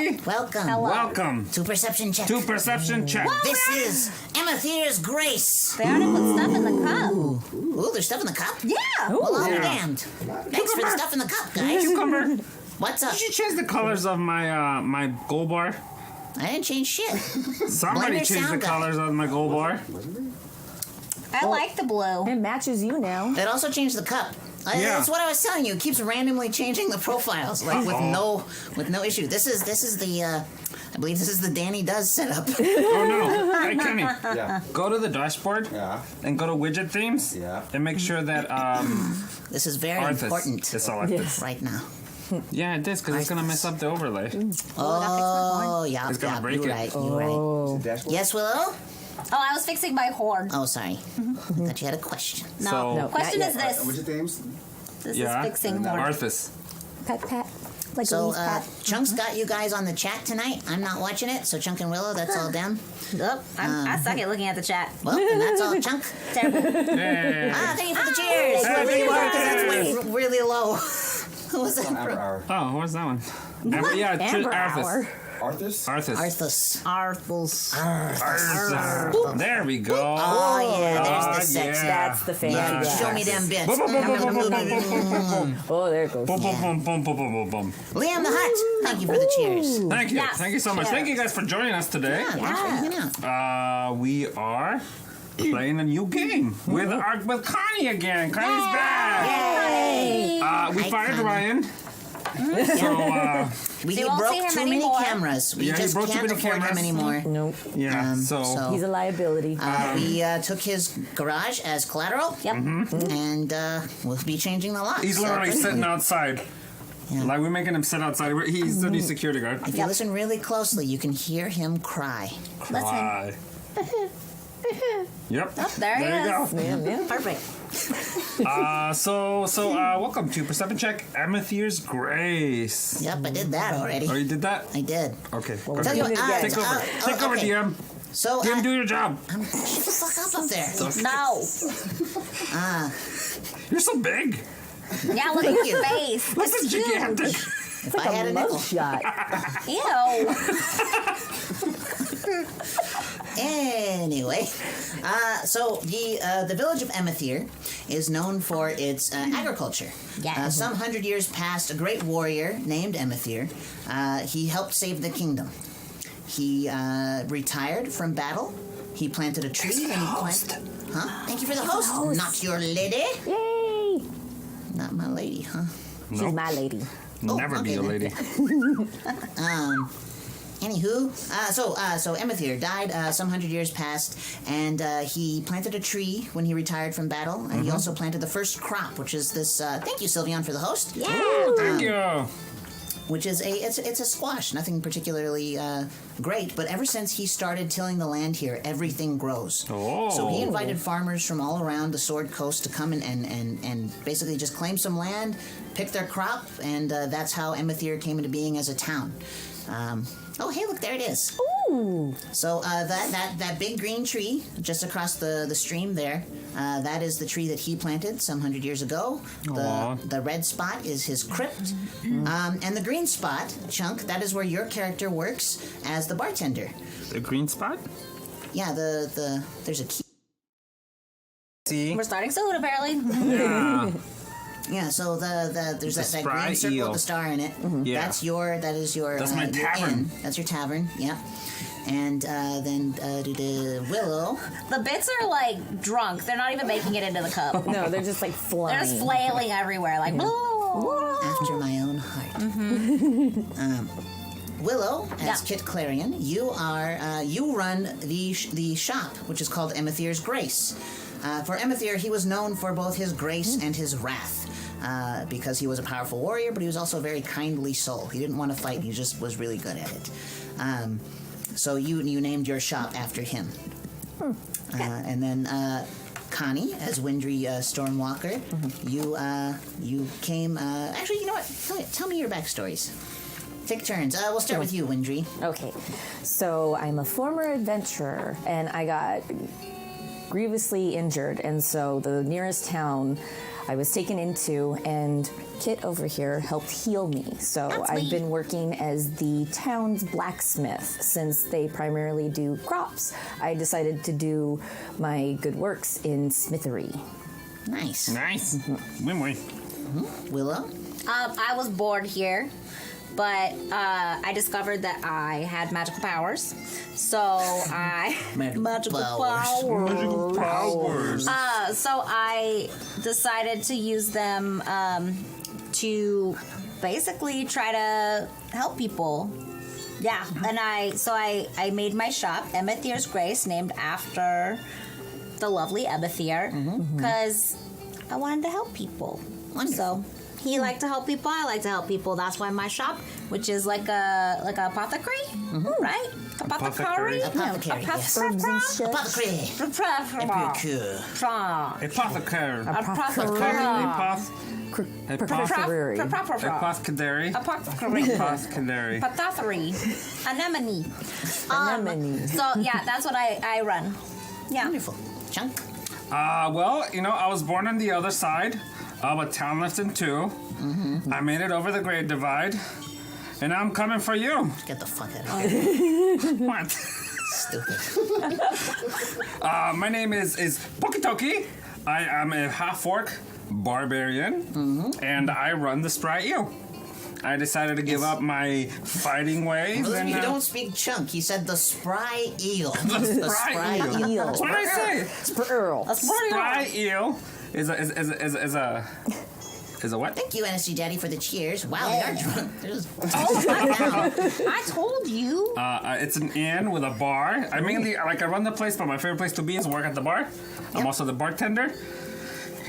everybody. Welcome. Hello. Welcome To Perception Check. to Perception Check. This is Emetheer's Grace. They already put stuff in the cup. Ooh, there's stuff in the cup? Yeah. Well, I'll be Yeah. damned. Thanks for the stuff in the cup, guys. Cucumber. What's up? Did you change the colors of my my gold bar? I didn't change shit. Somebody Blender changed the sound guy. colors of my gold bar. I like the blue. It matches you now. It also changed the cup. Yeah. That's what I was telling you. It keeps randomly changing the profiles, like with no issue. This is the I believe this is the Danny Does setup. Oh no! Hey Kenny, Yeah. go to the dashboard Yeah. and go to widget themes. Yeah. And make sure that This is very Arthas important is selected. Yes. right now. Yeah, it is because it's gonna mess up the overlay. Oh, yeah, It's gonna yeah, break you're it. right. You're right. Oh. Dashboard? Yes, Willow. Oh, I was fixing my horn. Oh, sorry. I thought you had a question. No. So- No, Question not is yet. this. What's your themes? This Yeah. is fixing horn. Arthas. Pat, pat. Like So, Elise pat. Chunk's got you guys on the chat tonight. I'm not watching it, so Chunk and Willow, that's all them. Oh, I suck at looking at the chat. Well, then that's all Chunk. Terrible. Hey. Thank you for the cheers. Hey, Wherever you are, 'cause that's hey. way really low. Who was that Amber from? Hour. Oh, what's that one? Yeah, Amber Arthas. Hour. Arthas? Arthas. Arthas. Arthas. There we go. Oh, yeah, there's the sex. yeah. That's the fancy Yeah, glass. show me them bits. Boom, boom, boom, boom, boom, boom, boom, boom, Oh, there it goes. boom, boom, boom, boom, boom, boom, boom, boom. Liam the Hut, thank you for the cheers. Thank you. Yes. Thank you so much. Thank you guys for joining us today. Yeah, thanks for hanging out. We are playing a new game with Connie again. Connie's back. Yay! We Hi, fired Connie. Ryan. So We So you won't see broke him too many anymore. cameras. We Yeah, he just broke too can't many afford him cameras. anymore. Nope. yeah. so- He's a liability. We took his garage as collateral. Yep. And we'll be changing the lock. he's So literally pretty sitting good. outside. Yeah. Like we're making him sit outside. He's the new security guard. If you listen really closely, you can hear him cry. Listen. Cry. Yep. There he you go. is. Yeah. Perfect. So welcome to Perception Check, Emetheer's Grace. Yep, I did that already. Oh, you did that? I did. Okay. Well, go Tell you ahead. what, Take over. Take over, okay. DM. So, DM, do your job. shut the fuck up there. No. You're so big. Yeah, look at Thank your you. face. Look It's at huge. gigantic. If I had a nickel. Mug shot. Ew. Anyway, so the village of Emetheer is known for its agriculture. Yeah. Some 100 years past, a great warrior named Emetheer, he helped save the kingdom. He retired from battle. He planted a tree and he planted. Huh? Thank you for the host. Not your lady. Yay! Not my lady, huh? She's my lady. Never be a okay, lady. Anywho, so Emetheer died some 100 years past, and he planted a tree when he retired from battle, and he also planted the first crop, which is this. Thank you, Sylveon, for the host. Yeah. Thank you. Which is it's a squash, nothing particularly great, but ever since he started tilling the land here, everything grows. Oh. So he invited farmers from all around the Sword Coast to come and basically just claim some land, pick their crop, and that's how Emetheer came into being as a town. Oh, hey, look, there it is. Ooh. So that big green tree just across the stream there, that is the tree that he planted some 100 years ago. Aw. The red spot is his crypt, and the green spot, Chunk, that is where your character works as the bartender. The green spot? Yeah, there's a key. See? We're starting soon, apparently. Yeah. Yeah, so there's that spry green circle eel. with the star in it. Yeah. That is your That's my your tavern. inn. That's your tavern. Yeah. And then the Willow. The bits are like drunk. They're not even making it into the cup. No, they're just like flying. They're just flailing everywhere, like. After my own heart. Willow, as Yeah. Kit Clarion, you are you run the shop, which is called Emetheer's Grace. For Emetheer, he was known for both his grace and his wrath, because he was a powerful warrior, but he was also a very kindly soul. He didn't want to fight; he just was really good at it. So you named your shop after him, and then. Connie, as Windry Stormwalker, you came. Actually, you know what? Tell me your backstories. Take turns. We'll start with you, Windry. Okay, so I'm a former adventurer, and I got grievously injured, and so the nearest town I was taken into, and Kit over here helped heal me. So That's I've me. been working as the town's blacksmith since they primarily do crops. I decided to do my good works in smithery. Nice. Nice. Win-win. Willow? I was bored here, but I discovered that I had magical powers. So I Magical Powers. so I decided to use them to basically try to help people. Yeah, and I made my shop Emetheer's Grace, named after the lovely Emetheer, because I wanted to help people. Wonderful. So he liked to help people. I like to help people. That's why my shop, which is like a apothecary, right? Apothecary. Apothecary, yes. Herbs and shit. Apothecary. Epicure. Apothecary. Apothecary. Apothecary. Apothecary. Apothecary. Anemone. Anemone. So yeah, that's what I run. Yeah. Wonderful. Chunk. Well, I was born on the other side of a town left in two. I made it over the Great Divide, and I'm coming for you. Get the fuck out of here. What? Stupid. My name is Pokitoki. I am a half-orc barbarian, and I run the Sprite Eel. I decided to give up my fighting ways. Listen, And, you don't speak chunk. He said the spry eel. The spry eel. Eel. What did I say? Sperl. Spry eel is a what? Thank you, NSG Daddy, for the cheers. Wow, they are drunk. They're just Oh my God. I told you. It's an inn with a bar. I mainly I run the place, but my favorite place to be is work at the bar. I'm also the bartender.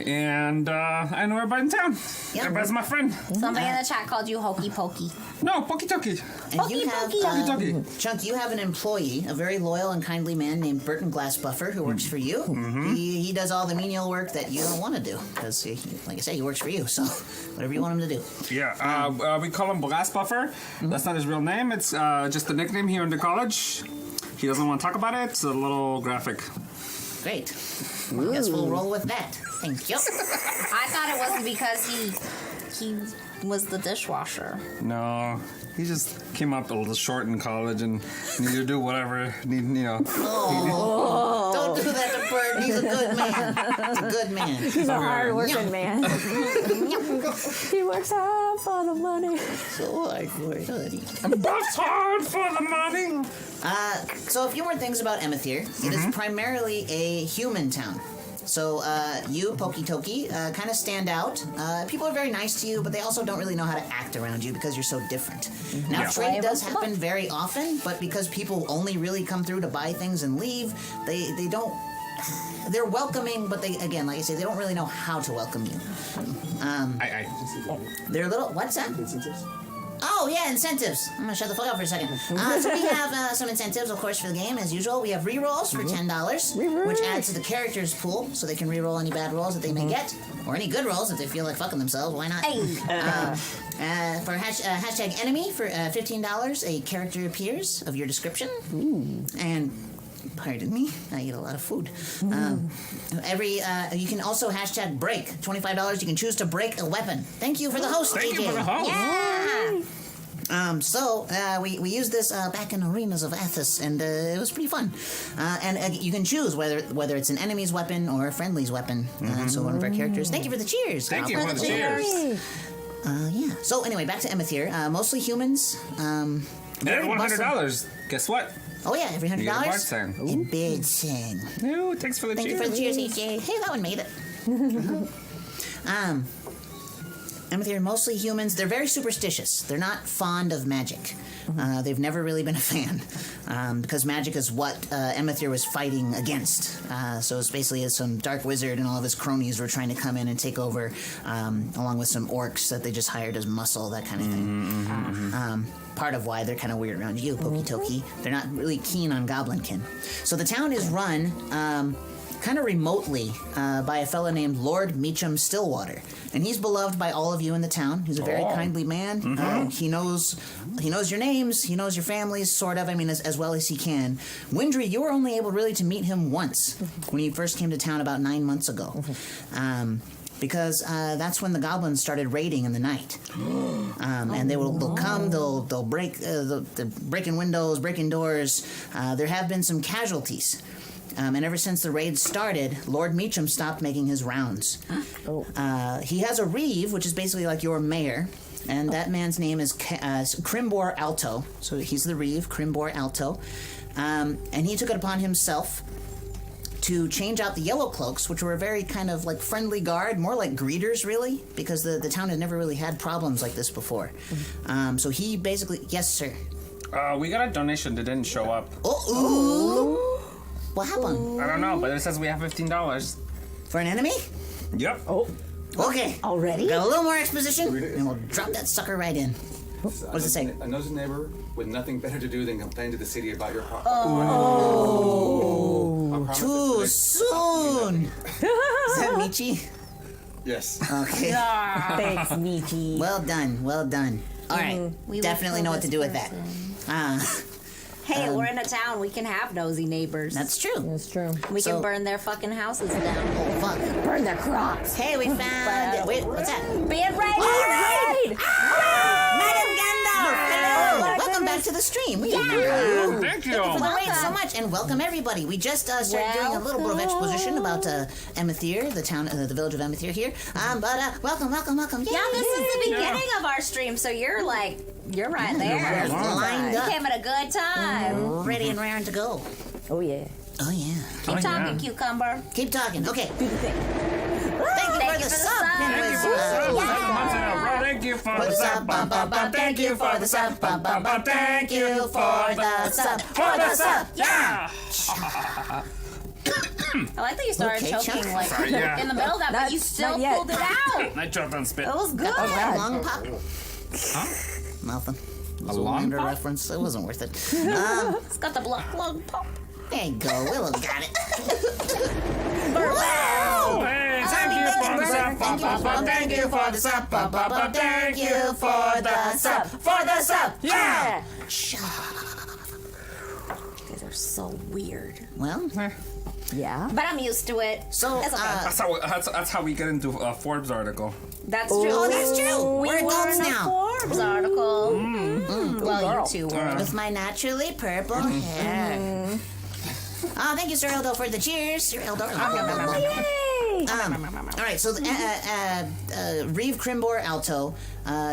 And I know everybody in town. Yep. Everybody's my friend. Somebody in the chat called you Hokey Pokey. No, Pokitoki. And you have, Pokey. Chunk, you have an employee, a very loyal and kindly man named Burton Glassbuffer who works for you. He does all the menial work that you don't want to do because, like I say, he works for you. So whatever you want him to do. Yeah, we call him Blast Buffer. That's not his real name. It's just a nickname here in the college. He doesn't want to talk about it. It's a little graphic. Great. I guess we'll roll with that. Thank you. I thought it was because he was the dishwasher. No, he just came up a little short in college and needed to do whatever. Don't do that to Burton. He's a good man. He's a good man. He's a hard-working man. He works hard for the money. So hard for it, honey. That's hard for the money. So a few more things about Emetheer. It is primarily a human town. So you, Pokitoki, kind of stand out. People are very nice to you, but they also don't really know how to act around you because you're so different. Now, trade does happen very often, but because people only really come through to buy things and leave, they don't... They're welcoming, but they, again, like I say, they don't really know how to welcome you. They're a little... What's that? Oh, yeah, incentives. I'm going to shut the fuck up for a second. So we have some incentives, of course, for the game, as usual. We have rerolls for $10, which adds to the characters' pool, so they can reroll any bad rolls that they may get, or any good rolls if they feel like fucking themselves. Why not? For hashtag enemy, for $15, a character appears of your description. And... Pardon me, I eat a lot of food. You can also hashtag break. $25, you can choose to break a weapon. Thank you for the host, Thank AJ. you for the host. Yeah. We used this back in Arenas of Athos, and it was pretty fun. And you can choose whether it's an enemy's weapon or a friendly's weapon. So one of our characters. Thank you for the cheers. Thank you for the cheers. Yeah. So anyway, back to Emetheer. Mostly humans. And $100. Guess what? Oh yeah, every $100. You get a bard sign. A bid sign. No, thanks for the Thank you cheers. for the cheers, AJ. Hey, that one made it. Emetheer are mostly humans. They're very superstitious. They're not fond of magic. They've never really been a fan because magic is what Emetheer was fighting against. So it's basically some dark wizard and all of his cronies were trying to come in and take over, along with some orcs that they just hired as muscle, that kind of thing. Part of why they're kind of weird around you, Pokitoki. They're not really keen on Goblinkin. So the town is run kind of remotely by a fellow named Lord Meacham Stillwater. And he's beloved by all of you in the town. He's a very kindly man. He knows your names. He knows your families, sort of. I mean, as well as he can. Windry, you were only able really to meet him once when he first came to town about 9 months ago. because that's when the goblins started raiding in the night. And they'll come, they'll break, they're breaking windows, breaking doors. There have been some casualties. And ever since the raid started, Lord Meacham stopped making his rounds. He has a reeve, which is basically like your mayor, and that man's name is Crimbor Alto. So he's the reeve, Crimbor Alto. And he took it upon himself to change out the Yellow Cloaks, which were a very kind of like friendly guard, more like greeters, really, because the town had never really had problems like this before. So he basically... Yes, sir. We got a donation that didn't show up. Ooh. What happened? I don't know, but it says we have $15. For an enemy? Yep. Okay. Already? Got a little more exposition, and we'll drop that sucker right in. What does it say? A nosy neighbor with nothing better to do than complain to the city about your problem. Too soon. Is that Michi? Yes. Okay. Thanks, Michi. Well done. All right. We Definitely will know what to kill do with this that. Hey, we're in a town. We can have nosy neighbors. That's true. That's true. We So- can burn their fucking houses down. Oh, fuck. Burn their crops. Hey, we found... Wait, what's that? Being raided! Raid! Madam Gandalf! Hello! Welcome back to the stream. Thank you. Thank you for the raid so much, and welcome everybody. We just started doing a little bit of exposition about Emetheer, the town, the village of Emetheer here. But welcome. Yay! Yeah, this is the beginning of our stream, so you're right there. Lined You up, came at a good time. ready and raring to go. Oh, yeah. Oh yeah. Keep talking, yeah. cucumber. Keep talking. Okay. Do the thing. Thank you for the sub. Thank you for the sub. Thank you for the sub. Thank you for the sub. For the sub. Yeah. I like that you started Okay, choking Chuck. like Sorry, yeah. in the middle of that, but you Not still yet. pulled it out. I choked on spit. It was good. Long pop. Nothing. It was A long Lander pop? reference. It wasn't worth it. It's got the block lung pop. There you go. Willow got it. Oh, hey, thank you for the sub. Thank you for the sub. Thank you for the sub. For the sub. Yeah. You guys are so weird. Well, Yeah. But I'm used to it. so It's okay. That's how we get into a Forbes article. That's true. Oh, that's true. We We're were adults in a now. Forbes article. Well, girl. you two were. with my naturally purple hair. Oh, thank you, Sir Eldo, for the cheers. Sir Eldo. Yay! All right, so Reeve Crimbor Alto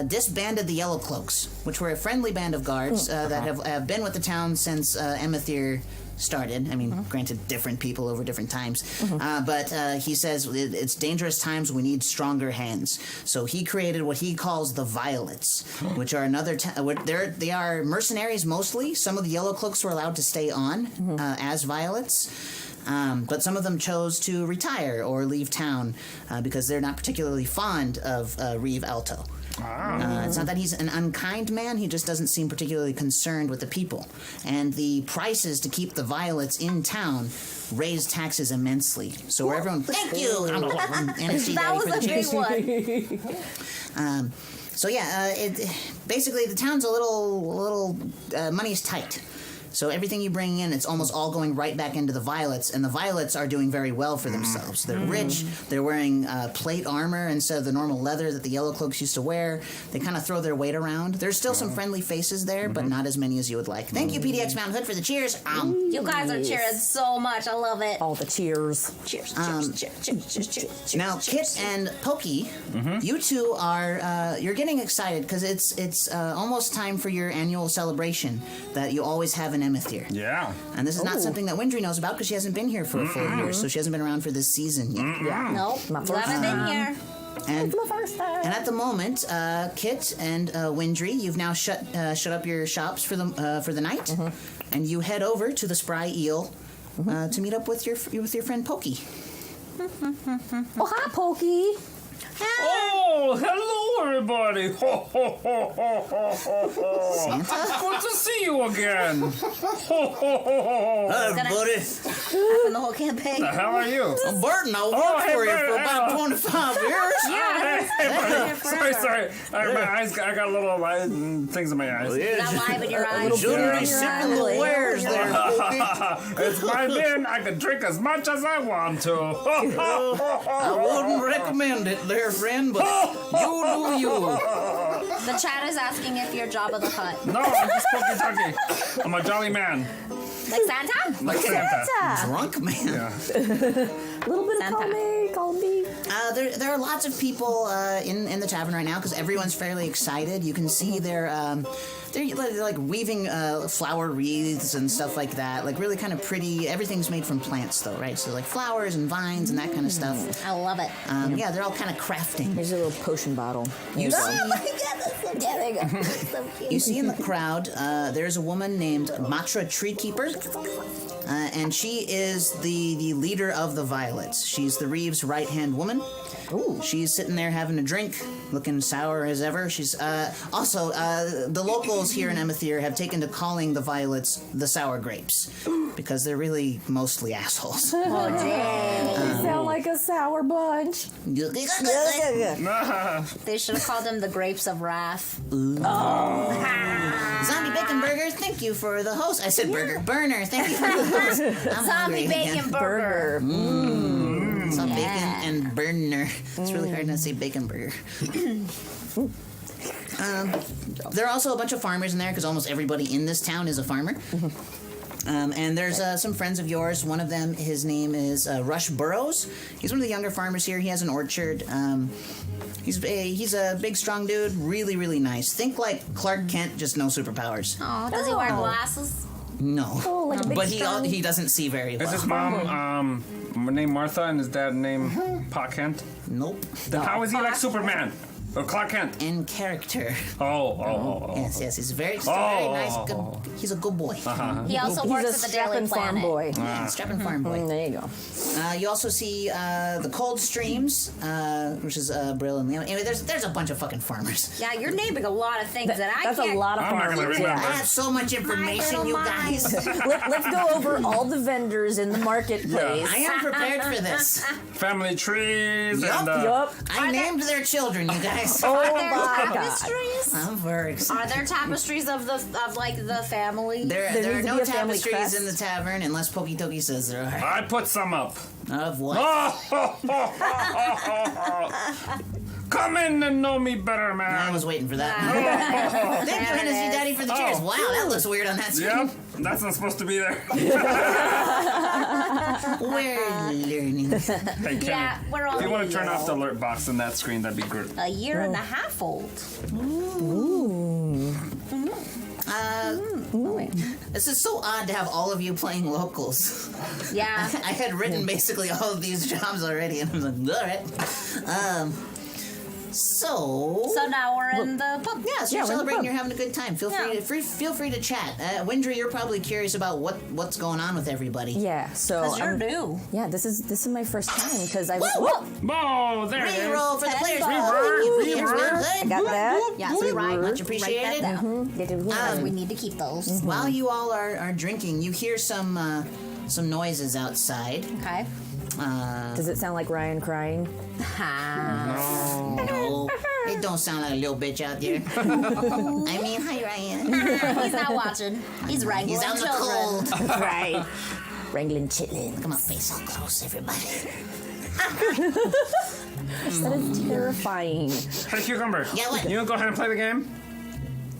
disbanded the Yellow Cloaks, which were a friendly band of guards that have been with the town since Emetheer started. I mean, granted, different people over different times. But he says it's dangerous times. We need stronger hands. So he created what he calls the Violets, which are they are mercenaries mostly. Some of the Yellow Cloaks were allowed to stay on as Violets. But some of them chose to retire or leave town because they're not particularly fond of Reeve Alto. It's not that he's an unkind man, he just doesn't seem particularly concerned with the people. And the prices to keep the Violets in town raised taxes immensely. So everyone, thank you! NFC That Daddy was for the a cheers. big one. So yeah, basically the town's a little money's tight. So everything you bring in, it's almost all going right back into the Violets, and the Violets are doing very well for themselves. They're rich, they're wearing plate armor instead of the normal leather that the Yellow Cloaks used to wear. They kind of throw their weight around. There's still some friendly faces there, but not as many as you would like. Thank you, PDX Mountain Hood, for the cheers. You guys are cheering so much. I love it. All the cheers. Cheers, cheers. Now, Kit and Pokey, you two are you're getting excited because it's almost time for your annual celebration that you always have in Emetheer. Yeah. And this is not something that Windry knows about because she hasn't been here for a full year, so she hasn't been around for this season yet. Yeah. Nope. My You first haven't been time. here. And My first time. and at the moment, Kit and Windry, you've now shut up your shops for the night, and you head over to the Spry Eel to meet up with your friend Pokey. Oh, hi, Pokey. Oh, hello, everybody. Ho, ho, ho, ho, ho, ho, ho. Santa? Good to see you again. Buddy. From the whole campaign. The hell are you? I'm Burton. I worked hey, for you Burton, for about 25 years. Sorry. My eyes, I got little things in my eyes. Not live in your eyes. Shouldn't be sipping the wares there. It's my bin. I can drink as much as I want to. I wouldn't recommend it there, friend, but you do you. The chat is asking if you're Jabba the Hutt. No, I'm just Pokey Tucky. I'm a jolly man. Like Santa? Like Santa. Drunk man. Yeah. A little bit of column B. There are lots of people in the tavern right now because everyone's fairly excited. You can see they're like weaving flower wreaths and stuff like that. Like really kind of pretty. Everything's made from plants though, right? So like flowers and vines and that kind of stuff. I love it. Yeah, they're all kind of crafting. There's a little potion bottle. You see, Oh my god, that's so, yeah, there you go. So cute. you see in the crowd, there's a woman named Matra Treekeeper. And she is the leader of the Violets. She's the Reeves' right-hand woman. Ooh. She's sitting there having a drink, looking sour as ever. She's also the locals here in Emetheer have taken to calling the Violets the sour grapes because they're really mostly assholes. Oh, dang. They sound like a sour bunch. They should have called them the Grapes of Wrath. Zombie Bacon Burger, thank you for the host. I said burger. Burner, thank you for the host. I'm Zombie hungry Bacon again. Burger. Some Yeah. bacon and burner. It's really hard not to say bacon burger. There are also a bunch of farmers in there because almost everybody in this town is a farmer. And there's some friends of yours. One of them, his name is Rush Burrows. He's one of the younger farmers here. He has an orchard. He's a big, strong dude. Really, really nice. Think like Clark Kent, just no superpowers. Oh, does he wear glasses? No. Oh, like a big But strong... he doesn't see very Is well. his mom named Martha and his dad named Pa Kent? Nope. Then how is he like Superman? Or Clark Kent? In character. Oh. Yes, he's very nice. Oh. He's a good boy. He also He's works a at the Daily strapping farm Planet. boy. Yeah, strapping farm boy. There you go. You also see the Cold Streams, which is Brill and Leo. Anyway, there's a bunch of fucking farmers. Yeah, you're naming a lot of things that I That's can't. a lot of I'm not farmers. gonna I remember. have so much information, you guys. Let's go over all the vendors in the marketplace. I am prepared for this. Family trees Yup, and Yup. I named their children, you guys. Oh Are there my god. tapestries? I'm very excited. Are there tapestries of the family? There There are needs to no be a family tapestries crest. in the tavern unless Pokey Toki says there are. I put some up. Of what? Come in and know me better, I man. was waiting for that. Thank you, Hennessy Daddy, for the cheers. Wow, that looks weird on that screen. Yep, that's not supposed to be there. We're learning. Hey, Kenny, Yeah, we're all if you want a to turn year off the old. alert box on that screen, that'd be good. A year and a half old. This is so odd to have all of you playing locals. Yeah. I had written basically all of these jobs already, and I was like, all right. So now we're in the pub. yeah, so you're we're in the celebrating, pub. you're having a good time. Feel free to chat. Windra, you're probably curious about what's going on with everybody. Yeah, so Because you're I'm- new. yeah, this is my first time because I was. Whoa! Oh, there it is. Reroll for the players. Reroll. Reroll. I got that. Yeah, so right. Much appreciated. Write that down. Yeah. We need to keep those. While you all are drinking, you hear some noises outside. Okay. Does it sound like Ryan crying? No, it don't sound like a little bitch out there. I mean, hi Ryan. He's not watching. He's wrangling He's out in the children. cold. Right. Wrangling chitlins. Come on, face all close, everybody. That is terrifying. Hey, Cucumber. Yeah, what? You want to go ahead and play the game?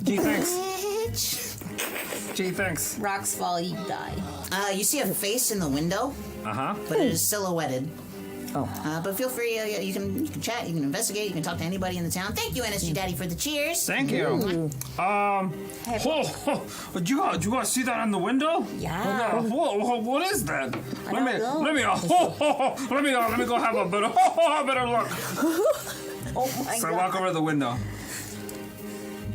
Gee, thanks. Bitch. Gee, thanks. Rocks fall, you die. You see a face in the window, Uh-huh. but it is silhouetted. Oh. But feel free, you can chat, you can investigate, you can talk to anybody in the town. Thank you, NSG Daddy, for the cheers. Thank you. Did you guys see that on the window? Yeah. What is that? don't know. Let me go have a better look. Oh my So I god. walk over to the window.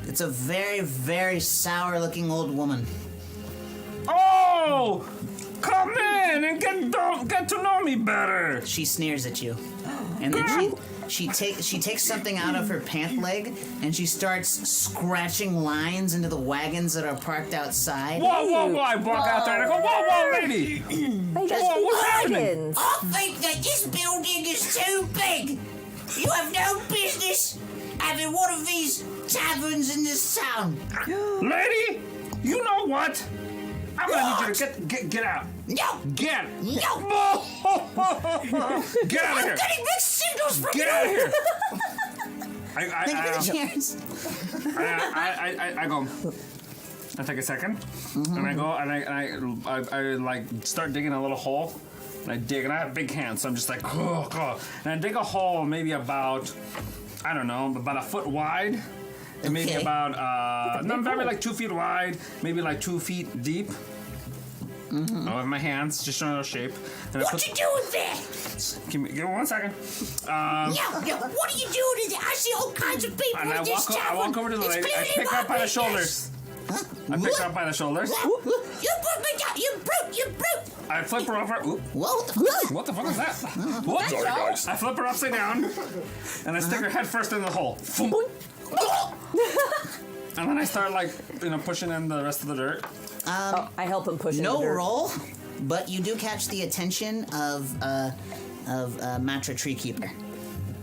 It's a very, very sour-looking old woman. Oh! Come in and get to know me better. She sneers at you, and then she takes something out of her pant leg, and she starts scratching lines into the wagons that are parked outside. Whoa! I walk out there and I go, whoa, lady. I just Whoa, what's happening? wagons. I think that this building is too big. You have no business having one of these taverns in this town. Lady, you know what? I'm gonna need you to get out. No. Get. No. Get out of here. I'm getting mixed signals from Get you. out of here. Thank you for the chance. I go. I take a second, and I go and I like start digging a little hole. And I dig, and I have big hands, so I'm just like, and I dig a hole maybe about, I don't know, about a foot wide, and maybe Okay. about maybe like 2 feet wide, maybe like 2 feet deep. With my hands, just showing a shape. And What you doing there? Give me 1 second. Yeah, what are you doing in there? I see all kinds of people And in I this walk tavern. over to the It's lady. I clearly pick her up by the robbery, shoulders. Huh? I pick her up by the shoulders. You put me down, you brute. I flip her over. Oop. Whoa, what the fuck? What the fuck is that? What? Sorry, guys. I flip her upside down, and I stick her head first in the hole. And then I start pushing in the rest of the dirt. I help him push in the No dirt. roll, but you do catch the attention of Matra Treekeeper.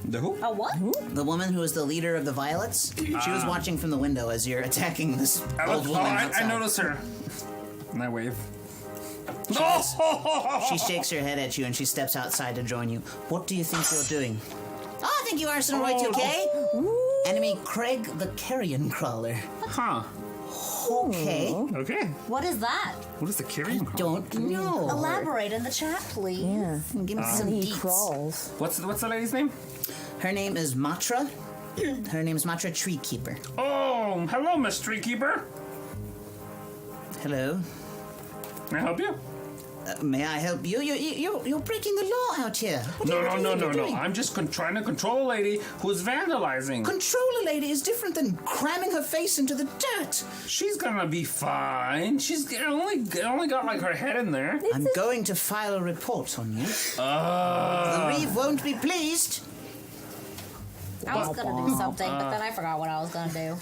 The who? A what? The woman who is the leader of the Violets. She was watching from the window as you're attacking this old woman outside. I notice her. And I wave. She shakes her head at you and she steps outside to join you. What do you think you're doing? Oh, I think you are some right, okay? Enemy Craig the Carrion Crawler. Huh. Okay. Okay. What is that? What is the carrying? Don't know. Elaborate in the chat, please. Yeah. Give me some He deets. crawls. What's the lady's name? Her name is Matra. Her name is Matra Treekeeper. Oh, hello, Miss Treekeeper. Hello. Can I help you? May I help you? You're breaking the law out here. What are you No. doing? I'm just trying to control a lady who's vandalizing. Control a lady is different than cramming her face into the dirt. She's gonna be fine. She's only got like her head in there. I'm going to file a report on you. The Reeve won't be pleased. I was gonna do something, but then I forgot what I was gonna do.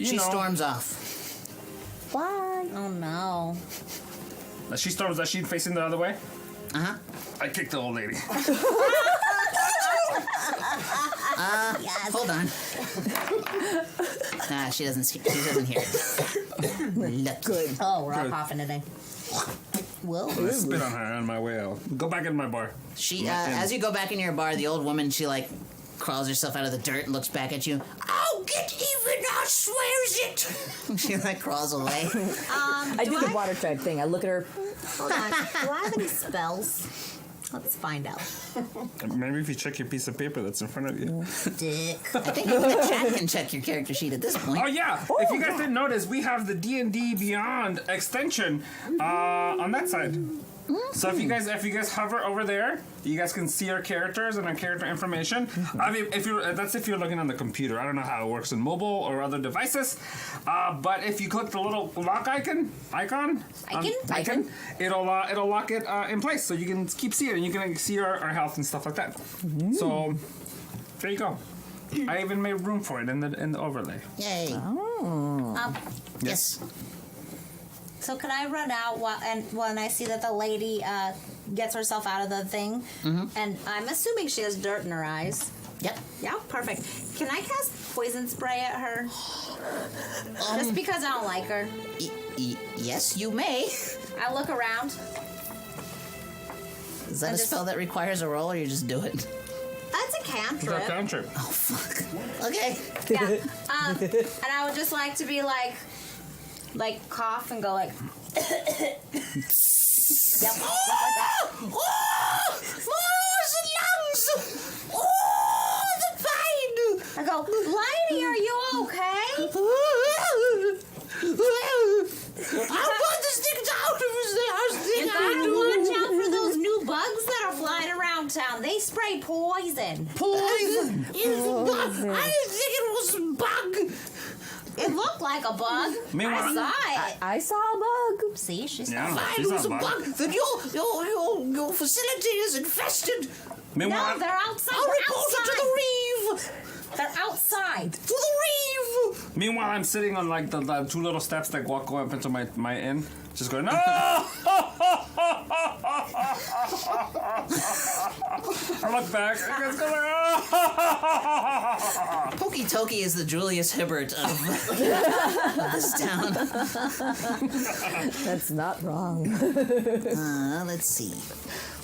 She storms off. Bye. Oh no. She storms. Is she facing the other way? Uh-huh. I kicked the old lady. Hold on. She doesn't hear it. Look. Good. Oh, we're all Good. coughing today. Whoa. I spit on her on my way out. Go back in my bar. She, as you go back into your bar, the old woman, she crawls herself out of the dirt and looks back at you. I'll get even, I swears it. She crawls away. I do the water tribe thing. I look at her. Hold on. Do I have any spells? Let's find out. Maybe if you check your piece of paper that's in front of you. Dick. I think even the chat can check your character sheet at this point. Oh yeah! If you guys didn't notice, we have the D&D Beyond extension on that side. So if you guys hover over there, you guys can see our characters and our character information. I mean, if you're looking on the computer. I don't know how it works in mobile or other devices. But if you click the little lock icon, it'll lock it in place, so you can keep seeing it and you can see our health and stuff like that. So there you go. I even made room for it in the overlay. Yay. Yes. So can I run out when I see that the lady gets herself out of the thing? And I'm assuming she has dirt in her eyes. Yep. Yeah, perfect. Can I cast poison spray at her? Just because I don't like her. Yes, you may. I look around. Is that a spell that requires a roll, or you just do it? That's a cantrip. Cantrip. Oh, fuck. Okay. Yeah. And I would just like to be like cough and go like. Yep. Like that. The lungs! Oh, the pain! I go, lady, are you okay? I'll put the sticks out of his house. You gotta watch out for those new bugs that are flying around town. They spray poison. Poison! I didn't think it was a bug. It looked like a bug. Meanwhile- I saw it. I saw a bug. bug. See, she's Yeah. not. Fine, She's it was a not bug. Then your facility is infested. Meanwhile, No, they're outside. I'll They're report it to outside. the reeve. They're outside. To the reeve. meanwhile, I'm sitting on like the two little steps that walk up into my inn, just going, no! I look back, and it's going, Pokey Toki is the Julius Hibbert of this town. That's not wrong. Let's see.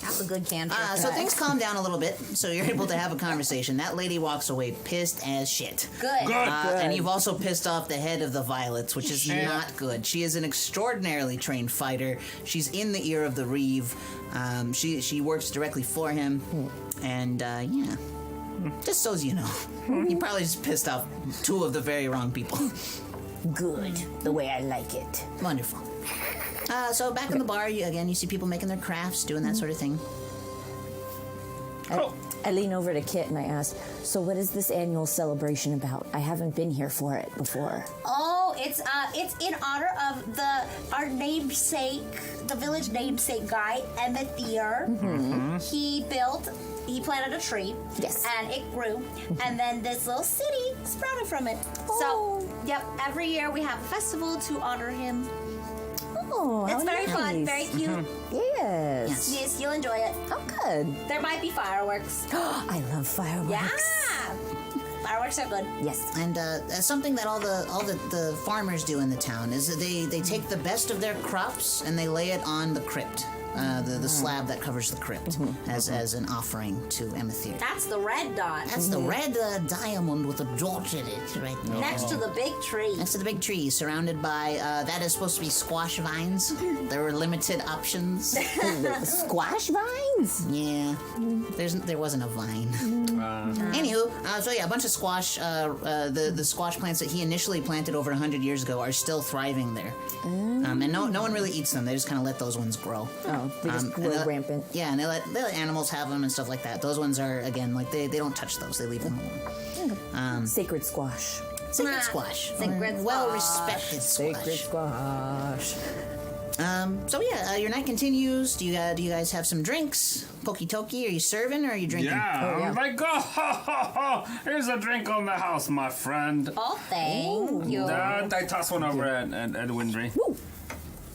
That's a good cantrip. So things calm down a little bit, so you're able to have a conversation. That lady walks away pissed as shit. Good. Good. And you've also pissed off the head of the Violets, which is Shit. not good. She is an extraordinarily trained fighter. She's in the ear of the Reeve. She works directly for him. And, yeah. Just so as you know. He probably just pissed off two of the very wrong people. Good. The way I like it. Wonderful. So back in the bar, you see people making their crafts, doing that sort of thing. I lean over to Kit and I ask, so what is this annual celebration about? I haven't been here for it before. Oh, it's in honor of our namesake, the village namesake guy, Emetheer. He planted a tree. Yes. And it grew. And then this little city sprouted from it. So, yep, every year we have a festival to honor him. Oh, It's how very fun, nice. very cute. Yes. Yes, you'll enjoy it. Oh, good. There might be fireworks. I love fireworks. Yeah. Fireworks are good. Yes. And something that all the farmers do in the town is that they take the best of their crops and they lay it on the crypt, the slab that covers the crypt, as an offering to Emetheer. That's the red dot. That's the red diamond with a dot in it, right there. Next to the big tree. Next to the big tree, surrounded by that is supposed to be squash vines. There were limited options. Squash vines? Yeah, there wasn't a vine. Anywho, so yeah, a bunch of squash. The squash plants that he initially planted over 100 years ago are still thriving there, and no one really eats them. They just kind of let those ones grow. Oh, they just and grow rampant. Yeah, and they let animals have them and stuff like that. Those ones are again like they don't touch those. They leave them alone. Sacred squash. Sacred squash. Sacred Well respected squash. Sacred squash. So yeah, your night continues. Do you guys have some drinks? Pokey Toki, are you serving or are you drinking? yeah, yeah. I'm like, oh, here's a drink on the house, my friend. Oh, thank you. I toss one over at Windry.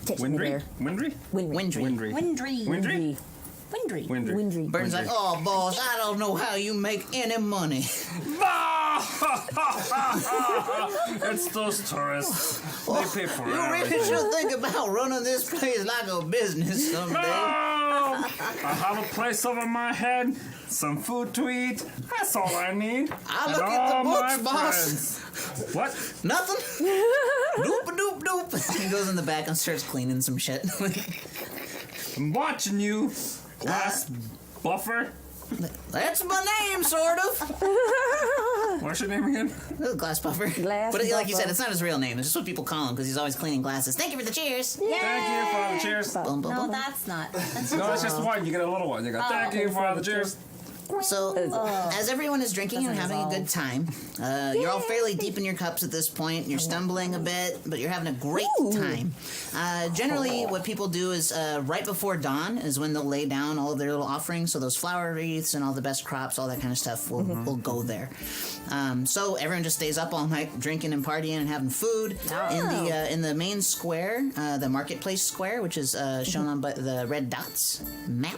Catch me Windry? there. Windry? Windry. Windry. Windry. Windry? Windry. Windry. Windry. Burton's like, oh, boss, I don't know how you make any money. It's those tourists. They pay for You really everything. should think about running this place like a business No! someday. I have a place over my head, some food to eat. That's all I need. I And look at the all books, my boss. friends. What? Nothing. Doop doop doop. He goes in the back and starts cleaning some shit. I'm watching you, glass buffer. That's my name, sort of. What's your name again? Glass buffer. Glass But like you buffer. said, it's not his real name. It's just what people call him because he's always cleaning glasses. Thank you for the cheers. Thank you for all the cheers. Boom, boom, No, boom. that's not. That's No, it's just one. You get a little one. You go, thank you for all the cheers. So, as everyone is drinking and having a good time, you're all fairly deep in your cups at this point. You're stumbling a bit, but you're having a great time. Generally, what people do is right before dawn is when they'll lay down all of their little offerings. So those flower wreaths and all the best crops, all that kind of stuff will go there. So everyone just stays up all night drinking and partying and having food in the main square, the marketplace square, which is shown on the red dots map.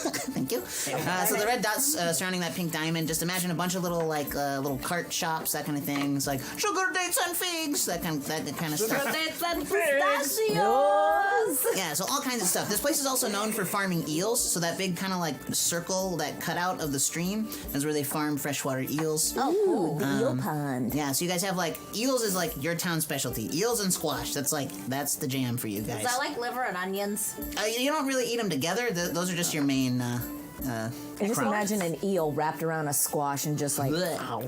Thank you. So the red dots surrounding that pink diamond, just imagine a bunch of little little cart shops, that kind of things, like sugar dates and figs, that kind of stuff. Yeah, so all kinds of stuff. This place is also known for farming eels. So that big kind of like circle, that cutout of the stream, is where they farm freshwater eels. Oh, cool. The eel pond. Yeah, so you guys have like eels is like your town specialty. Eels and squash. That's the jam for you guys. Is that like liver and onions? You don't really eat them together. Those are just your main. I just crop. imagine an eel wrapped around a squash and just like, Blech. ow,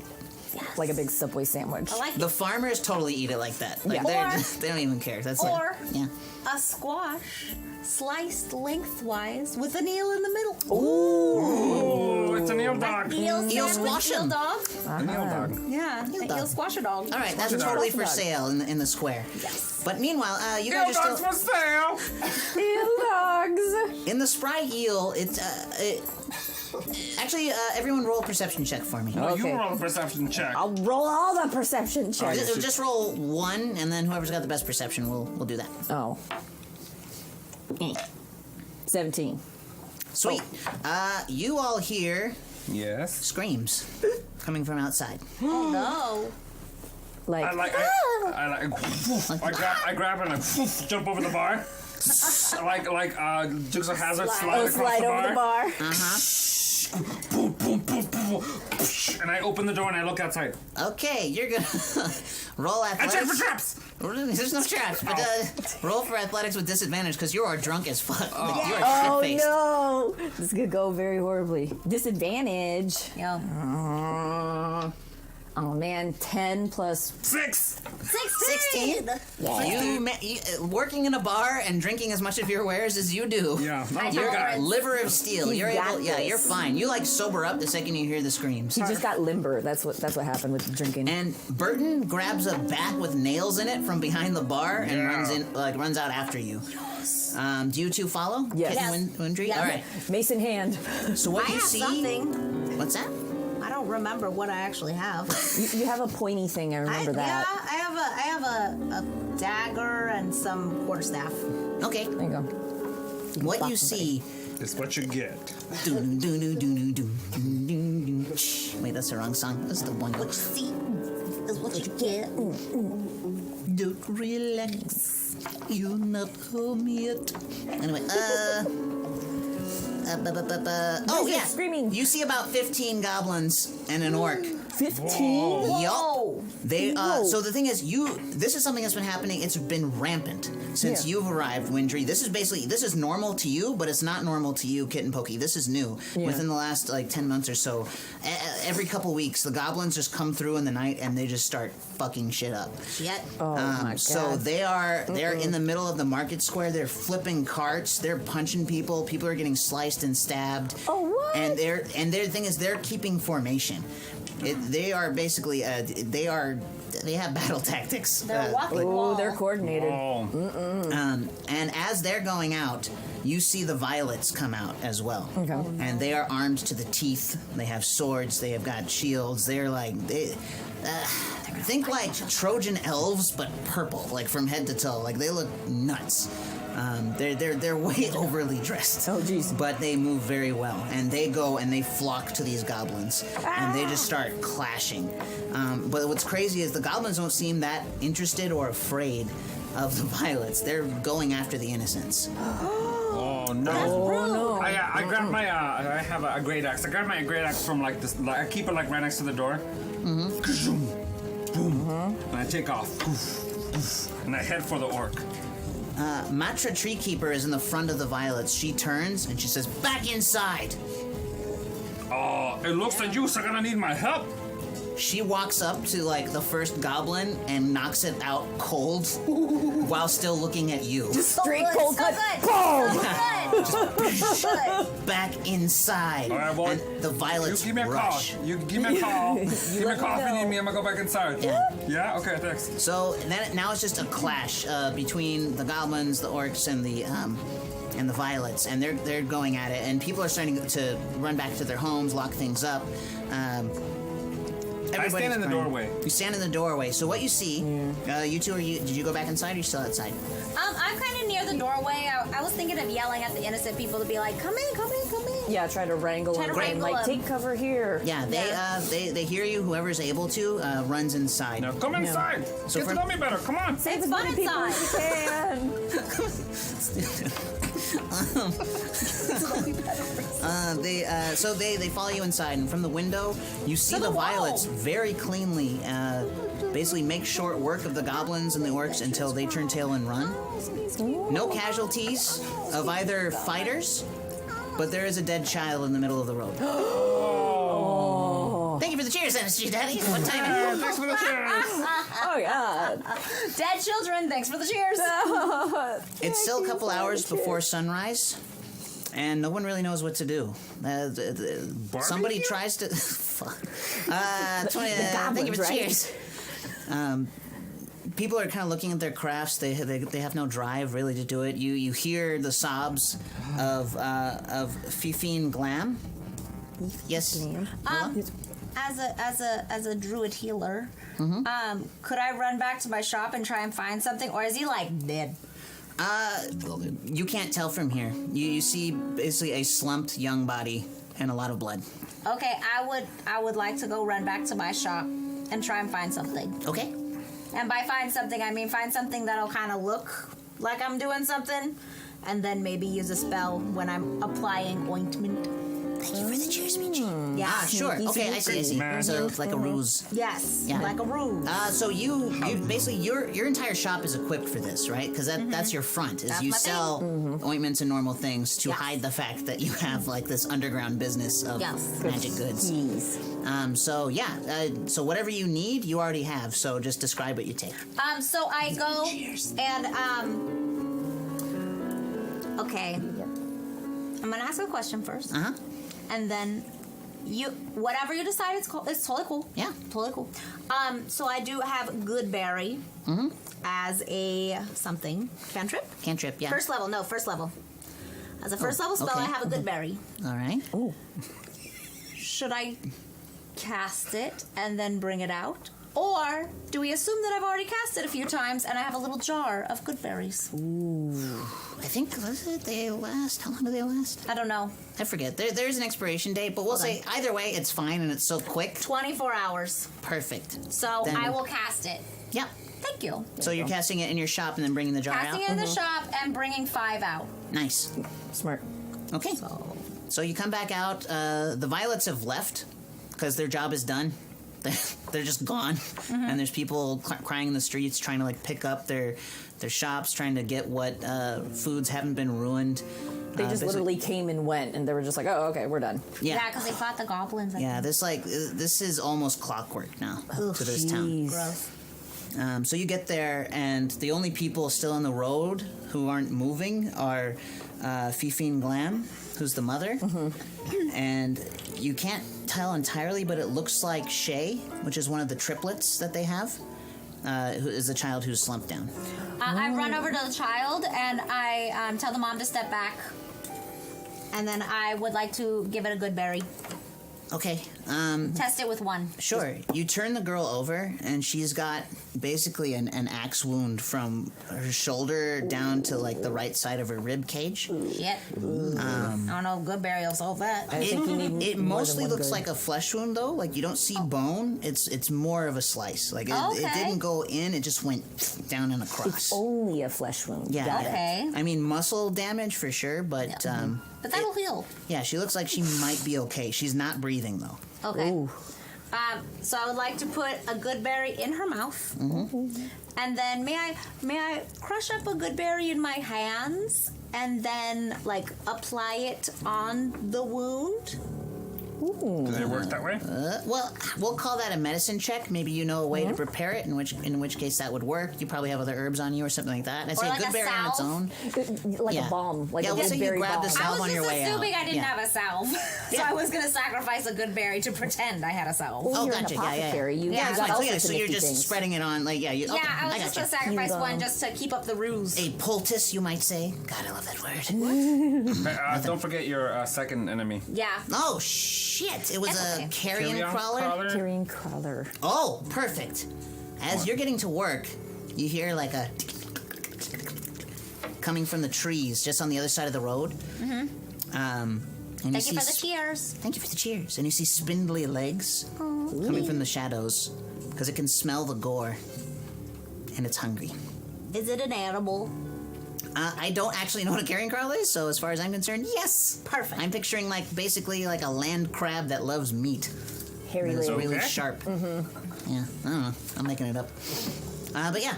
like a big Subway sandwich. I like The farmers totally eat it like that. Like Yeah. they don't even care. That's Or- like, yeah. a squash sliced lengthwise with an eel in the middle. Ooh, That's an eel dog. Eel squash 'em. Eel dog. An eel dog. Yeah, an eel squash dog. All right, that's Squash a totally dog. for sale in the square. Yes. But meanwhile, you Eel guys are dogs still for sale. Eel dogs. in the spry eel. Actually, everyone roll a perception check for me. No, you Okay. roll a perception check. I'll roll all the perception checks. Just roll 1, and then whoever's got the best perception, we'll do that. Oh. 17. Sweet. You all hear Yes. screams coming from outside. Oh no. Like, I grab and I jump over the bar. like Dukes of Hazzard slide across slide the over bar. the bar. Boom, boom, boom, boom, and I open the door and I look outside. Okay, you're gonna roll I check athletics. for traps. There's no traps, but roll for athletics with disadvantage because you are drunk as fuck. You are Oh shit-faced. no! This could go very horribly. Disadvantage. Yeah. Oh man, 10 plus. 6. 16. Working in a bar and drinking as much of your wares as you do. Yeah. No, You're God. Liver of steel. You've You're got able. Yeah, this. you're fine. You like sober up the second you hear the screams. He just got limber. That's what happened with drinking. And Burton grabs a bat with nails in it from behind the bar and Yeah. runs out after you. Do you two follow? Yes. Kitten Yes. Windry? Yes. All right. Mason hand. So what I you have see? something. What's that? I don't remember what I actually have. You have a pointy thing. I remember that. Yeah, I have a dagger and some quarterstaff. Okay. There you go. What Fuck you see? It's what you get. Wait, that's the wrong song. That's the one. See, is what you get. Don't relax. You're not home yet. Anyway, oh yeah, Screaming. You see about 15 goblins and an orc. 15? Yup. They so the thing is this is something that's been happening. It's been rampant since you've arrived, Windry. This is normal to you, but it's not normal to you, Kitten Pokey. This is new. Yeah. Within the last 10 months or so. Every couple weeks the goblins just come through in the night and they just start fucking shit up. Shit. Oh my god. So they're in the middle of the market square. They're flipping carts. They're punching people. People are getting sliced and stabbed. Oh, what? And their thing is they're keeping formation. They are basically they have battle tactics. They're walking wall. Oh, they're coordinated. Oh. And as they're going out, you see the violets come out as well. Okay. And they are armed to the teeth. They have swords. They have got shields. They're like think like Trojan elves, but purple, like from head to toe. Like they look nuts. They're way overly dressed. Oh, jeez. But they move very well, and they go and they flock to these goblins, and they just start clashing. But what's crazy is the goblins don't seem that interested or afraid of the violets. They're going after the innocents. Oh no. Oh no. I grab my I have a great axe. I grab my great axe from like this. I keep it like right next to the door. Boom. And I take off. And I head for the orc. Matra Tree Keeper is in the front of the violets. She turns and she says, "Back inside." Oh, it looks like you're gonna need my help. She walks up to like the first goblin and knocks it out cold while still looking at you. Straight good, cold so cut. good. Boom! So good. Back inside. All right, well, and the You violets give me a rush. call. You give me a call. Give me a call if you need me. I'm gonna go back inside. Yeah. Yeah. Okay. Thanks. So now it's just a clash between the goblins, the orcs, and the violets, and they're going at it, and people are starting to run back to their homes, lock things up. I stand in the crying. doorway. You stand in the doorway. So what you see, you two did you go back inside, or are you still outside? I'm kind of near the doorway. I was thinking of yelling at the innocent people to be like, "Come in, come in, come in." Yeah, try to wrangle Try to them. wrangle Like, them. take cover here. Yeah, they hear you. Whoever's able to runs inside. Now come inside. So Get to for- know me better. Come on. It's fun inside. They follow you inside, and from the window you see To the the wall. violets very cleanly. Basically, make short work of the goblins and the orcs until they turn tail and run. No casualties of either fighters, but there is a dead child in the middle of the road. Thank you for the cheers, MSG Daddy. What time? Yeah, thanks for the cheers. Oh yeah. Dead children. Thanks for the cheers. It's still a couple hours before sunrise, and no one really knows what to do. Somebody tries to. Fuck. 20, thank you for the cheers. People are kind of looking at their crafts. They have no drive really to do it. You hear the sobs of Fifine Glam. Yes. As a druid healer, could I run back to my shop and try and find something, or is he like dead? You can't tell from here. You see basically a slumped young body and a lot of blood. Okay, I would like to go run back to my shop and try and find something. Okay. And by find something, I mean find something that'll kind of look like I'm doing something, and then maybe use a spell when I'm applying ointment. Thank you for the cheers, Michi. Yeah. Sure. Okay, I see. So it's like a ruse. Yes, Yeah. like a ruse. So you basically your entire shop is equipped for this, right? Because that's your front. Is That's you my sell ointments and normal things to Yes. hide the fact that you have like this underground business of Yes. magic goods. So yeah. So whatever you need, you already have. So just describe what you take. So I go and okay. I'm gonna ask a question first. And then whatever you decide, it's totally cool. Yeah. Totally cool. So I do have Goodberry as a something cantrip. Cantrip. Yeah. First level. As a first level spell, okay. I have a Goodberry. All right. Oh. Should I cast it and then bring it out? Or do we assume that I've already cast it a few times and I have a little jar of good berries? I think they last. How long do they last? I don't know. I forget. There's an expiration date, but we'll say either way, it's fine and it's so quick. 24 hours. Perfect. So Then- I will cast it. Yeah. Thank you. So you're casting it in your shop and then bringing the jar Casting out. it in the shop and bringing 5 out. Nice. Smart. Okay. So you come back out. The violets have left because their job is done. They're just gone, and there's people crying in the streets trying to like pick up their shops, trying to get what foods haven't been ruined. They just literally came and went, and they were just like, "Oh, okay, we're done." Yeah, because they fought the goblins. I Yeah, think. this is almost clockwork now to this town. Gross. So you get there, and the only people still on the road who aren't moving are Fifine Glam, who's the mother, and you can't tell entirely, but it looks like Shay, which is one of the triplets that they have, who is the child who's slumped down. I run over to the child and I tell the mom to step back. And then I would like to give it a good berry. Okay. Test it with 1. Sure. You turn the girl over, and she's got basically an axe wound from her shoulder down to like the right side of her rib cage. Shit. I don't know if good berry will solve that. I think you need It more mostly than one looks good. like a flesh wound, though. Like you don't see bone. It's more of a slice. Like it Okay. didn't go in. It just went down and across. It's only a flesh wound. Yeah. Got it. Okay. I mean, muscle damage for sure, but But that'll heal. yeah, she looks like she might be okay. She's not breathing though. Okay. Ooh. So I would like to put a good berry in her mouth. And then may I crush up a good berry in my hands and then like apply it on the wound? Does it work that way? Well, we'll call that a medicine check. Maybe you know a way to prepare it, in which case that would work. You probably have other herbs on you or something like that. I say like good a berry on its salve? own. Like Yeah. a balm. Like Yeah, a let's say you berry grab the balm. salve I was on your just way assuming out. I didn't Yeah. have a salve. So Yeah. I was going to sacrifice a good berry to pretend I had a salve. Oh, Oh, you're gotcha. an Yeah, apothecary. You, Yeah, you Yeah, that's got fine. all So, sorts so of you're nifty just things. spreading it on, like, yeah. Yeah, I was just going to sacrifice You, one just to keep up the ruse. A poultice, you might say. God, I love that word. Don't forget your second enemy. Yeah. Oh, shit. It was That's a okay. carrion crawler? Carrion crawler. Oh, perfect. As you're getting to work, you hear like a coming from the trees just on the other side of the road. And Thank you for the cheers. Thank you for the cheers. And you see spindly legs coming from the shadows because it can smell the gore. And it's hungry. Is it an animal? I don't actually know what a carrion crawler is, so as far as I'm concerned, yes. Perfect. I'm picturing like basically like a land crab that loves meat. Hairy And it's lady. really Okay. sharp. Yeah, I don't know. I'm making it up. But yeah.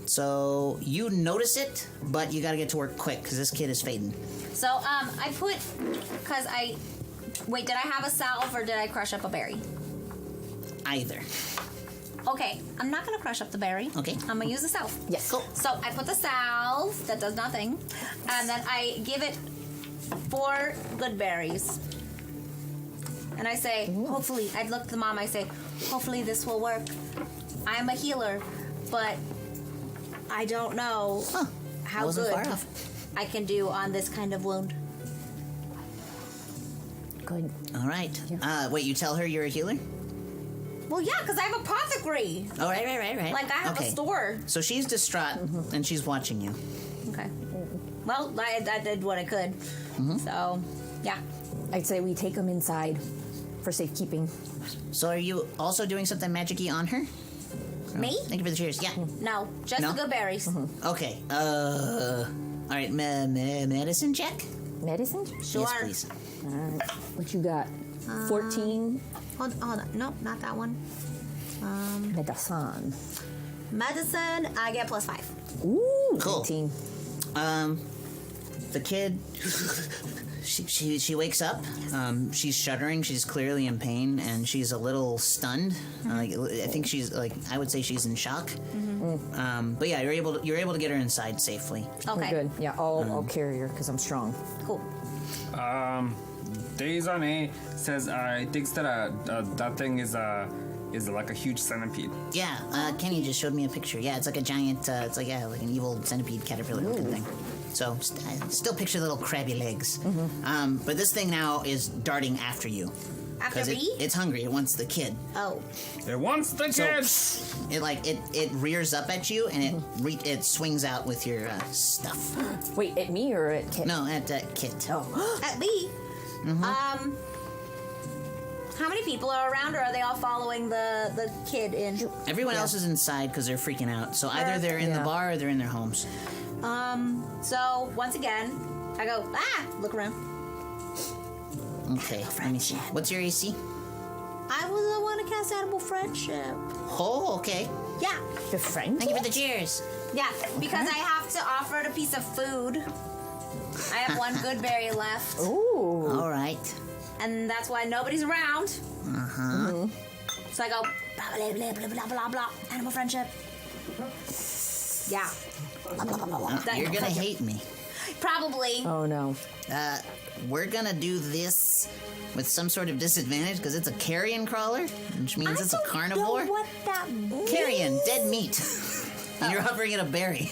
So you notice it, but you gotta get to work quick because this kid is fading. So I put wait, did I have a salve or did I crush up a berry? Either. Okay, I'm not gonna crush up the berry. Okay. I'm gonna use the salve. Yes. Cool. So I put the salve that does nothing, and then I give it 4 good berries. And I say, hopefully, I look at the mom, I say, hopefully this will work. I'm a healer, but I don't know how Wasn't good far off. I can do on this kind of wound. Good. All right. Wait, you tell her you're a healer? Well, yeah, because I have apothecary. Oh, right. Like, I have a store. So she's distraught, and she's watching you. Okay. Well, I did what I could. So, yeah. I'd say we take them inside for safekeeping. So are you also doing something magic-y on her? Me? Thank you for the cheers. Yeah. No, just No? the good berries. Okay. All right. Medicine check? Medicine? Sure. Yes, please. Alright. What you got? 14 Hold on. Nope, not that one. medicine. Medicine, I get +5. Ooh, Cool. 19. The kid, she wakes up. She's shuddering. She's clearly in pain, and she's a little stunned. I think she's I would say she's in shock. But yeah, you're able to get her inside safely. Okay. Good. Yeah, I'll carry her because I'm strong. Cool. Days on A says thinks that that thing is like a huge centipede. Yeah, Kenny just showed me a picture. Yeah, it's like a giant. It's like an evil centipede caterpillar looking thing. So I still picture little crabby legs. But this thing now is darting after you. After Because me? it's hungry. It wants the kid. Oh. It wants the kid. It rears up at you and it swings out with your stuff. Wait, at me or at Kit? No, at Kit. Oh. At me? How many people are around, or are they all following the kid in? Everyone else is inside because they're freaking out. So either they're in the bar or they're in their homes. So, once again, I go, look around. Okay, let me see. What's your AC? I was the one to cast Animal Friendship. Oh, okay. Yeah. The friend? Thank you for the cheers. Yeah, because I have to offer it a piece of food. I have 1 good berry left, Ooh. All right. and that's why nobody's around. So I go, blah, blah, blah, blah, blah, blah, blah, Animal Friendship. Yeah. You're gonna hate me. Probably. Oh, no. We're gonna do this with some sort of disadvantage because it's a carrion crawler, which means it's a carnivore. I don't know what that means. Carrion, dead meat. And you're hovering at a berry.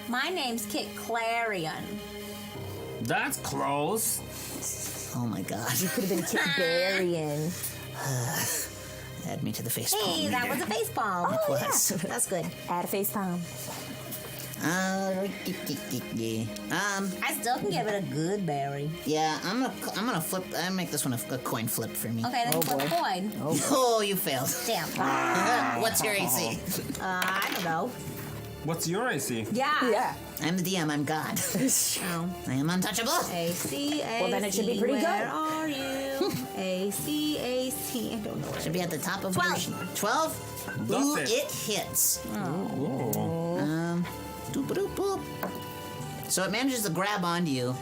My name's Kit Clarion. That's close. Oh my god. Could have been Kit Barian. Add me to the face Hey, that was a face palm. It was. That's good. Add a face palm. I still can give it a good berry. Yeah, I'm gonna flip. I make this one a coin flip for me. Okay, then flip boy. a coin. Oh, you failed. Damn. What's your AC? I don't know. What's your AC? Yeah. Yeah. I'm the DM. I'm God. Oh. I am untouchable. AC. Well, then it should be pretty where good. are you? AC. I don't know where. Should be at the top of 12. your sheet. 12. Does Ooh, it? it hits. Ooh. Doop, doop, boop. So it manages to grab onto you,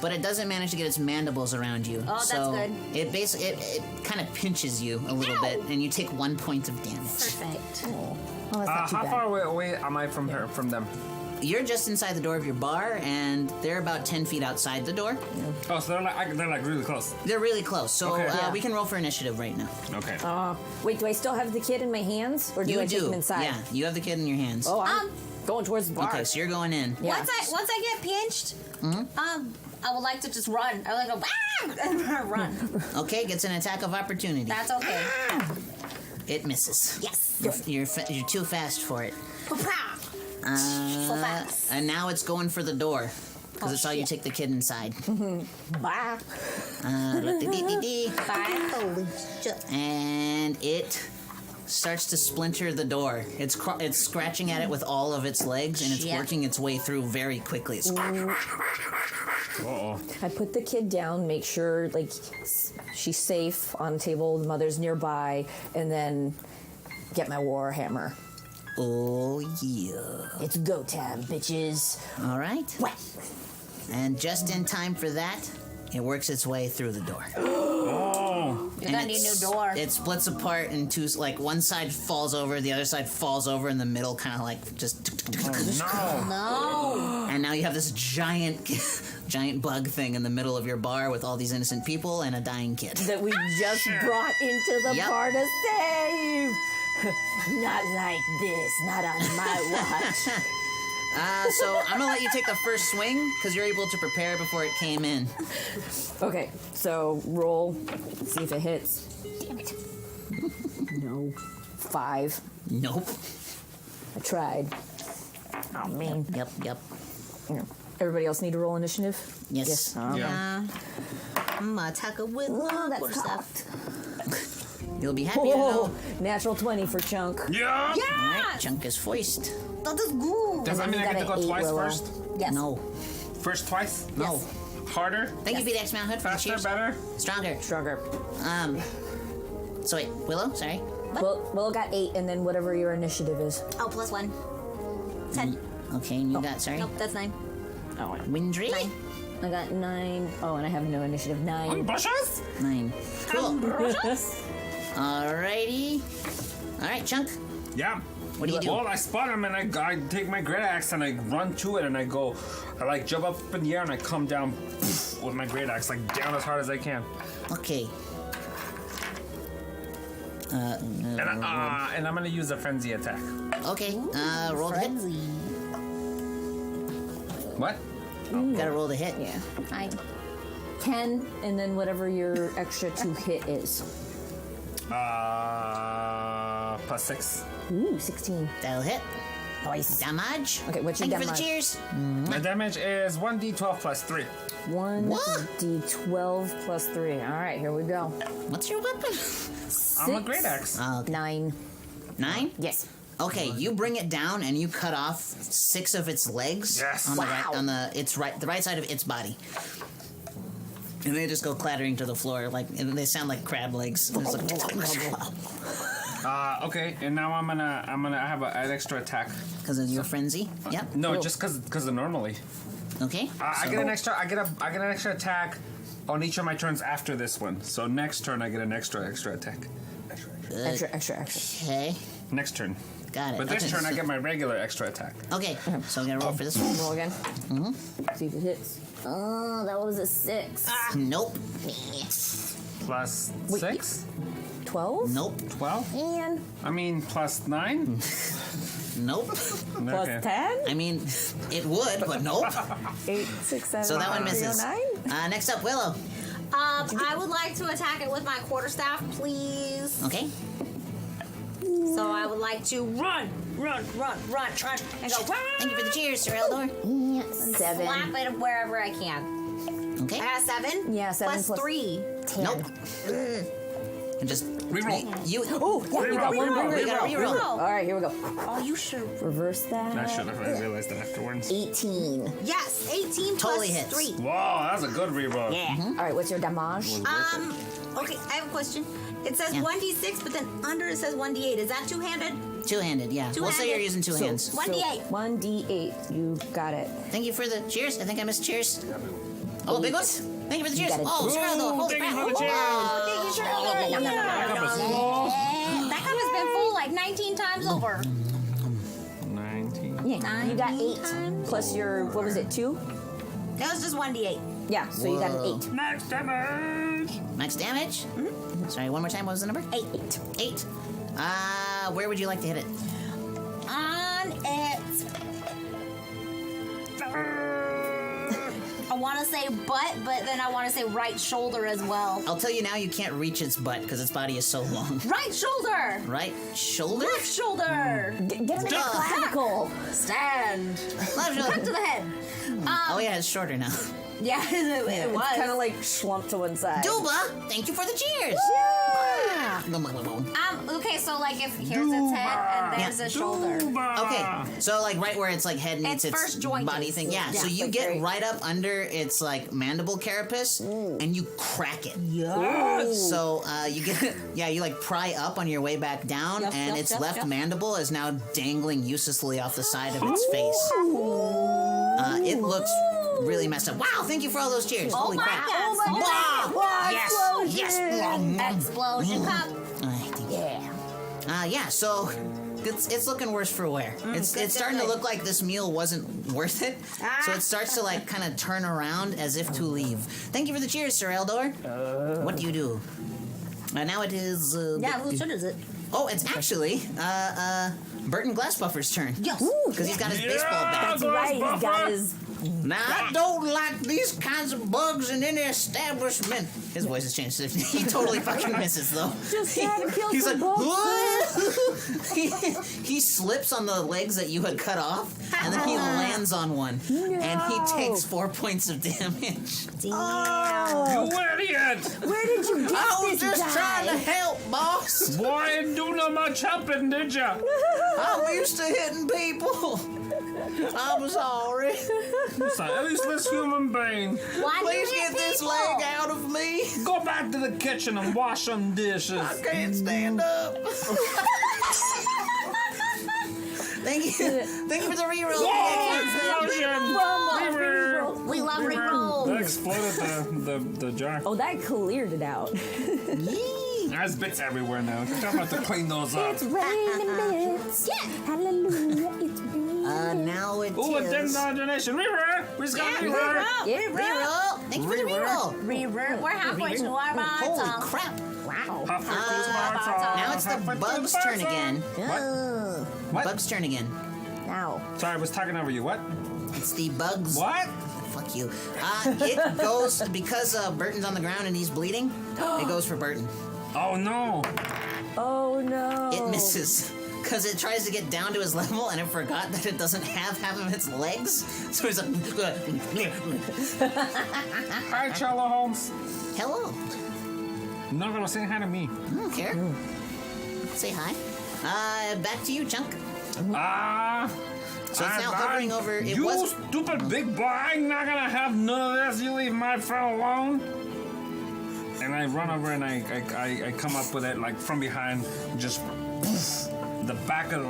but it doesn't manage to get its mandibles around you. Oh, that's so good. It basically it kind of pinches you a little Ow. bit, and you take 1 point of damage. Perfect. Oh, that's not too How bad. far away am I from them? You're just inside the door of your bar, and they're about 10 feet outside the door. Oh, so they're like really close. They're really close, so Okay. Yeah. we can roll for initiative right now. Okay. Wait, do I still have the kid in my hands? Or do I take him inside? Yeah, you have the kid in your hands. Oh, I'm going towards the bar. Okay, so you're going in. Yeah. Once I get pinched, I would like to just run. I would like to and run. Okay, gets an attack of opportunity. That's okay. It misses. Yes. You're too fast for it. Pow. So fast. And now it's going for the door. Because it's all you take the kid inside. Bye. Holy shit. And it starts to splinter the door. It's scratching at it with all of its legs, and it's Shit. working its way through very quickly. It's Uh-oh. I put the kid down, make sure she's safe on the table, the mother's nearby, and then get my war hammer. oh yeah. It's go time, bitches. All right. What? And just in time for that, it works its way through the door. Oh. You're gonna need a new door. It splits apart in two. Like one side falls over, the other side falls over, in the middle kind of like just. No. And now you have this giant bug thing in the middle of your bar with all these innocent people and a dying kid. That we just brought into the Yep. bar to save. Not like this. Not on my watch. So I'm gonna let you take the first swing because you're able to prepare before it came in. Okay, so roll. See if it hits. Damn it. No. 5. Nope. I tried. Oh, man. Yep. Here. Everybody else need to roll initiative? Yes. Okay. Yeah. I'm gonna attack it with quarter staff. You'll be happy to Whoa! know. Natural 20 for Chunk. Yeah. All right, Chunk is foist. That is good. Does that And mean then I you get to got go an twice 8, Willow. first? Yes. No. First twice? No. Harder? Thank you, BDX Mount Hood, for the Faster? cheers. Better? Stronger. Stronger. So wait, Willow, sorry. Willow got 8, and then whatever your initiative is. Oh, +1. 10. Okay, and you got, sorry. Nope, that's 9. Oh, Windry? 9. I got 9. Oh, and I have no initiative. 9. Bushes? 9. Cool. Alrighty. Alright, Chunk. Yeah. What do you do? Well, I spot him and I take my great axe and I run to it and I like jump up in the air and I come down with my great axe, like down as hard as I can. Okay. And I'm gonna use a frenzy attack. Okay. Roll the hit. What? Gotta roll the hit. Yeah. 9. 10, and then whatever your extra to hit is. +6. Ooh, 16. That'll hit. Nice. Damage. Okay, what's your Thank you for the damage? cheers. My damage is 1d12 plus 3. 1d12 plus 3. All right, here we go. What's your weapon? I'm a great axe. 9. 9? Yes. Okay, you bring it down and you cut off 6 of its legs. Yes. On the Wow. right, the right side of its body. And they just go clattering to the floor, like, and they sound like crab legs. It's like, Okay, and now I'm gonna have an extra attack. because of your frenzy. Yep. No, just because of normally. Okay. I so- get an extra. I get an extra attack on each of my turns after this one. So next turn I get an extra attack. Extra. Okay. Next turn. Got it. But this Okay, turn I so- get my regular extra attack. Okay. So I'm gonna roll for this one. Roll again. Mm-hmm. See if it hits. Oh, that was a 6. Nope. Plus Wait, 6? 12? Nope. 12? And I mean plus 9? Nope. plus Okay. 10? I mean, it would, but nope. 8, 6, 7, So that one 8, 3, misses. 9? Next up, Willow. I would like to attack it with my quarterstaff, please. Okay. So I would like to run, and go run. Thank you for the cheers, Sir Eldor. Slap 7. it wherever I can. Okay. I got 7. Yeah, 7 plus 3. 10. Nope. And just Reroll. You. Oh, yeah, you got one Reroll, more. You gotta reroll. Reroll. All right, here we go. Oh, you should. Reverse that. I should have realized that afterwards. 18. Yes, 18 Totally plus hits. 3. Wow, that's a good reroll. Yeah. All right, what's your damage? Okay, I have a question. It says Yeah. 1d6, but then under it says 1d8. Is that two-handed? Two-handed, yeah. We'll say you're Two-handed. using two hands. 1d8. 1d8. You got it. Thank you for the cheers. I think I missed cheers. Oh, big ones. Thank you for the cheers. got it. Oh, Sir Eldor. Holy Thank you crap. for the cheers. Thank you, Shirley. That cup is full. That cup has been full like 19 times over. 19. Yeah, you got 8 times. plus your, what was it, 2? That was just 1d8. Yeah, so you got an Whoa. 8. Max damage. Max damage. Sorry, one more time. What was the number? 8. 8. Where would you like to hit it? On it. I want to say butt, but then I want to say right shoulder as well. I'll tell you now, you can't reach its butt because its body is so long. Right shoulder. Right shoulder? Left shoulder. Get him in the clavicle. Stand. Left Cut to shoulder. the head. Oh yeah, it's shorter now. Yeah, it was. It's kind of like slumped to one side. Duba, thank you for the cheers. Okay, so like if here's its head and there's a shoulder. Okay, so like right where its like head meets Its its first joint body is. thing. Yeah, so Yeah, you like get very- right up under its like mandible carapace and you crack it. So you get you like pry up on your way back down, Yep, and yep, its yep, left yep. mandible is now dangling uselessly off the side of its face. It looks really messed up. Wow, thank you for all those cheers. Oh Holy my crap. God. Wow. Yes. Yes. Explosion cup. Yeah, so it's looking worse for wear. It's starting to look like this meal wasn't worth it. So it starts to like kind of turn around as if to leave. Thank you for the cheers, Sir Eldor. What do you do? Now it is... Yeah, whose turn is it? Oh, it's actually Burton Glassbuffer's turn. Yes. Because he's got his baseball bat. That's right. He's got his. Now, I don't like these kinds of bugs in any establishment. His voice has changed. He totally fucking misses, though. Just trying to kill He's some like, bugs. he slips on the legs that you had cut off, and then he lands on one, and he takes 4 points of damage. Oh, You idiot! where did you get I was this just guy? trying to help, boss. Boy, I didn't do no much helping, did ya? I'm used to hitting people. I'm sorry. So, at least this human being. Why do Please you hit get this people? leg out of me. Go back to the kitchen and wash some dishes. I can't stand up. Thank you. Thank you for the reroll. Explosion! We love That rerolls. exploded the jar. Oh, that cleared it out. There's bits everywhere now. I'm about to clean those up. It's raining bits. Yeah. Hallelujah. It's raining. Now it Ooh, a is. $10 donation. Reroll! We just got Yeah, reroll. reroll. Reroll. Thank you for the reroll. Reroll. We're halfway to our Holy marathon. crap. Wow. Halfway through the marathon. Now it's the Halfway through bug's the turn marathon. again. What? Bug's turn again. Now. Sorry, I was talking over you. What? It's the bug's. What? Fuck you. It goes, because Burton's on the ground and he's bleeding, it goes for Burton. Oh, no. Oh no. It misses. Because it tries to get down to his level and it forgot that it doesn't have half of its legs. So he's like, Hi, Sherlock Holmes. hello. No, no, say hi to me. I don't care. Say hi. Back to you, Chunk. So it's now hovering over. It you was. stupid big boy! I'm not gonna have none of this. You leave my friend alone. And I run over and I come up with it like from behind, just poof, the back of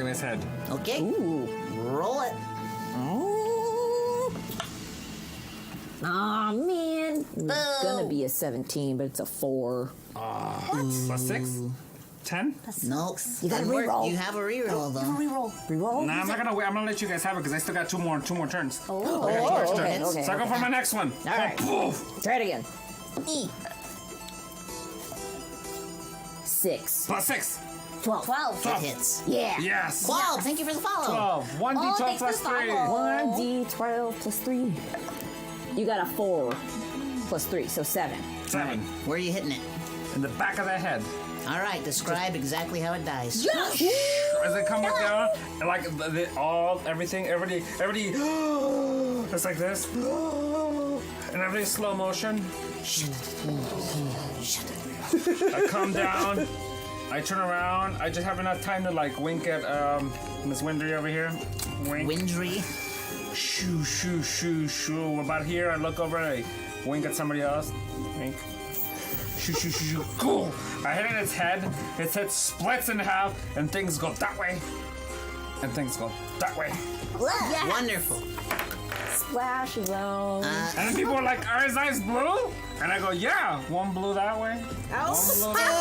his head. Okay. Ooh. Roll it. Aw, man. It's gonna be a 17, but it's a 4. Plus 6? 10? Nope. You gotta Doesn't work. reroll. You have a reroll though. Reroll. Reroll? Nah, I'm not gonna wait. I'm gonna let you guys have it because I still got two more turns. Oh. I got two extra. okay, okay, So I go okay. for my next one. All right. Poof. Try it again. E. 6. Plus 6. 12. 12. That hits. Yeah. Yes. Qual, thank you for the follow. 12. 1d12 thanks plus for 3. follow. 1d12 plus 3. You got a 4 plus 3, so 7. 7. Where are you hitting it? In the back of the head. All right, describe exactly how it dies. As they come back down, and like everything, everybody, it's like this, and everything's slow motion. I come down, I turn around, I just have enough time to like wink at Miss Windry over here. Wink. Windry. Shoo, shoo, shoo, shoo. About here, I look over, I wink at somebody else. Wink. Shoo, shoo, shoo, shoo. Cool. I hit it in its head splits in half, and things go that way. And things go that way. Yeah. Wonderful. Splash zone. And then people are like, are his eyes blue? And I go, yeah, one blue that way. One blue that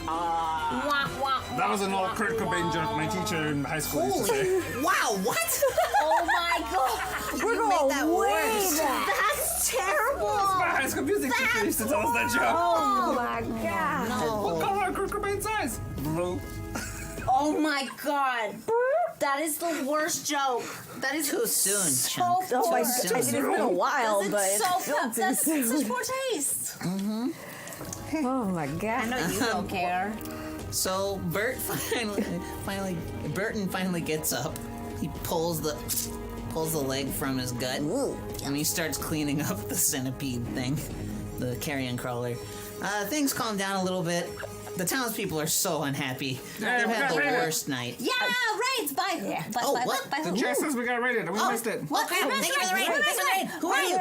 Wah, wah, way. That was an old Kurt Cobain joke my teacher in high school used to say. Wow, what? Oh my god. We're You make that going way worse. back. That's terrible. My high school music teacher used to tell us that joke. Oh my god. What color are Kurt Cobain's eyes? Blue. Oh my god. That is the worst joke. That is Too soon, so Chunk. Oh my Too god. soon. It's been a while, That's but so it's still too that's soon. such poor taste. Oh my I god. know you don't care. So Burton finally gets up. He pulls the leg from his gut, and he starts cleaning up the centipede thing, the carrion crawler. Things calm down a little bit. The townspeople are so unhappy. They've had the worst night. Yeah, raids. Bye. Oh, what? The chair says we got rated. We missed it. Oh, crap. Thank you for the raid. Thanks for the raid. Who are you?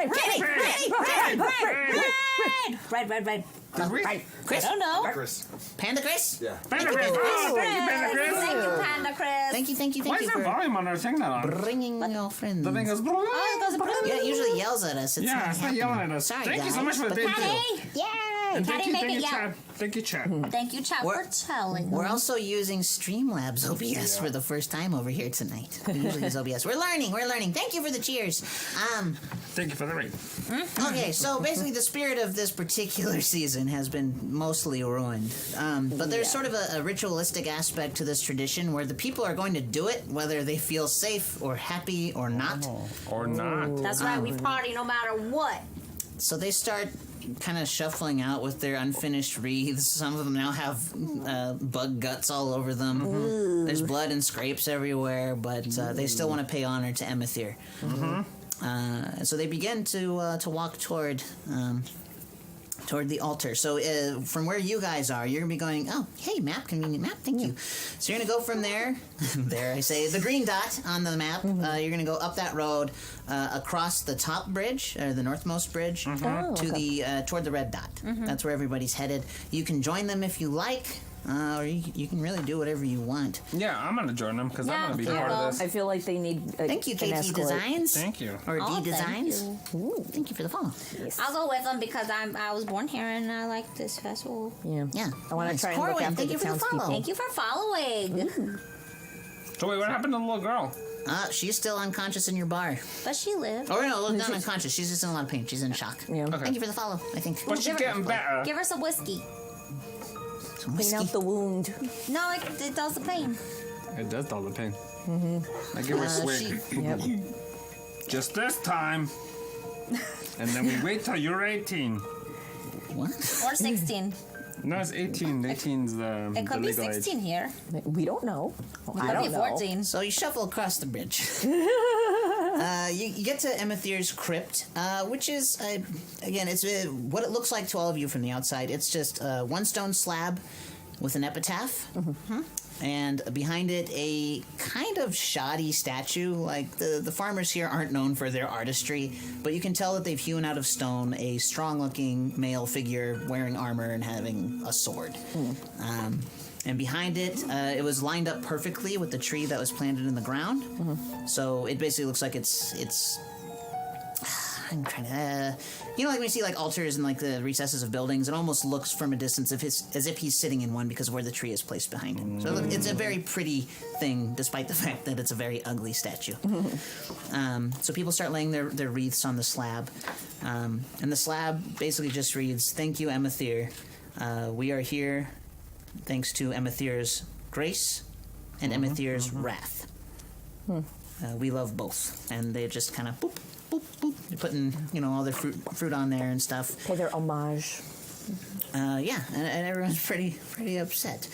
Raid. Did we? Chris? I don't know. Chris. Panda Chris? Yeah. Panda Chris. Oh, thank you, Panda Chris. Thank you, Panda Chris. Thank you Why is there for volume on our thing not on? bringing your friends. The thing goes. Yeah, it usually yells at us. It's Yeah, not it's not yelling happening. at us. Sorry, Thank you so guys, much for the but thank you. Patty! Yay! And Patty, make it yell. Chad. Thank you, Chad. Thank you, Chad, We're- for telling. We're also using Streamlabs OBS for the first time over here tonight. We usually use OBS. We're learning. Thank you for the cheers. Thank you for the raid. Okay, so basically the spirit of this particular season has been mostly ruined. But there's sort of a ritualistic aspect to this tradition where the people are going to do it whether they feel safe or happy or not. Or not. That's right, we party no matter what. So they start kind of shuffling out with their unfinished wreaths. Some of them now have bug guts all over them. There's blood and scrapes everywhere, but they still want to pay honor to Emetheer. So they begin to walk toward the altar. So from where you guys are, you're going to be going, oh, hey, map, convenient map, thank you. So you're going to go from there, there I say, the green dot on the map, you're going to go up that road, across the top bridge, or the northmost bridge, to the toward the red dot. That's where everybody's headed. You can join them if you like, or you can really do whatever you want. Yeah, I'm gonna join them because Yeah, I'm gonna be okay, part well. of this. I feel like they need. Thank you, an KT escort. Designs. Thank you. Or Oh, D thank Designs. you. Thank you for the follow. Yes. I'll go with them because I was born here and I like this festival. Yeah. Yeah. I want to Nice. try and look Corwin, after thank the you for the townspeople. follow. Thank you for following. So wait, what happened to the little girl? She's still unconscious in your bar. But she lived. Oh, no, not unconscious. She's just in a lot of pain. She's in shock. Yeah. Okay. Thank you for the follow, I think. But she's getting better. Give her some whiskey. Some Clean out whiskey. the wound. No, it does the pain. It does dull the pain. I give her a swig. Yep. Just this time. And then we wait till you're 18. What? Or 16. No, it's 18. 18's the It could be legal age. 16 here. We don't know. I Could don't be know. 14. So you shuffle across the bridge. You get to Emetheer's crypt, which is, again, it's what it looks like to all of you from the outside. It's just one stone slab with an epitaph. And behind it, a kind of shoddy statue. Like, the farmers here aren't known for their artistry, but you can tell that they've hewn out of stone a strong-looking male figure wearing armor and having a sword. And behind it, it was lined up perfectly with the tree that was planted in the ground. So it basically looks like it's I'm trying to, like when you see like altars in like the recesses of buildings, it almost looks from a distance as if he's sitting in one because of where the tree is placed behind him. So it's a very pretty thing, despite the fact that it's a very ugly statue. So people start laying their wreaths on the slab, and the slab basically just reads, "Thank you, Emetheer. We are here thanks to Emetheer's grace and Emetheer's wrath. We love both." And they just kind of boop, boop, boop. They're putting, all their fruit on there and stuff. Pay their homage. Yeah, and everyone's pretty upset.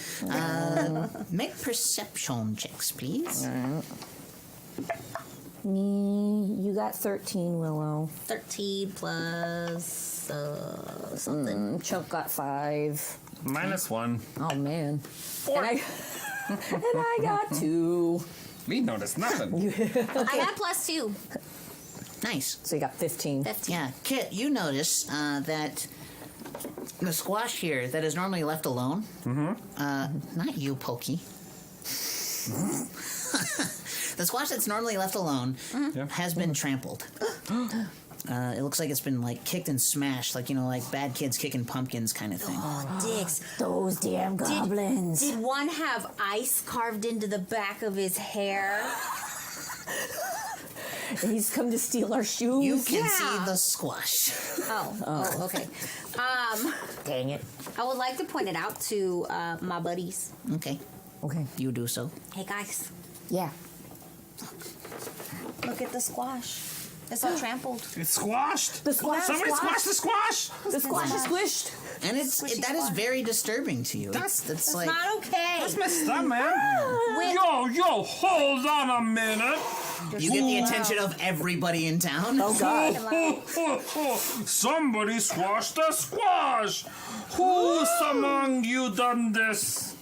Make perception checks, please. Me, you got 13, Willow. 13 plus something. Chuck got 5. -1. Oh man. And I got 2. We noticed nothing. I got +2. Nice. So you got 15. 15. Yeah, Kit, you notice that the squash here that is normally left alone, not you, Pokey. The squash that's normally left alone has been trampled. It looks like it's been like kicked and smashed, like like bad kids kicking pumpkins kind of thing. Oh, dicks. Those damn goblins. Did one have ice carved into the back of his hair? He's come to steal our shoes. You can Yeah. see the squash. Oh, okay. Dang it. I would like to point it out to my buddies. Okay, Okay. you do so. Hey, guys, Yeah. look at the squash. It's all trampled. It's squashed. The squash. Somebody squashed the squash. The squash is squished. And that is very disturbing to you. That's- that's It's like not okay. That's messed up, man. When- Yo, hold on a minute. you get the attention of everybody in town. Oh God. Somebody squashed the squash. Who's among you done this?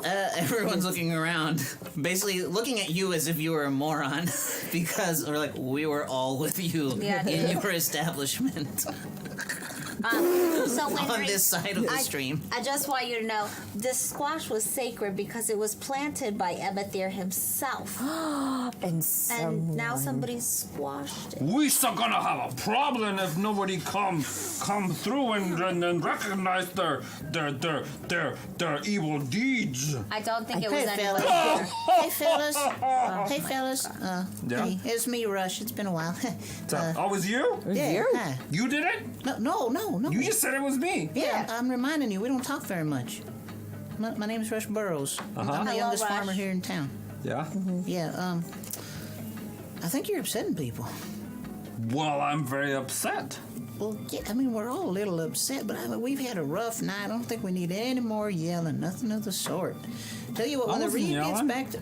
Everyone's looking around, basically looking at you as if you were a moron, because we're like, we were all with you Yeah, in dude. your establishment. So when on this side of the stream. I just want you to know this squash was sacred because it was planted by Emetheer himself, And now somebody squashed it. We still gonna have a problem if nobody come through and recognize their evil deeds. I don't think it Hey, was anybody fellas. here. Hey, fellas. Hey, fellas. Yeah? Hey, it's me, Rush. It's been a while. Oh, it was you? Yeah. you? Hi. You did it? No. You just said it was me. Yeah, I'm reminding you, we don't talk very much. My name is Rush Burrows. I'm the Hello, youngest Rush. farmer here in town. Yeah. Yeah, I think you're upsetting people. Well, I'm very upset. Well, yeah, I mean, we're all a little upset, but we've had a rough night. I don't think we need any more yelling, nothing of the sort. Tell you what, I when the wasn't reed gets yelling. back to...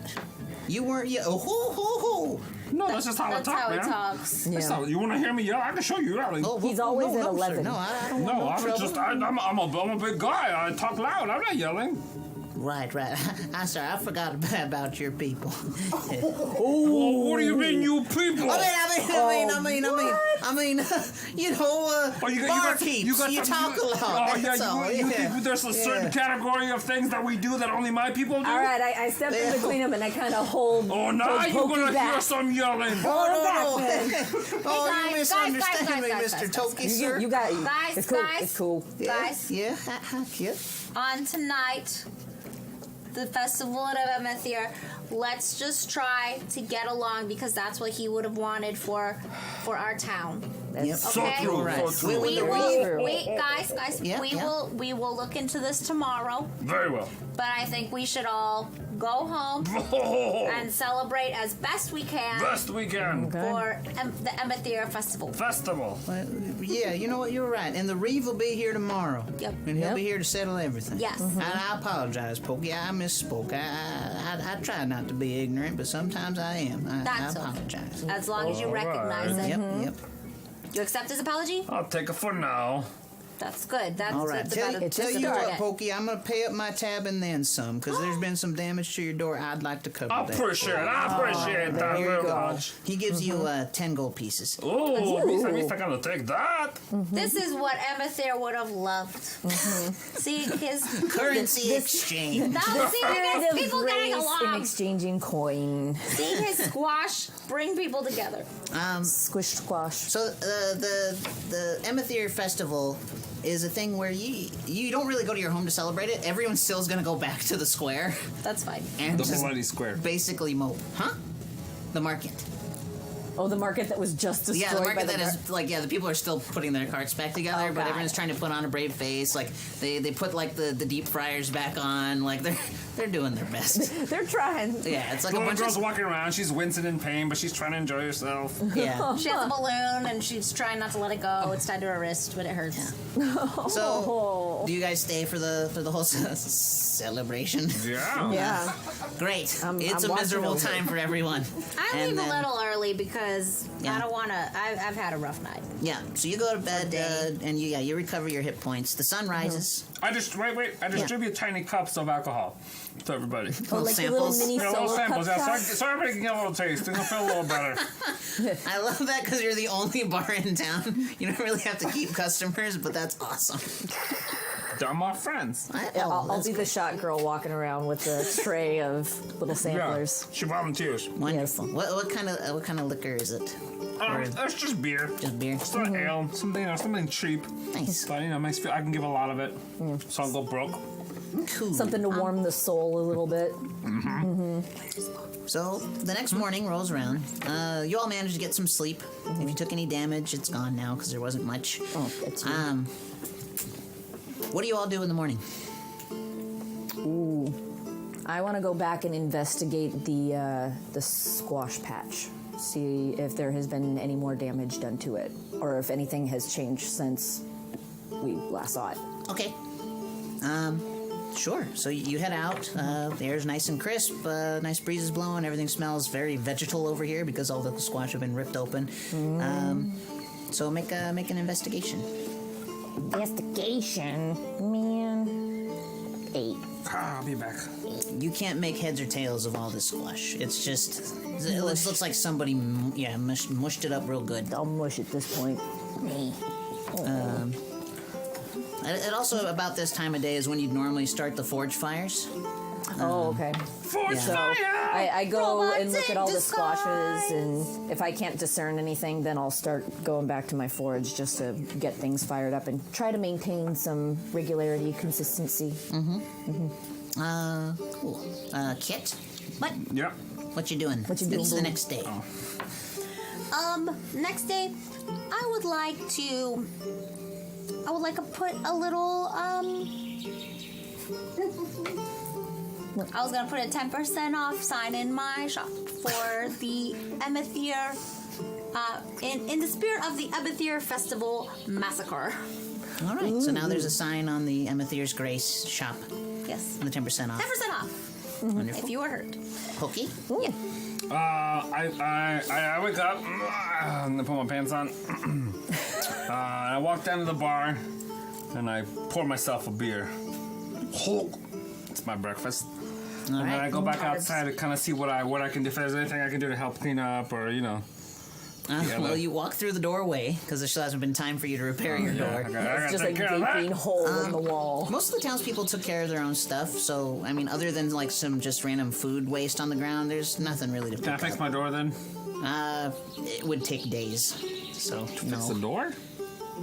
You weren't yelling. Oh, ho, ho, ho. No, that's just how I That's talk, how he man. talks. That's how, you want to hear me yell? I can show you yelling. Oh, He's always no, at no, 11. Sir. No, I don't want No, no I'm trouble. just, I'm a big guy. I talk loud. I'm not yelling. Right. I'm sorry, I forgot about your people. Well, what do you mean, you people? I mean, you know, barkeeps. You some- talk a lot. Oh, yeah, that's all, you yeah. people, there's a certain Yeah. category of things that we do that only my people do. All right, I step in between them and I kind of hold. Oh, now hold you're Pokey gonna back. hear some yelling. Hold it back, Oh, man. oh, guys, you misunderstand guys, me, guys, Mr. guys, Toki, sir. You got it. Guys, It's cool. guys. It's cool. Guys, Yeah. on tonight, the festival of Emetheer, let's just try to get along because that's what he would have wanted for our town. Yep. So Okay. true, Right. so true. We the will wait, guys. Yeah, we yeah. will look into this tomorrow. Very well. But I think we should all go home and celebrate as best we can Best we can. for the Emetheer festival. Festival. Yeah, you know what? You're right. And the Reeve will be here tomorrow. Yep. And he'll Yep. be here to settle everything. Yes. And I apologize, Pokey. I misspoke. I try not to be ignorant, but sometimes I am. I That's okay. apologize. As long as you All recognize right. it. Yep. You accept his apology? I'll take it for now. That's good. That's All right. that's Tell, about tell just you about what, it. Pokey, I'm going to pay up my tab and then some, because there's been some damage to your door. I'd like to cover I that. appreciate it. I appreciate that Here you very go. much. He gives you 10 gold pieces. Oh, at least I gotta take that. This is what Emetheer would have loved. See his Currency exchange. now see his people getting in along. exchanging coin. See his squash bring people together. Squish squash. So the Emetheer festival is a thing where you don't really go to your home to celebrate it. Everyone still is going to go back to the square That's fine. and The just bloody square. basically mope. Huh? The market. Oh, the market that was just destroyed Yeah, the by market the that is like the people are still putting their carts back together, Oh, but God. everyone's trying to put on a brave face. Like they put like the deep fryers back on. Like they're doing their best. They're trying. Yeah, it's like a Little bunch girl's of walking around. She's wincing in pain, but she's trying to enjoy herself. yeah. She has a balloon and she's trying not to let it go. It's tied to her wrist, but it hurts. So do you guys stay for the whole celebration? Yeah. Yeah. Great. I'm It's a watching miserable over. time for everyone. I And leave a then- little early because Yeah. I don't want to. I've had a rough night. Yeah, so you go to bed day. and you recover your hit points. The sun rises. I distribute tiny cups of alcohol to everybody. Oh, like the little samples. mini Yeah, little solo samples, cup yeah, shots? so everybody can get a little taste. It'll feel a little better. I love that because you're the only bar in town. You don't really have to keep customers, but that's awesome. They're my friends. Yeah, I'll be the shot girl walking around with a tray of little samplers. Yeah, she volunteers. Wonderful. What kind of liquor is it? It's just beer. Just beer. It's not ale. Something cheap. Nice. But makes me feel I can give a lot of it. So I'll go broke. Cool. Something to warm the soul a little bit. So the next morning rolls around. You all managed to get some sleep. If you took any damage, it's gone now because there wasn't much. Oh, that's you. What do you all do in the morning? I want to go back and investigate the squash patch. See if there has been any more damage done to it, or if anything has changed since we last saw it. Okay. Sure. So you head out. The air's nice and crisp. Nice breezes blowing. Everything smells very vegetal over here because all the squash have been ripped open. So make an investigation. Investigation, man. 8. I'll be back. You can't make heads or tails of all this squash. It's just it looks like somebody mushed it up real good. I'll mush at this point. Me. And also about this time of day is when you'd normally start the forge fires. Oh, okay. Forge So fire! I go and look Robots at all in the squashes, and if I can't discern anything, then I'll start going back to my forge just to get things fired up and try to maintain some regularity, consistency. Cool. Kit, Yep. what you doing? What you doing, It's the boo? next day. Next day, I would like to put a little, I was gonna put a 10% off sign in my shop for the Emetheer, in the spirit of the Emetheer Festival Massacre. All right. So now there's a sign on the Emetheer's Grace shop. Yes. The 10% off. 10% off, Wonderful. if you were hurt. Pokey? Yeah. I wake up and I put my pants on. I walk down to the bar and I pour myself a beer. It's my breakfast. All And then I right. go back outside to kind of see what I can do. If there's anything I can do to help clean up, or yeah, Well, you walk through the doorway because there still hasn't been time for you to repair your door. I gotta It's just take a care of that. gaping hole in the wall. Most of the townspeople took care of their own stuff, so I mean, other than like some just random food waste on the ground, there's nothing really to Can I pick fix up. my door then? It would take days. So Fix the no. door?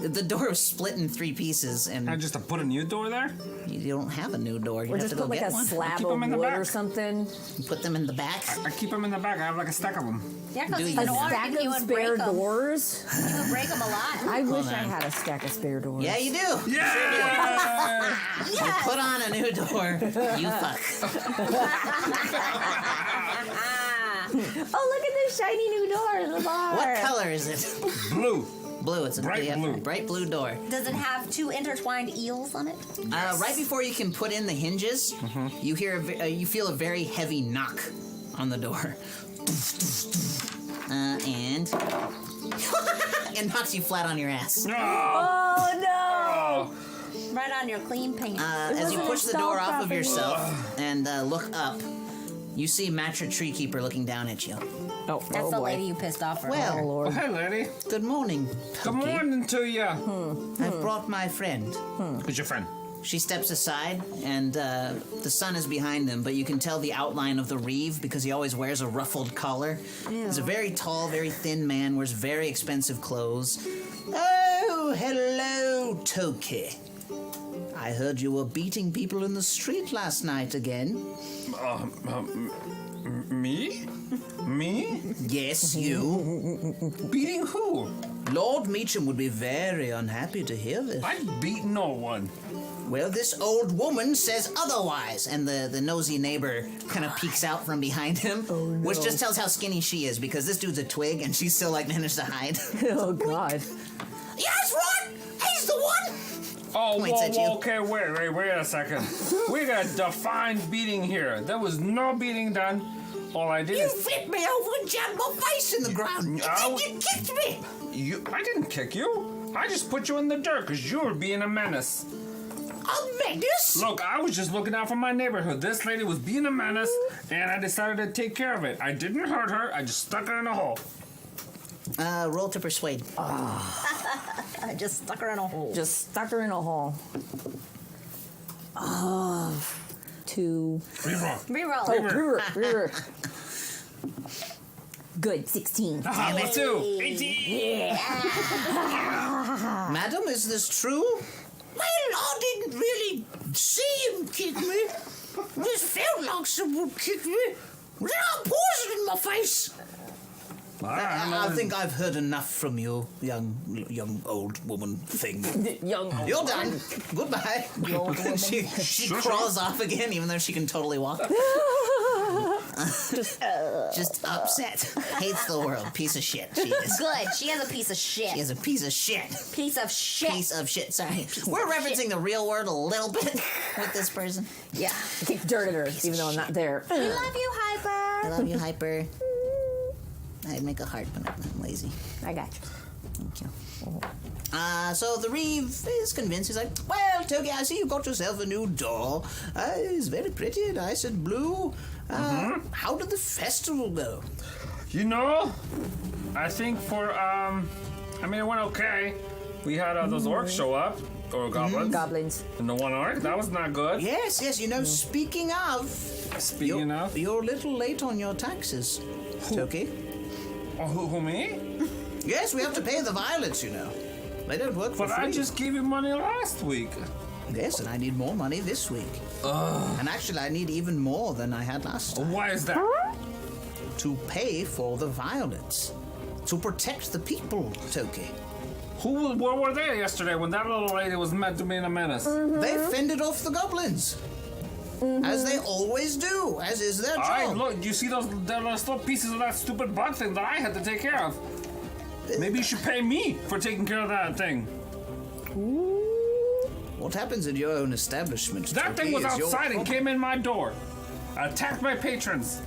The door was split in 3 pieces, and I just to put a new door there? you don't have a new door. You Or have just to go put like get a one. slab Keep of 'em in the wood back. or something. Put them in the back. I keep them in the back. I have like a stack of them. Yeah, because Do you you? know A what? Stack You of would break spare them. doors. You would break them a lot. I wish I on. had a stack of spare doors. Yeah, you do. Yeah! You put on a new door. You fuck. Oh, look at this shiny new door in the bar. What color is it? Blue. Blue. It's a Bright blue. bright blue door. Does it have 2 intertwined eels on it? Right before you can put in the hinges, you hear you feel a very heavy knock on the door, and it knocks you flat on your ass. Oh no! Right on your clean paint. As you wasn't push the door installed off of properly. yourself and look up, you see Matra Treekeeper looking down at you. Oh, That's the boy. lady you pissed off. Well, Oh Oh, Lord. hey, lady. good morning. Good Pokey. morning to you. I've brought my friend. Who's your friend? She steps aside, and the sun is behind him, but you can tell the outline of the reeve because he always wears a ruffled collar. He's a very tall, very thin man, wears very expensive clothes. Oh, hello, Toki. I heard you were beating people in the street last night again. Me? Me? Yes, you. Beating who? Lord Meacham would be very unhappy to hear this. I beat no one. Well, this old woman says otherwise. And the nosy neighbor kind of peeks out from behind him, which just tells how skinny she is because this dude's a twig and she's still like managed to hide. Oh God. Yes, Ron! He's the one! Oh, Points at you. okay, wait a second. We got defined beating here. There was no beating done. All I did You is flipped me over and jammed my face in the ground. Ow. You kicked me! I didn't kick you. I just put you in the dirt because you were being a menace. A menace? Look, I was just looking out for my neighborhood. This lady was being a menace, and I decided to take care of it. I didn't hurt her. I just stuck her in a hole. Roll to persuade. I just stuck her in a hole. Just stuck her in a hole. 2. Reroll. Reroll. Oh, good. 16. Ah, me too. 18. Madam, is this true? Well, I didn't really see him kick me. Just felt like someone kicked me. Then I poison in my face. I think I've heard enough from you, young old woman thing. Young. You're done. Goodbye. She crawls off again, even though she can totally walk. Just upset. Hates the world. Piece of shit. She is. Good. She has a piece of shit. She is a piece of shit. Piece of shit. Piece of shit. Sorry. We're referencing the real word a little bit with this person. Yeah. Kick dirt at her, even though I'm not there. We love you, I Hyper. love you, Hyper. I'd make a heart, but I'm lazy. I got you. Thank you. So the Reeve is convinced. He's like, well, Togi, I see you got yourself a new doll. It's very pretty, nice and blue. How did the festival go? You know, I think it went okay. We had those orcs show up. or goblins? Goblins. And the one orc? That was not good. Yes, you know, speaking of... Speaking of? You're a little late on your taxes, Toki. Oh, who, me? Yes, we have to pay the violets, you know. They don't work for But free. I just gave you money last week. Yes, and I need more money this week. And actually, I need even more than I had last time. Why is that? To pay for the violets. To protect the people, Toki. Where were they yesterday when that little lady was meant to be a menace? They fended off the goblins. As they always do, as is their job. Alright, look, you see those little pieces of that stupid bug thing that I had to take care of? Maybe you should pay me for taking care of that thing. What happens in your own establishment? That Toki, thing was is your outside and problem. came in my door. Attacked my patrons.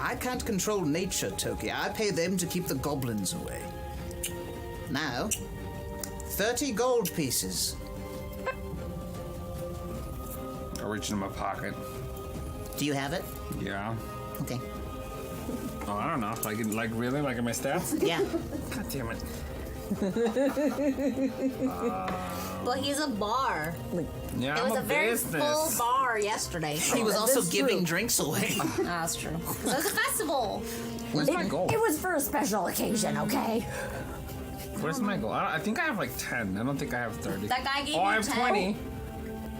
I can't control nature, Toki. I pay them to keep the goblins away. Now, 30 gold pieces. I reached in my pocket. Do you have it? Yeah. Okay. Oh, I don't know. Like really? Like in my stats? Yeah. God damn it. But he's a bar. Yeah, It was I'm a very business. full bar yesterday. He was also That's giving true. drinks away. That's true. So it's a festival. Where's my gold? It was for a special occasion, okay? Where's my gold? I think I have like 10. I don't think I have 30. That guy gave Oh, you I have 10? 20.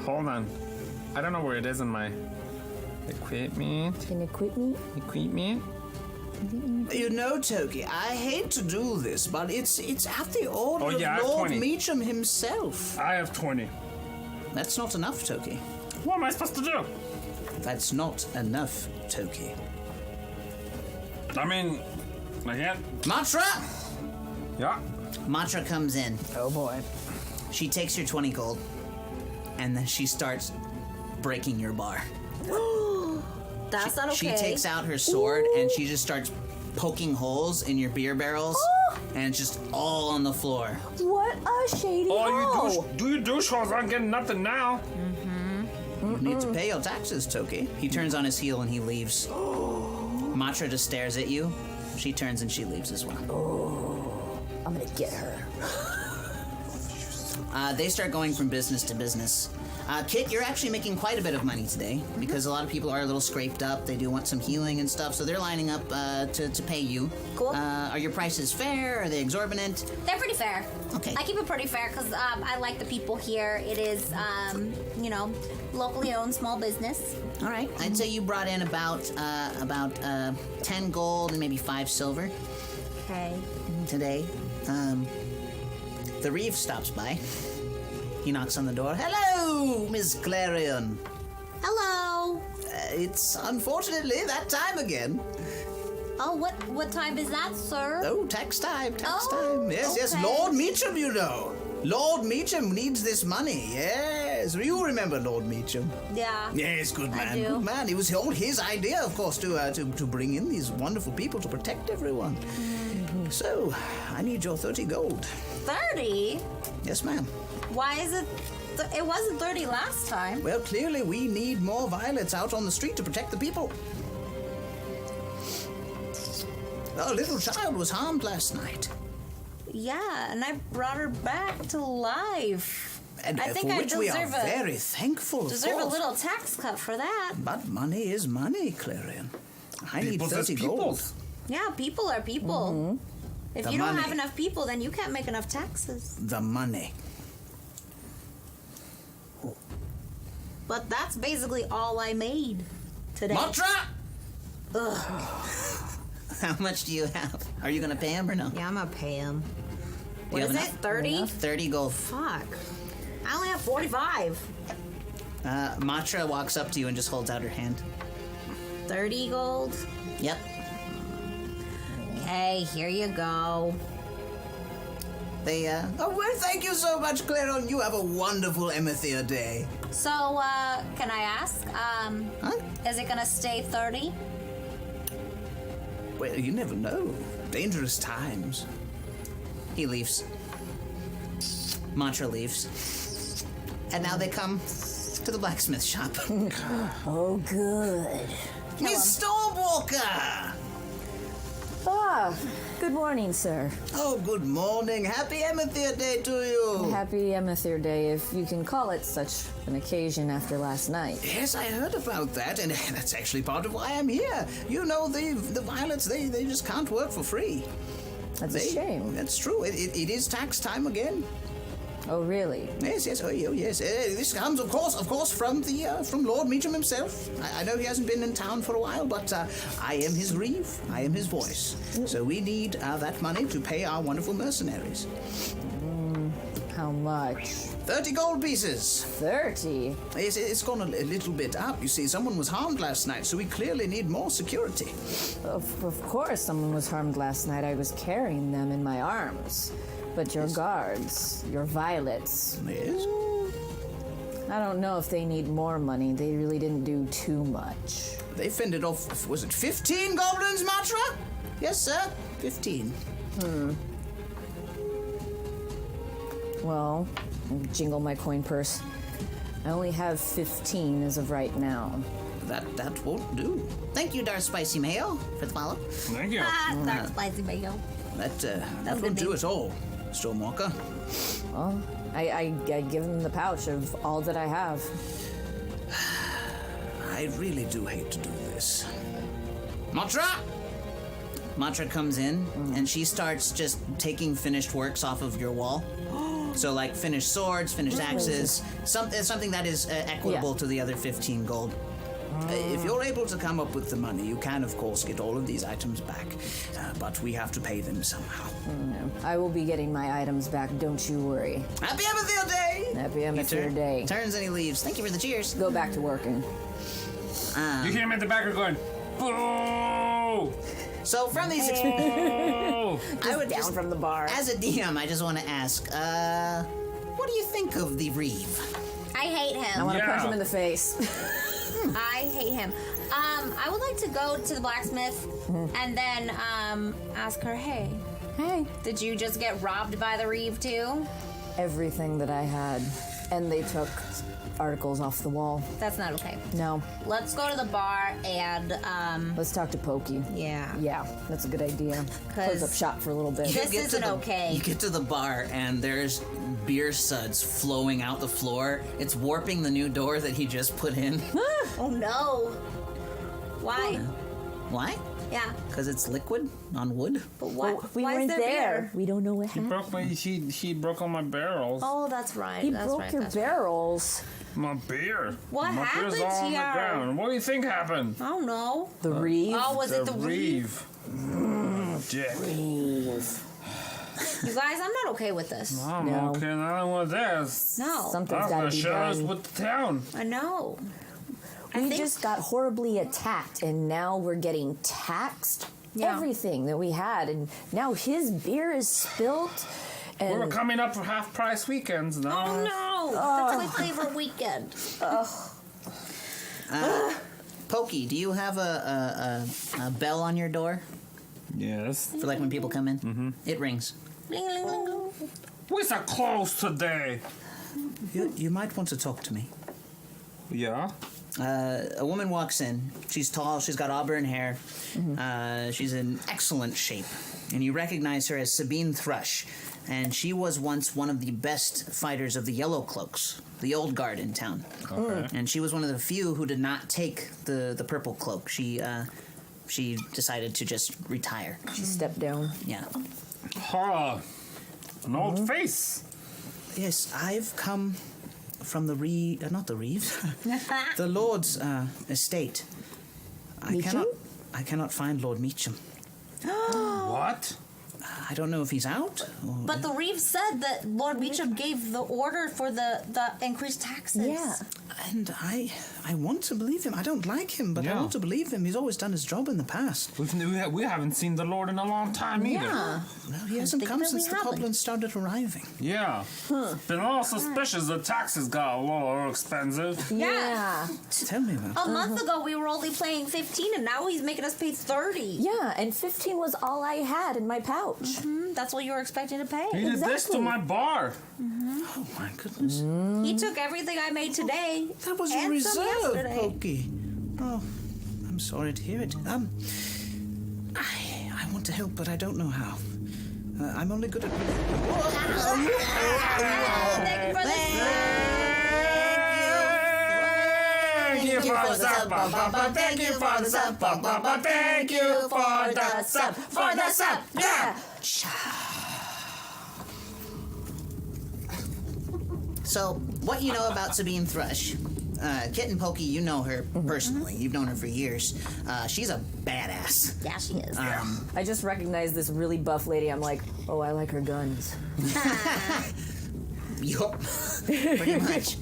Hold on. I don't know where it is in my equipment. Can you quit me? Equipment? You know, Toki, I hate to do this, but it's at the order Oh, yeah, I have of Lord 20. Meacham himself. I have 20. That's not enough, Toki. What am I supposed to do? That's not enough, Toki. I mean, I can't. Matra! Yeah. Matra comes in. Oh boy. She takes your 20 gold, and then she starts breaking your bar. That's not okay. She takes out her sword and she just starts poking holes in your beer barrels, and it's just all on the floor. What a shady Oh, hoe. you douche holes aren't getting nothing now. You need to pay your taxes, Toki. He turns on his heel and he leaves. Matra just stares at you. She turns and she leaves as well. I'm gonna get her. They start going from business to business. Kit, you're actually making quite a bit of money today because a lot of people are a little scraped up. They do want some healing and stuff, so they're lining up to pay you. Cool. Are your prices fair? Are they exorbitant? They're pretty fair. Okay. I keep it pretty fair because I like the people here. It is, locally owned small business. All right. I'd say you brought in about 10 gold and maybe 5 silver Okay. today. The Reeve stops by. He knocks on the door. Hello, Miss Clarion. Hello. It's unfortunately that time again. Oh, what time is that, sir? Oh, tax time, tax Oh, time. Yes, okay. Lord Meacham, you know. Lord Meacham needs this money. Yes, you remember Lord Meacham. Yeah. Yes, good I man, do. good man. It was all his idea, of course, to bring in these wonderful people to protect everyone. So, I need your 30 gold. 30? Yes, ma'am. Why is it? It wasn't 30 last time. Well, clearly we need more violets out on the street to protect the people. A little child was harmed last night. Yeah, and I brought her back to life. And I think for I which we are deserve a- very thankful, of Deserve a course. little tax cut for that. But money is money, Clarion. I need Peoples is 30 gold. peoples. Yeah, people are people. If The you don't money. have enough people, then you can't make enough taxes. The money. But that's basically all I made today. Matra! How much do you have? Are you gonna pay him or no? Yeah, I'm gonna pay him. Do What you is have it? enough? 30? 30 gold. Fuck. I only have 45. Matra walks up to you and just holds out her hand. 30 gold? Yep. Okay, here you go. They, oh, well, thank you so much, Clarion. You have a wonderful Emetheer day. So, can I ask, Huh? is it gonna stay 30? Well, you never know. Dangerous times. He leaves. Matra leaves. And now they come to the blacksmith shop. Oh, good. Miss Stormwalker! Good morning, sir. Oh, good morning. Happy Emetheer Day to you. Happy Emetheer Day, if you can call it such an occasion after last night. Yes, I heard about that, and that's actually part of why I'm here. You know, the violets, they just can't work for free. That's a shame. That's true. It is tax time again. Oh, really? Yes. Oh, yes. This comes, of course, from Lord Meacham himself. I know he hasn't been in town for a while, but I am his reeve. I am his voice. So we need that money to pay our wonderful mercenaries. How much? 30 gold pieces. 30? It's gone a little bit up. You see, someone was harmed last night, so we clearly need more security. Of course someone was harmed last night. I was carrying them in my arms. But your guards, your violets, Yes? I don't know if they need more money. They really didn't do too much. They fended off, was it 15 goblins, Matra? Yes, sir. 15. Well, jingle my coin purse. I only have 15 as of right now. That won't do. Thank you, Darth Spicy Mayo, for the follow. Thank you. That's spicy mayo. That won't do at all, Stormwalker. Well, I give them the pouch of all that I have. I really do hate to do this. Matra! Matra comes in, and she starts just taking finished works off of your wall. So, like, finished swords, finished axes, something that is equitable to the other 15 gold. If you're able to come up with the money, you can, of course, get all of these items back. But we have to pay them somehow. I will be getting my items back, don't you worry. Happy Emetheer Day! Happy Emetheer Day. Turns and he leaves. Thank you for the cheers. Go back to working. You hear him at the back going, boo! So from these Oh! I would Down from the bar. As a DM, I just want to ask, what do you think of the Reeve? I hate I him. want to Yeah. punch him in the face. I hate him. I would like to go to the blacksmith and then ask her, hey, did you just get robbed by the Reeve too? Everything that I had. And they took articles off the wall. That's not okay. No. Let's go to the bar and Let's talk to Pokey. yeah. Yeah, that's a good idea. Close up shop for a little bit. This isn't okay. You get to the bar, and there's beer suds flowing out the floor. It's warping the new door that he just put in. Oh no. Why? Why? Yeah. Because it's liquid on wood? But what? We why is weren't there there. beer? We don't know what happened. Broke my, she broke all my barrels. Oh, that's right. He that's broke right. your that's right. barrels. My beer. What my beer's happened all on the here? ground. What do you think happened? I don't know. The Reeve. Oh, was it the Reeve? Dick. You guys, I'm not okay with this. I'm No. okay now with this. No. Something's I'm got gonna to be share us done. with the town. I know. I We think just got horribly attacked, and now we're getting taxed. Yeah. Everything that we had, and now his beer is spilt. And We were coming up for half-price weekends now. Oh no! That's my favorite weekend. Pokey, do you have a bell on your door? Yes. For like when people come in? Mm-hmm. It rings. Bling, bling, bling, bling. We're so close today. You might want to talk to me. Yeah. A woman walks in. She's tall. She's got auburn hair. She's in excellent shape. And you recognize her as Sabine Thrush. And she was once one of the best fighters of the Yellow Cloaks, the old guard in town. Okay. And she was one of the few who did not take the purple cloak. She decided to just retire. she stepped down. Yeah. Horror. An old face. Yes, I've come from the not the Reeves, the Lord's estate. Meacham? I cannot find Lord Meacham. What? I don't know if he's out. Or... But the Reeve said that Lord Meacham gave the order for the increased taxes. Yeah. And I want to believe him. I don't like him, but I Yeah. want to believe him. He's always done his job in the past. We haven't seen the Lord in a long time either. Yeah. Well, he hasn't think come that we since the haven't. goblins started arriving. Yeah. Been a little suspicious the taxes got a little expensive. Yeah. Tell me about it. A month ago we were only paying 15 and now he's making us pay 30. Yeah, and 15 was all I had in my pouch. That's what you were expecting to pay. He did this to Exactly. my bar. Oh my goodness. He took everything I made today. That was and reserved, some yesterday. Pokey. Oh, I'm sorry to hear it. I I want to help, but I don't know how. I'm only good at... Thank you for the Thank you for the sub. Thank you for the sub. Thank you for the sub. For the sub. Yeah. So, what you know about Sabine Thrush? Kit and Pokey, you know her personally. You've known her for years. She's a badass. Yeah, she is. I just recognized this really buff lady. I'm like, oh, I like her guns. Yup. Pretty much.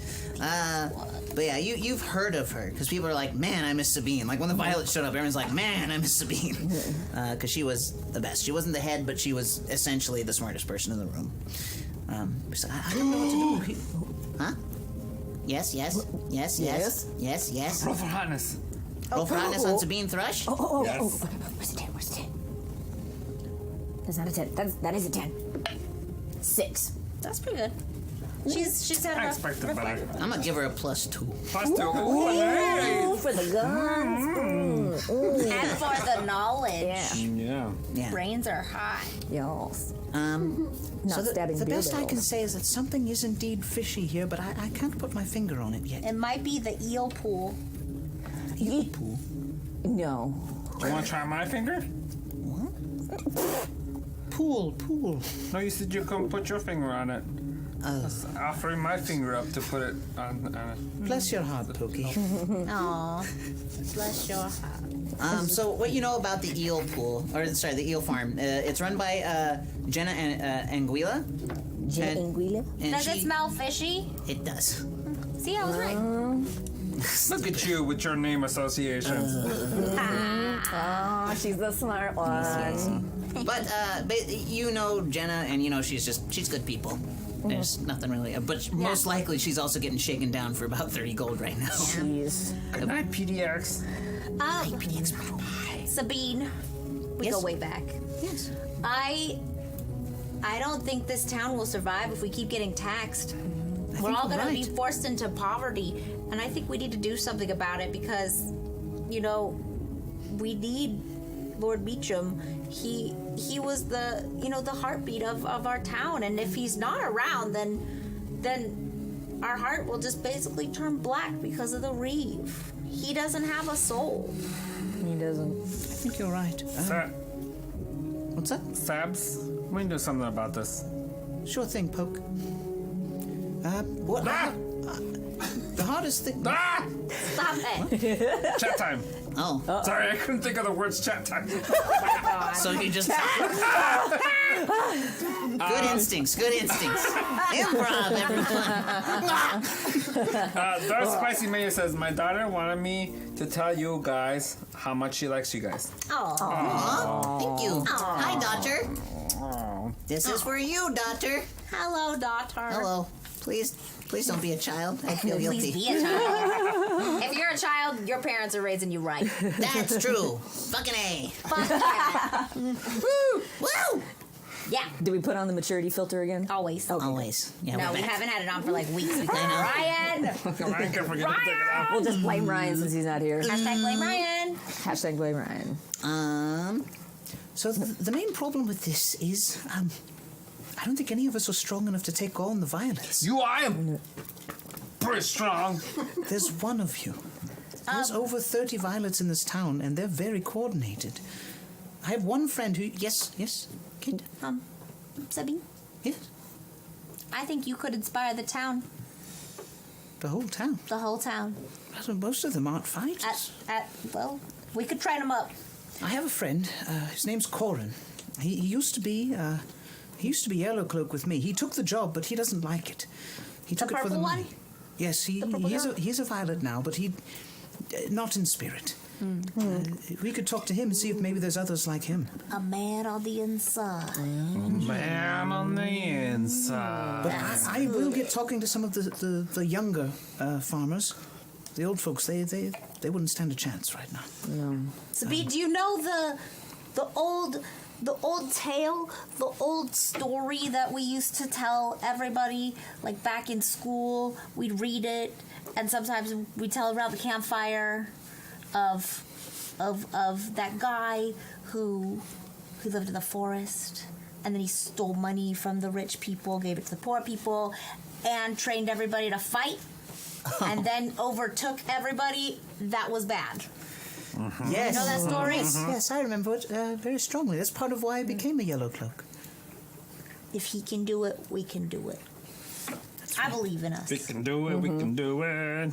But yeah, you've heard of her, because people are like, man, I miss Sabine. Like, when the Violet showed up, everyone's like, man, I miss Sabine. Because she was the best. She wasn't the head, but she was essentially the smartest person in the room. So I don't know what to do. Huh? Yes. Roll for hotness. Roll for hotness on Sabine Thrush? Yes. Where's the 10? Where's the 10? That's not a 10. That is a 10. 6. That's pretty good. She's had I a expected rough better. fight. I'm going to give her a +2. +2. Ooh, nice. For the guns. And for the knowledge. Yeah. Yeah. Brains are hot. Yes. So stabbing the beer best I can barrels. say is that something is indeed fishy here, but I can't put my finger on it yet. It might be the eel pool. Eel pool? No. Do you want to try my finger? Pool. No, you said you couldn't put your finger on it. I was offering my finger up to put it on it. Bless your heart, Pokey. Aw. Bless your heart. So what you know about the eel pool, or sorry, the eel farm? It's run by Jenna Anguilla. Jenna Anguilla? And Does it smell fishy? It does. See, I was right. Look at you with your name associations. Oh, she's the smart one. But you know Jenna, and you know she's good people. There's nothing really, but most likely she's also getting shaken down for about 30 gold right now. Jeez. Good night, PDX. Sabine, we Yes? go way back. Yes. I don't think this town will survive if we keep getting taxed. We're think all you're going to be right. forced into poverty, and I think we need to do something about it because, you know, we need Lord Beecham. He was the heartbeat of our town, and if he's not around, then our heart will just basically turn black because of the reeve. He doesn't have a soul. He doesn't. I think you're right. What's that? Sabs, we can do something about this. Sure thing, Poke. What? Ah! The hardest thing. Ah! Stop it. Chat time. Oh, Sorry, I couldn't think of the words chat time. so you just. Good instincts. Improv, everyone. Dark Spicy Mayo says, my daughter wanted me to tell you guys how much she likes you guys. Oh. Aw, thank you. Hi, Doctor. Oh. This is for you, Doctor. Hello, daughter. Hello. Please don't be a child. I feel Please guilty. be a child. If you're a child, your parents are raising you right. That's true. Fucking A. Fuck yeah. Woo! Yeah, Did we put on the maturity filter again? always. Always. Yeah, No, we're we back. haven't had it on for like weeks because I know. Ryan. I can't forget to take it out. We'll just blame Ryan since he's not here. Hashtag blame Ryan. Hashtag blame Ryan. So the main problem with this is, I don't think any of us are strong enough to take on the violets. I am pretty strong. There's one of you. There's over 30 violets in this town, and they're very coordinated. I have one friend who... Yes, kid? Sabine, Yes, I think you could inspire the town, the whole town. the whole town. Well, most of them aren't fighters. Well, we could train them up. I have a friend. His name's Corin. He used to be... He used to be Yellow Cloak with me. He took the job, but he doesn't like it. He took it for the purple money. one? Yes, purple girl? he's a violet now, but he... not in spirit. We could talk to him and see if maybe there's others like him. A man on the inside. Man on the inside. But I will get talking to some of the younger farmers. The old folks, they wouldn't stand a chance right now. Sabine, do you know the old tale, the old story that we used to tell everybody, like back in school? We'd read it, and sometimes we'd tell around the campfire of that guy who who lived in the forest, and then he stole money from the rich people, gave it to the poor people, and trained everybody to fight, and then overtook everybody. That was bad. Yes. You know that story? Yes, I remember it very strongly. That's part of why I became a Yellow Cloak. If he can do it, we can do it. I believe in us. We can do it. We can do it.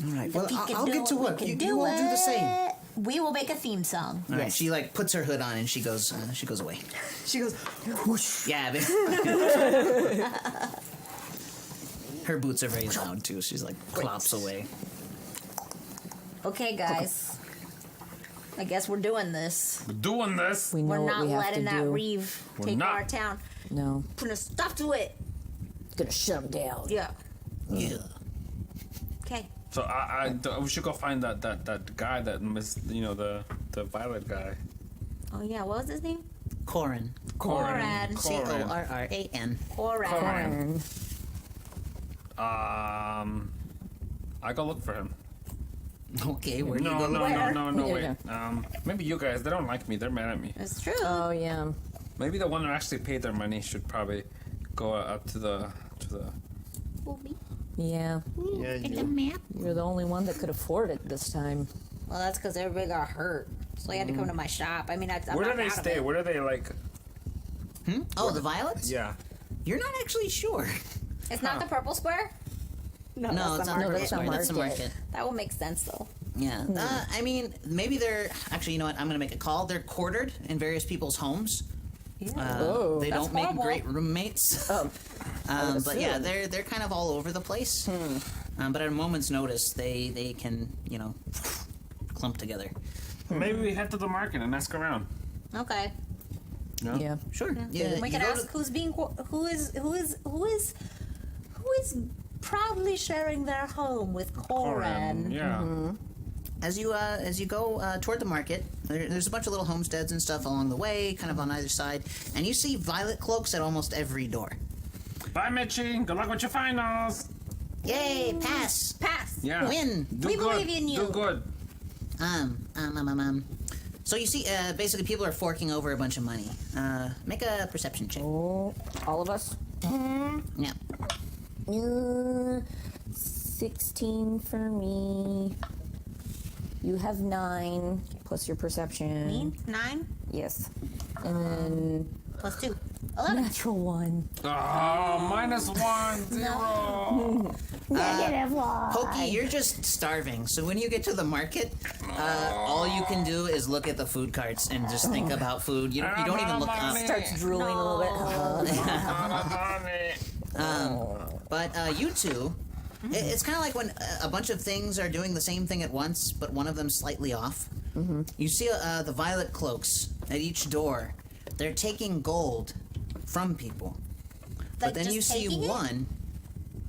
All right. If Well, he can I'll do get to it, we work. can You all do the same. it. We will make a theme song. All right. She like puts her hood on and she goes away. She goes, whoosh. Yeah. Her boots are very loud too. She's like clops away. Okay, guys. I guess we're doing this. We're doing this. We know We're what not we have letting to that do. Reeve We're take not. our town. No. Putting a stop to it. Gonna shut him down. Yeah. Yeah. Okay. So we should go find that guy that missed, the violet guy. Oh yeah. What was his name? Corin. Coran. Corran. Coran. I go look for him. Okay. Where do you No, go? no, Where? no, no, Yeah, wait. Maybe you guys, they don't like me. They're mad at me. It's true. Oh, yeah. Maybe the one who actually paid their money should probably go up to the. Yeah. Yeah, You're the only one that could afford it this time. Well, that's because everybody got hurt, so they had to come to my shop. I mean, I'm Where do not they proud of stay? it. Where do they like? Oh, the violets? Yeah. You're not actually sure. It's not the purple square. No, it's not No, the that's Purple not Square. That's the market. market. That will make sense though. Yeah. I mean, maybe they're actually. You know what? I'm going to make a call. They're quartered in various people's homes. They That's don't make horrible. great roommates. But yeah, they're kind of all over the place. But at a moment's notice, they can clump together. Maybe we head to the market and ask around. Okay. No? Yeah. Sure. Yeah. We you can go ask to- who is proudly sharing their home with Coran. Yeah. As you go toward the market, there's a bunch of little homesteads and stuff along the way, kind of on either side, and you see violet cloaks at almost every door. Bye, Mitchie. Good luck with your finals. Yay! Pass. Pass. Yeah. Win. Do We good. believe in you. Do good. So you see, basically, people are forking over a bunch of money. Make a perception check. Oh, all of us? Yeah. 16 for me. You have 9 plus your perception. Me? 9 Yes. And then plus 2. 11. natural 1. Oh, -1, 0. Negative 1. Pokey, you're just starving. So when you get to the market, all you can do is look at the food carts and just think about food. You don't even look up. Starts drooling a little bit. But you two, it's kind of like when a bunch of things are doing the same thing at once, but one of them's slightly off. You see the violet cloaks at each door. They're taking gold from people. But Like, then just you see taking it? one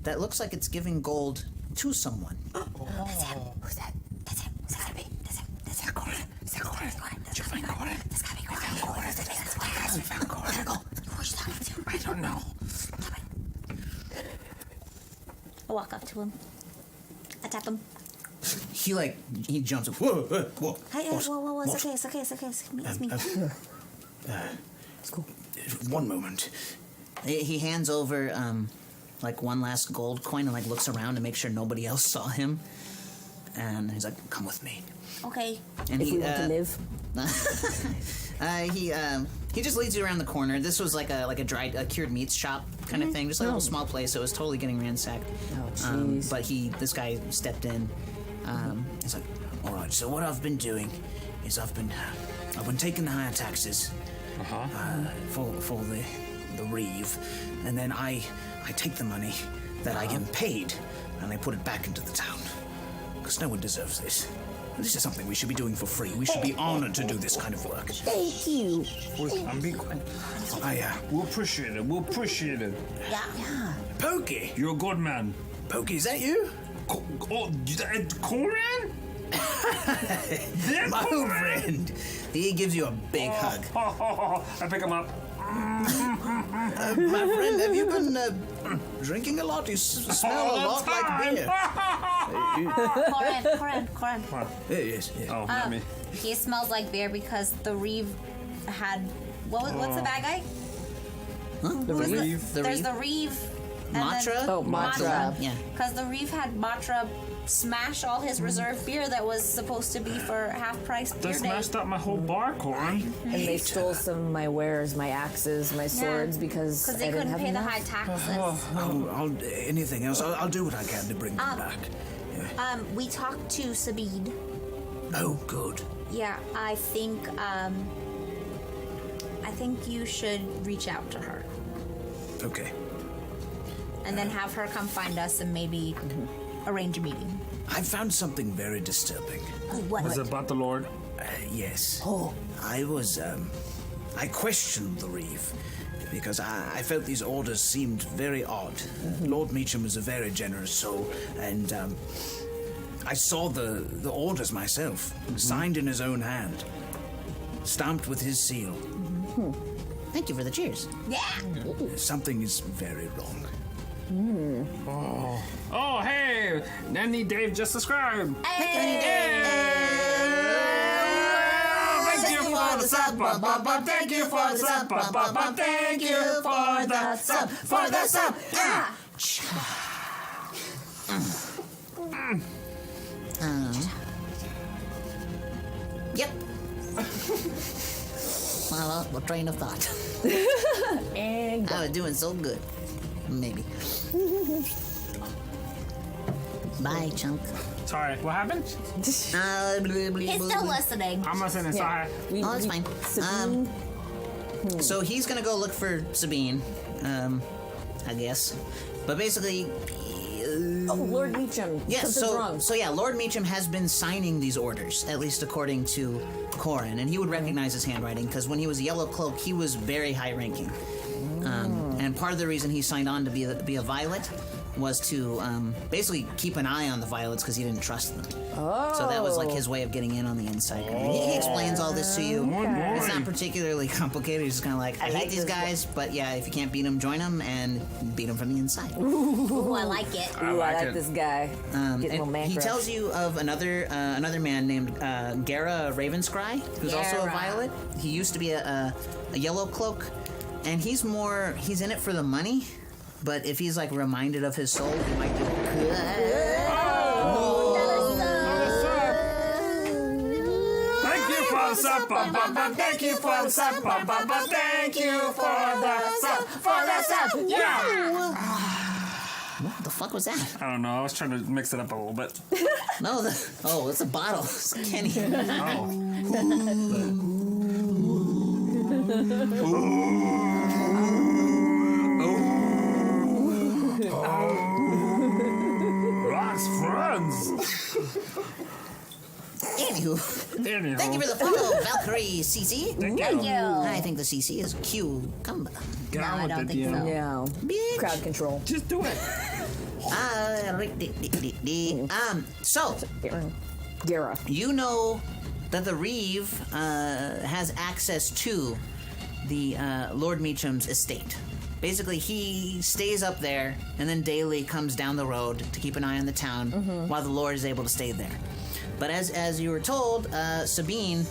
that looks like it's giving gold to someone. Who's that? That's him. That's gotta be. That's him. That's him. That's Coran. Did you find Coran? That's gotta be Coran. That's why I found Coran. Who are you talking to? I don't know. I walk up to him. I tap him. He jumps up. Whoa, whoa, whoa. Hey, whoa. It's okay. It's me. It's cool. One moment. He hands over like one last gold coin and like looks around to make sure nobody else saw him. And he's like, "Come with me." Okay. And If we want to live. He just leads you around the corner. This was like a dried cured meats shop kind of thing, just like a little small place. So it was totally getting ransacked. Oh, jeez. But this guy stepped in. He's like, "All right. So what I've been doing is I've been taking the higher taxes for the reeve, and then I take the money that I get paid, and I put it back into the town, because no one deserves this. This is something we should be doing for free. We should be honored to do this kind of work." Thank you. I'm being quiet. We'll appreciate it. Yeah. Pokey, You're a good man. Pokey, is that you? Coran? My old friend. He gives you a big hug. I pick him up. My friend, have you been drinking a lot? You smell a lot like beer. Coran. Yes. Oh, not me. He smells like beer because the Reeve had what's the bad guy? The Reeve. There's the Reeve. and Matra? then- Oh, Matra. Yeah. Because the Reeve had Matra smash all his reserve beer that was supposed to be for half price beer They day. smashed up my whole bar, Corin. And they stole some of my wares, my axes, my swords, because I they didn't couldn't have pay the enough. high taxes. Anything else? I'll do what I can to bring them back. We talked to Sabine. Oh, good. Yeah, I think you should reach out to her Okay. and then have her come find us and maybe arrange a meeting. I found something very disturbing. What? Was it about the Lord? Yes. I questioned the Reeve because I felt these orders seemed very odd. Lord Meacham was a very generous soul, and I saw the orders myself, signed in his own hand, stamped with his seal. Thank you for the cheers. Yeah. Something is very wrong. Oh, hey! Nanny Dave just subscribed. Thank you. Thank you for the sub. Thank you for the sub. Thank you for the sub. For the sub. Yep. I lost my train of thought. And I was doing so good. Maybe. Bye, chunk. Sorry, what happened? He's still listening. I'm listening. Sorry. Oh, that's fine. Sabine, So he's gonna go look for Sabine, I guess. But basically, Lord Meacham, yeah. something's wrong. So yeah, Lord Meacham has been signing these orders, at least according to Corin, and he would recognize his handwriting because when he was Yellow Cloak, he was very high-ranking. And part of the reason he signed on to be a Violet was to basically keep an eye on the Violets because he didn't trust them. So that was like his way of getting in on the inside. And he explains all this to you. It's not particularly complicated. He's just kind of like, I hate like these this guys, but yeah, if you can't beat them, join them and beat them from the inside. Ooh, I like it. Ooh, I like it. this guy. Getting a little And man he crush. tells you of another man named Gara Ravenscry, who's also a Gara. Violet. He used to be a Yellow Cloak, and he's in it for the money. But if he's like reminded of his soul, he might do good. Thank you for the sub. Thank you for the sub. Thank you for the sub. For the sub. Yeah. What the fuck was that? I don't know. I was trying to mix it up a little bit. No, it's a bottle. It's Kenny. Rock's friends. Anywho, Anyhow. thank you for the follow, Valkyrie CC. Thank Thank you. I think the CC is cucumber. Get No, on I with don't it, think so. Deanna. Yeah. Bitch. Crowd control. Just do it. So Gara. you know that the Reeve has access to the Lord Meacham's estate. Basically, he stays up there and then daily comes down the road to keep an eye on the town while the Lord is able to stay there. But as you were told, by Sabine,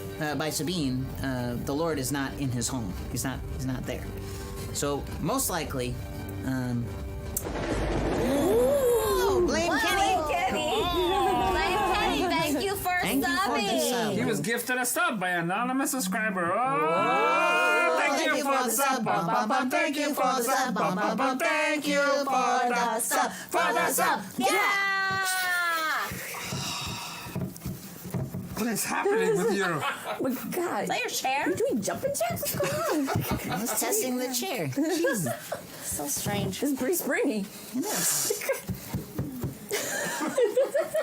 the Lord is not in his home. He's not there. So most likely, blame Kenny. Blame Kenny. Thank you for Thank you for the sub. He was gifted a sub by an anonymous subscriber. Oh, thank you for the sub. Thank you for the sub. Thank you for the sub. For the sub. Yeah. What is happening with you? Oh my God. Is that your chair? Are you doing jumping jacks? What's going on? I was testing the chair. So strange. This is pretty springy. It is.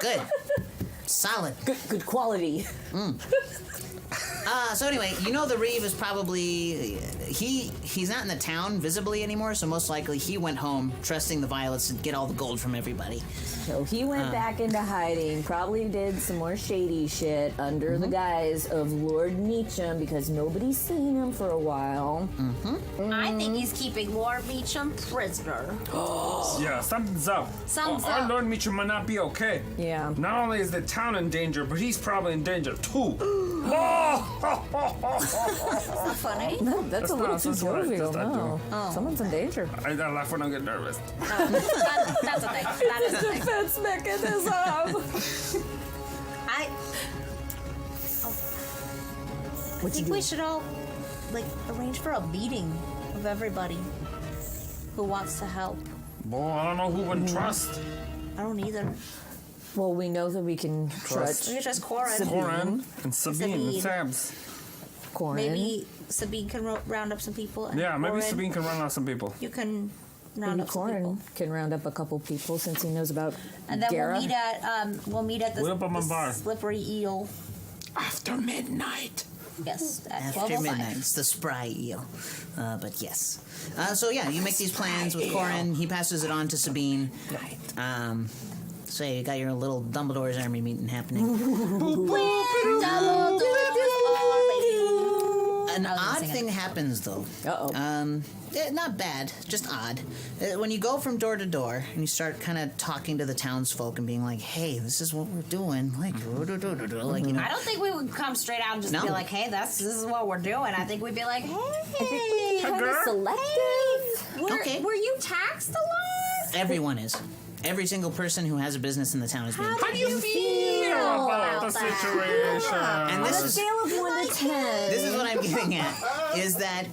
Good. Solid. Good quality. So anyway, you know the Reeve is probably he's not in the town visibly anymore, so most likely he went home trusting the Violets to get all the gold from everybody. So he went back into hiding, probably did some more shady shit under the guise of Lord Meacham because nobody's seen him for a while. I think he's keeping Lord Meacham prisoner. Yeah, something's up. Something's Our up. Lord Meacham might not be okay. Yeah. Not only is the town in danger, but he's probably in danger too. funny. No, that's a little not- too that's what I jovial. just- I No. Oh. Someone's in danger. I laugh when I get nervous. That's a thing. That is a thing. Defense mechanism. I think we should all like arrange for a meeting of everybody who wants to help. Boy, I don't know who would trust. I don't either. Well, we know that we can trust We could trust Corin. Corin and Sabine and Sabine. Sabs. Corin. Maybe Sabine can round up some people. And Yeah, maybe Corin, Sabine can run out some people. You can round Maybe up some Corin people. can round up a couple people since he knows about And then Gara. we'll meet at the, We'll up on my the bar. slippery eel. After midnight. Yes, at After 12:05. midnight, it's the spry eel. But yes. So yeah, you make these plans with Corin. He passes it on to Sabine. So you got your little Dumbledore's army meeting happening. An odd thing happens though. Uh-oh. Not bad, just odd. When you go from door to door and you start kind of talking to the townsfolk and being like, "Hey, this is what we're doing," like, like you know. I don't think we would come straight out and just No. be like, "Hey, this is what we're doing." I think we'd be like, "Hey, Kind of girl. selective. Okay. were you taxed a lot?" Everyone is. Every single person who has a business in the town is being. How do you feel about the about that? situation? And On this a is scale of 1 to 10. this is what I'm getting at is that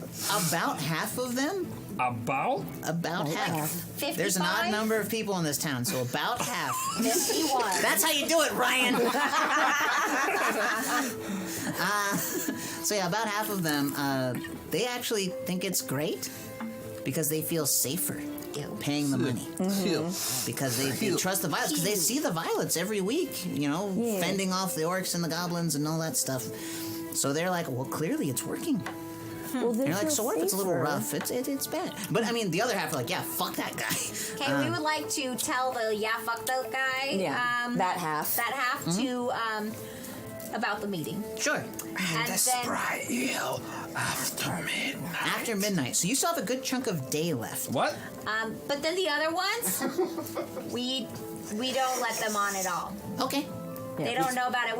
about half of them, About? about half. 55? There's an odd number of people in this town, so about half. 51. That's how you do it, Ryan. So yeah, about half of them, they actually think it's great because they feel safer paying the money. Because they trust the violets, because they see the violets every week, you know, fending off the orcs and the goblins and all that stuff. So they're like, well, clearly it's working. Well, And you're like, so what if it's a little rough? It's bad. But I mean, the other half are like, yeah, fuck that guy. Okay, we would like to tell the fuck that guy. Yeah, that half. That half to about the meeting. Sure. And then Spry eel after midnight. After midnight. So you still have a good chunk of day left. What? but then the other ones we don't let them on at all. Okay. They don't know about it.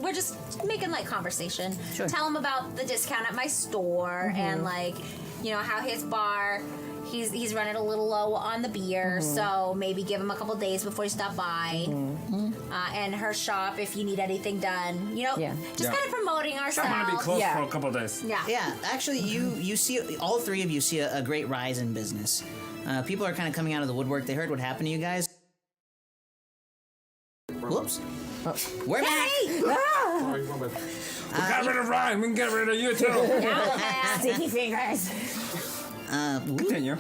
We're just making like conversation. Sure. Tell them about the discount at my store and like, you know, how his bar he's running a little low on the beer, so maybe give him a couple days before you stop by. And her shop if you need anything done. You know, just Yeah. kind of promoting I'm ourselves. gonna be closed Yeah. for a couple days. Yeah. Yeah, actually, you see, all three of you see a great rise in business. People are kind of coming out of the woodwork. They heard what happened to you guys. Whoops. We're back. We got rid of Ryan. We can get rid of you too. Sticky fingers. Continue.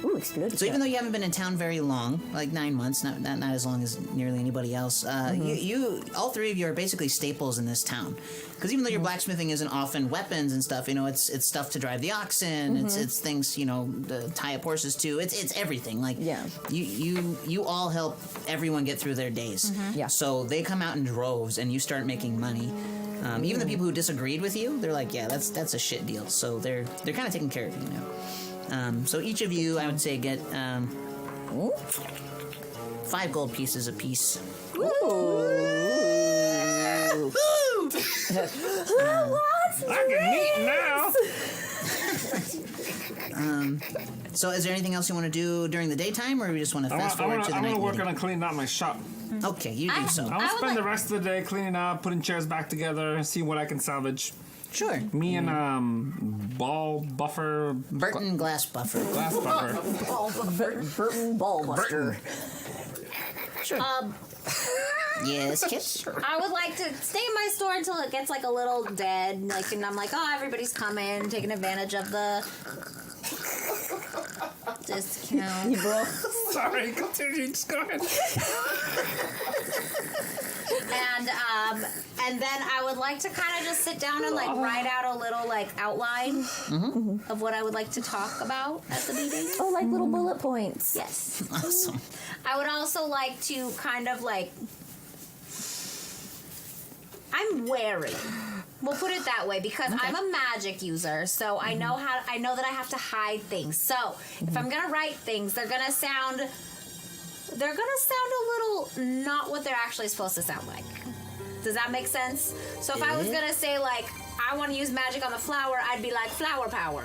Ooh, exploded. So even though you haven't been in town very long, like 9 months, not as long as nearly anybody else, you all three of you are basically staples in this town. Because even though your blacksmithing isn't often weapons and stuff, you know, it's stuff to drive the oxen. It's things, you know, to tie up horses to. It's everything. Like you all help everyone get through their days. Yeah. So they come out in droves, and you start making money. Even the people who disagreed with you, they're like, yeah, that's a shit deal. So they're kind of taking care of you now. So each of you, I would say, get 5 gold pieces apiece. I can eat now. So is there anything else you want to do during the daytime, or we just want to fast forward to the I'm night gonna work meeting? on cleaning out my shop. Okay, you do so. I I will would spend the like- rest of the day cleaning up, putting chairs back together, see what I can salvage. Sure. Me and ball buffer, Burton Glass Buffer. glass buffer. Burton Ballbuster. Yes, Kit? I would like to stay in my store until it gets like a little dead, like, and I'm like, oh, everybody's coming, taking advantage of the discount. Sorry, continue. Just go ahead. And then I would like to kind of just sit down and like write out a little like outline of what I would like to talk about at the meeting. Oh, like little bullet points. Yes. Awesome. I would also like to kind of like. I'm wary. We'll put it that way because I'm a magic user, so I know that I have to hide things. So if I'm gonna write things, they're gonna sound a little not what they're actually supposed to sound like. Does that make sense? So if I was gonna say like I want to use magic on the flower, I'd be like flower power.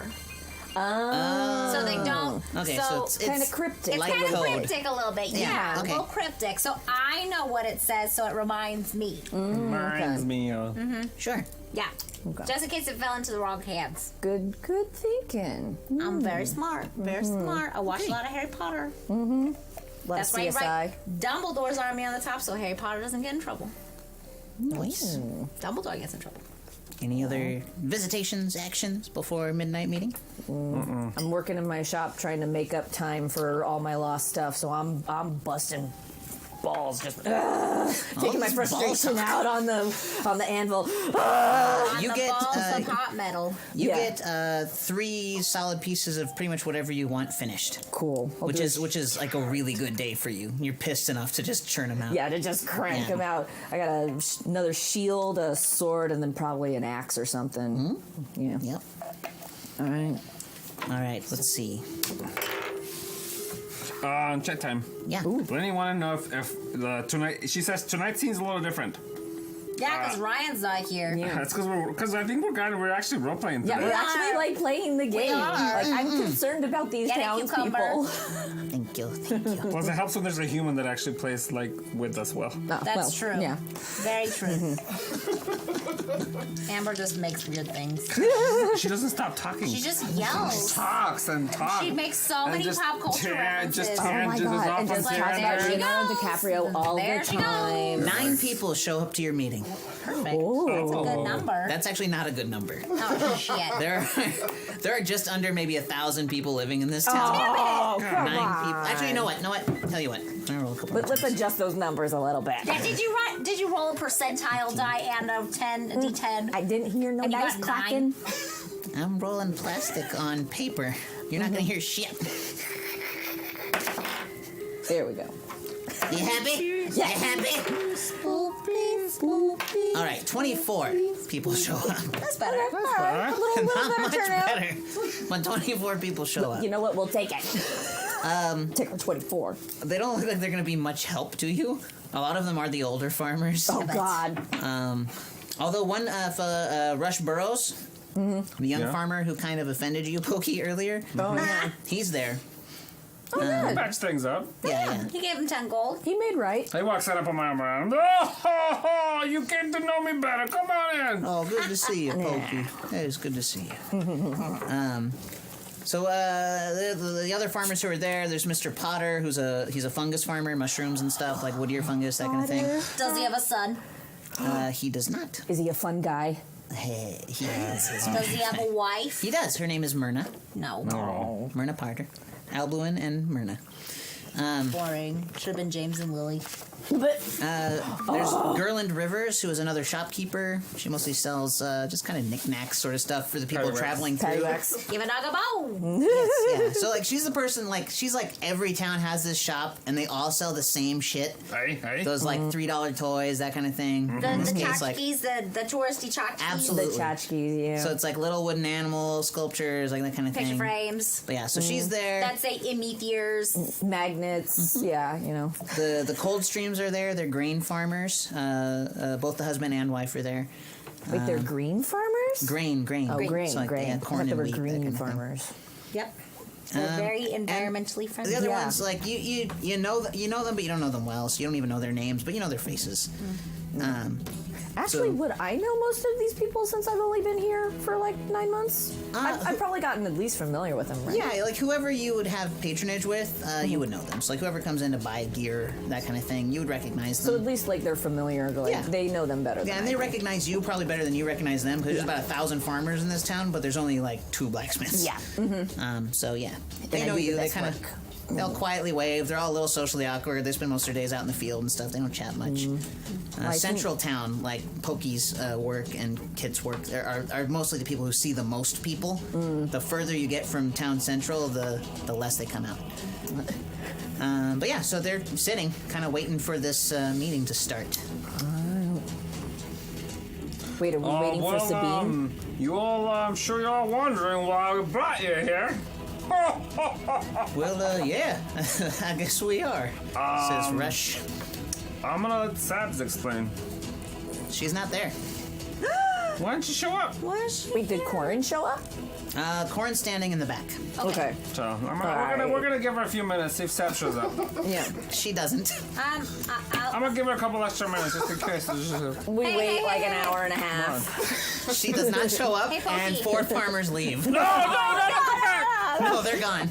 Oh. So they don't. Okay, so it's kind of cryptic. It's like kind of code. cryptic a little bit. Yeah, okay. a little cryptic. So I know what it says, so it reminds me. Reminds me. Sure. Yeah. Okay. Just in case it fell into the wrong hands. Good thinking. I'm very smart. Very smart. I watch a lot of Harry Potter. That's why you CSI. write Dumbledore's army on the top so Harry Potter doesn't get in trouble. Nice. Dumbledore gets in trouble. Any other visitations, actions before midnight meeting? I'm working in my shop trying to make up time for all my lost stuff, so I'm busting balls, just taking my this frustration ball out on the anvil. On You the get, balls of hot metal. You Yeah. get 3 solid pieces of pretty much whatever you want finished. Cool. I'll Which do is like a really good day for you. You're pissed enough to just churn them out. Yeah, to just crank Yeah. them out. I got another shield, a sword, and then probably an axe or something. Yeah. Yep. All right. All right. Let's see. Check time. Yeah. Lenny want to know if the tonight. She says tonight seems a little different. Yeah, because Ryan's not here. Yeah. That's because I think we're actually role playing today. Yeah, we're actually like playing the game. are. Like I'm concerned about these Get a townspeople. Thank you. Thank you. Plus, it helps when there's a human that actually plays like with us well. Oh, That's well, true. Yeah. Very true. Amber just makes weird things. She doesn't stop talking. She just yells. talks and talks. She makes so and many just pop culture references. Oh my tangents god! off And on just like, talk there about she Leonardo goes. DiCaprio all There the she goes. time. 9 people show up to your meeting. Perfect. Oh. That's a good number. That's actually not a good number. Oh, shit. There are just under maybe 1,000 people living in this town. Oh, 9 come people. on. Actually, you know what? Tell you what. I'm gonna roll a couple. Let's adjust those numbers a little bit. Yeah, did you roll a percentile die and a 10, a d10? I didn't hear no And you dice got clacking. I'm rolling plastic on paper. You're not gonna hear shit. There we go. You happy? Yeah. You happy? All right, 24 people show up. That's better. All right, a little Not better much turnout. better. When 24 people show up, You know what? We'll take it. Take our 24. they don't look like they're gonna be much help to you. A lot of them are the older farmers. Oh God. Although one Rush Burrows, the young Yeah. farmer who kind of offended you, Pokey, earlier, Oh yeah. he's there. Patch things up. Yeah. He gave him 10 gold. He made right. He walks right up on my arm around. Oh, you came to know me better. Come on in. Oh, good to see you, Pokey. It is good to see you. So the other farmers who are there, there's Mr. Potter, he's a fungus farmer, mushrooms and stuff, like wood ear fungus, that kind of thing. Does he have a son? He does not. Is he a fun guy? Hey, he has his Does he have a wife? He does. Her name is Myrna. No. Oh. Myrna Potter. Albuin and Myrna. Boring. Should have been James and Lily. But There's Gerland Rivers, who is another shopkeeper. She mostly sells just kind of knickknacks sort of stuff for the people Paddywhacks. traveling through. Paddywhacks. Give a dog a bone. Yeah. So like she's the person she's like every town has this shop and they all sell the same shit. Hey. Those like $3 toys, that kind of thing. In this The case, like tchotchkes, the touristy tchotchkes. Absolutely. the tchotchkes, yeah. so it's like little wooden animal sculptures, like that kind of Picture thing. frames. But yeah, so she's there. That's a Emetheers. Magnets, yeah, you know. The cold streams are there. They're grain farmers. Both the husband and wife are there. Wait, they're green farmers? Grain. Oh, grain, So like they grain. had corn I thought they and were wheat, that green kind of thing. farmers. Yep. They're very environmentally friendly. The other Yeah. ones, like you know them, but you don't know them well, so you don't even know their names, but you know their faces. Actually, So- would I know most of these people since I've only been here for like 9 months? I've probably gotten at least familiar with them, right? Yeah, like whoever you would have patronage with, you would know them. So like whoever comes in to buy gear, that kind of thing, you would recognize So them. at least like they're familiar, like Yeah. they know them better. Yeah, than and I they do. recognize you probably better than you recognize them because there's about 1,000 farmers in this town, but there's only like 2 blacksmiths. Yeah. So yeah, they I know do you. the They best kind of they'll quietly wave. They're all a little socially awkward. They spend most of their days out in the field and stuff. They don't chat much. Like Central town, like Pokey's work and Kit's work, are mostly the people who see the most people. The further you get from town central, the less they come out. But yeah, so they're sitting, kind of waiting for this meeting to start. Wait, are we waiting for Sabine? You all, I'm sure you're all wondering why we brought you here. Well, yeah, I guess we are, says Rush. I'm gonna let Sabs explain. She's not there. Why didn't you show up? Wait, did Corin show up? Corin's standing in the back. Okay. So right. we're gonna give her a few minutes, see if Sap shows up. Yeah. She doesn't. I'll, I'm gonna give her a couple extra minutes just in case. We Hey, wait hey, like hey, an hey. hour and a half. She does not show up, Hey, Pokey. and 4 farmers leave. No, come back! No, they're gone.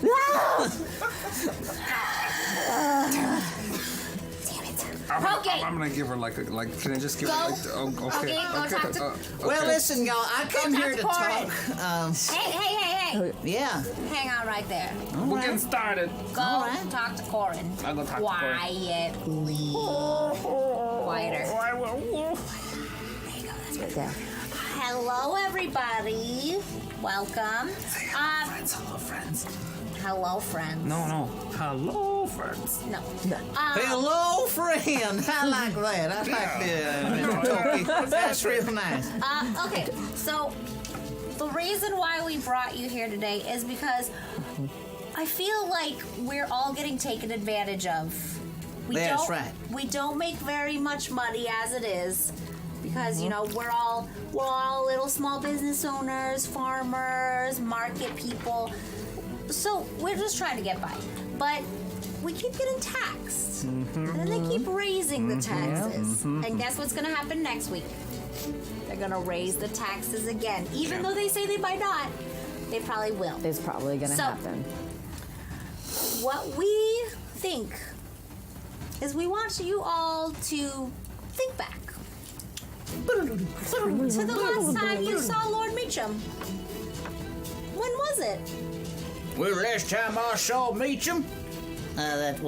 Pokey. I'm gonna give her like. Can I just give her like? Oh, okay. Okay, go talk to- Well, listen, y'all. I came talk here to to Corin. talk. Hey. Yeah. Hang on right there. We're getting started. Go All right. talk to Corin. I'll go talk to Corin. Quietly. Quieter. Yeah. Hello, everybody. Welcome. Hello, friends. Hello, friends. No. Hello, friends. No. Hello, friend. I like that. I like that. That's real nice. Okay, so the reason why we brought you here today is because I feel like we're all getting taken advantage of. That's right. We don't make very much money as it is because you know we're all little small business owners, farmers, market people. So we're just trying to get by, but we keep getting taxed, and then they keep raising the taxes. And guess what's going to happen next week? They're going to raise the taxes again, even though they say they might not. They probably will. It's probably going to So- happen. What we think is we want you all to think back to the last time you saw Lord Meacham. When was it? Well, last time I saw Meacham, That's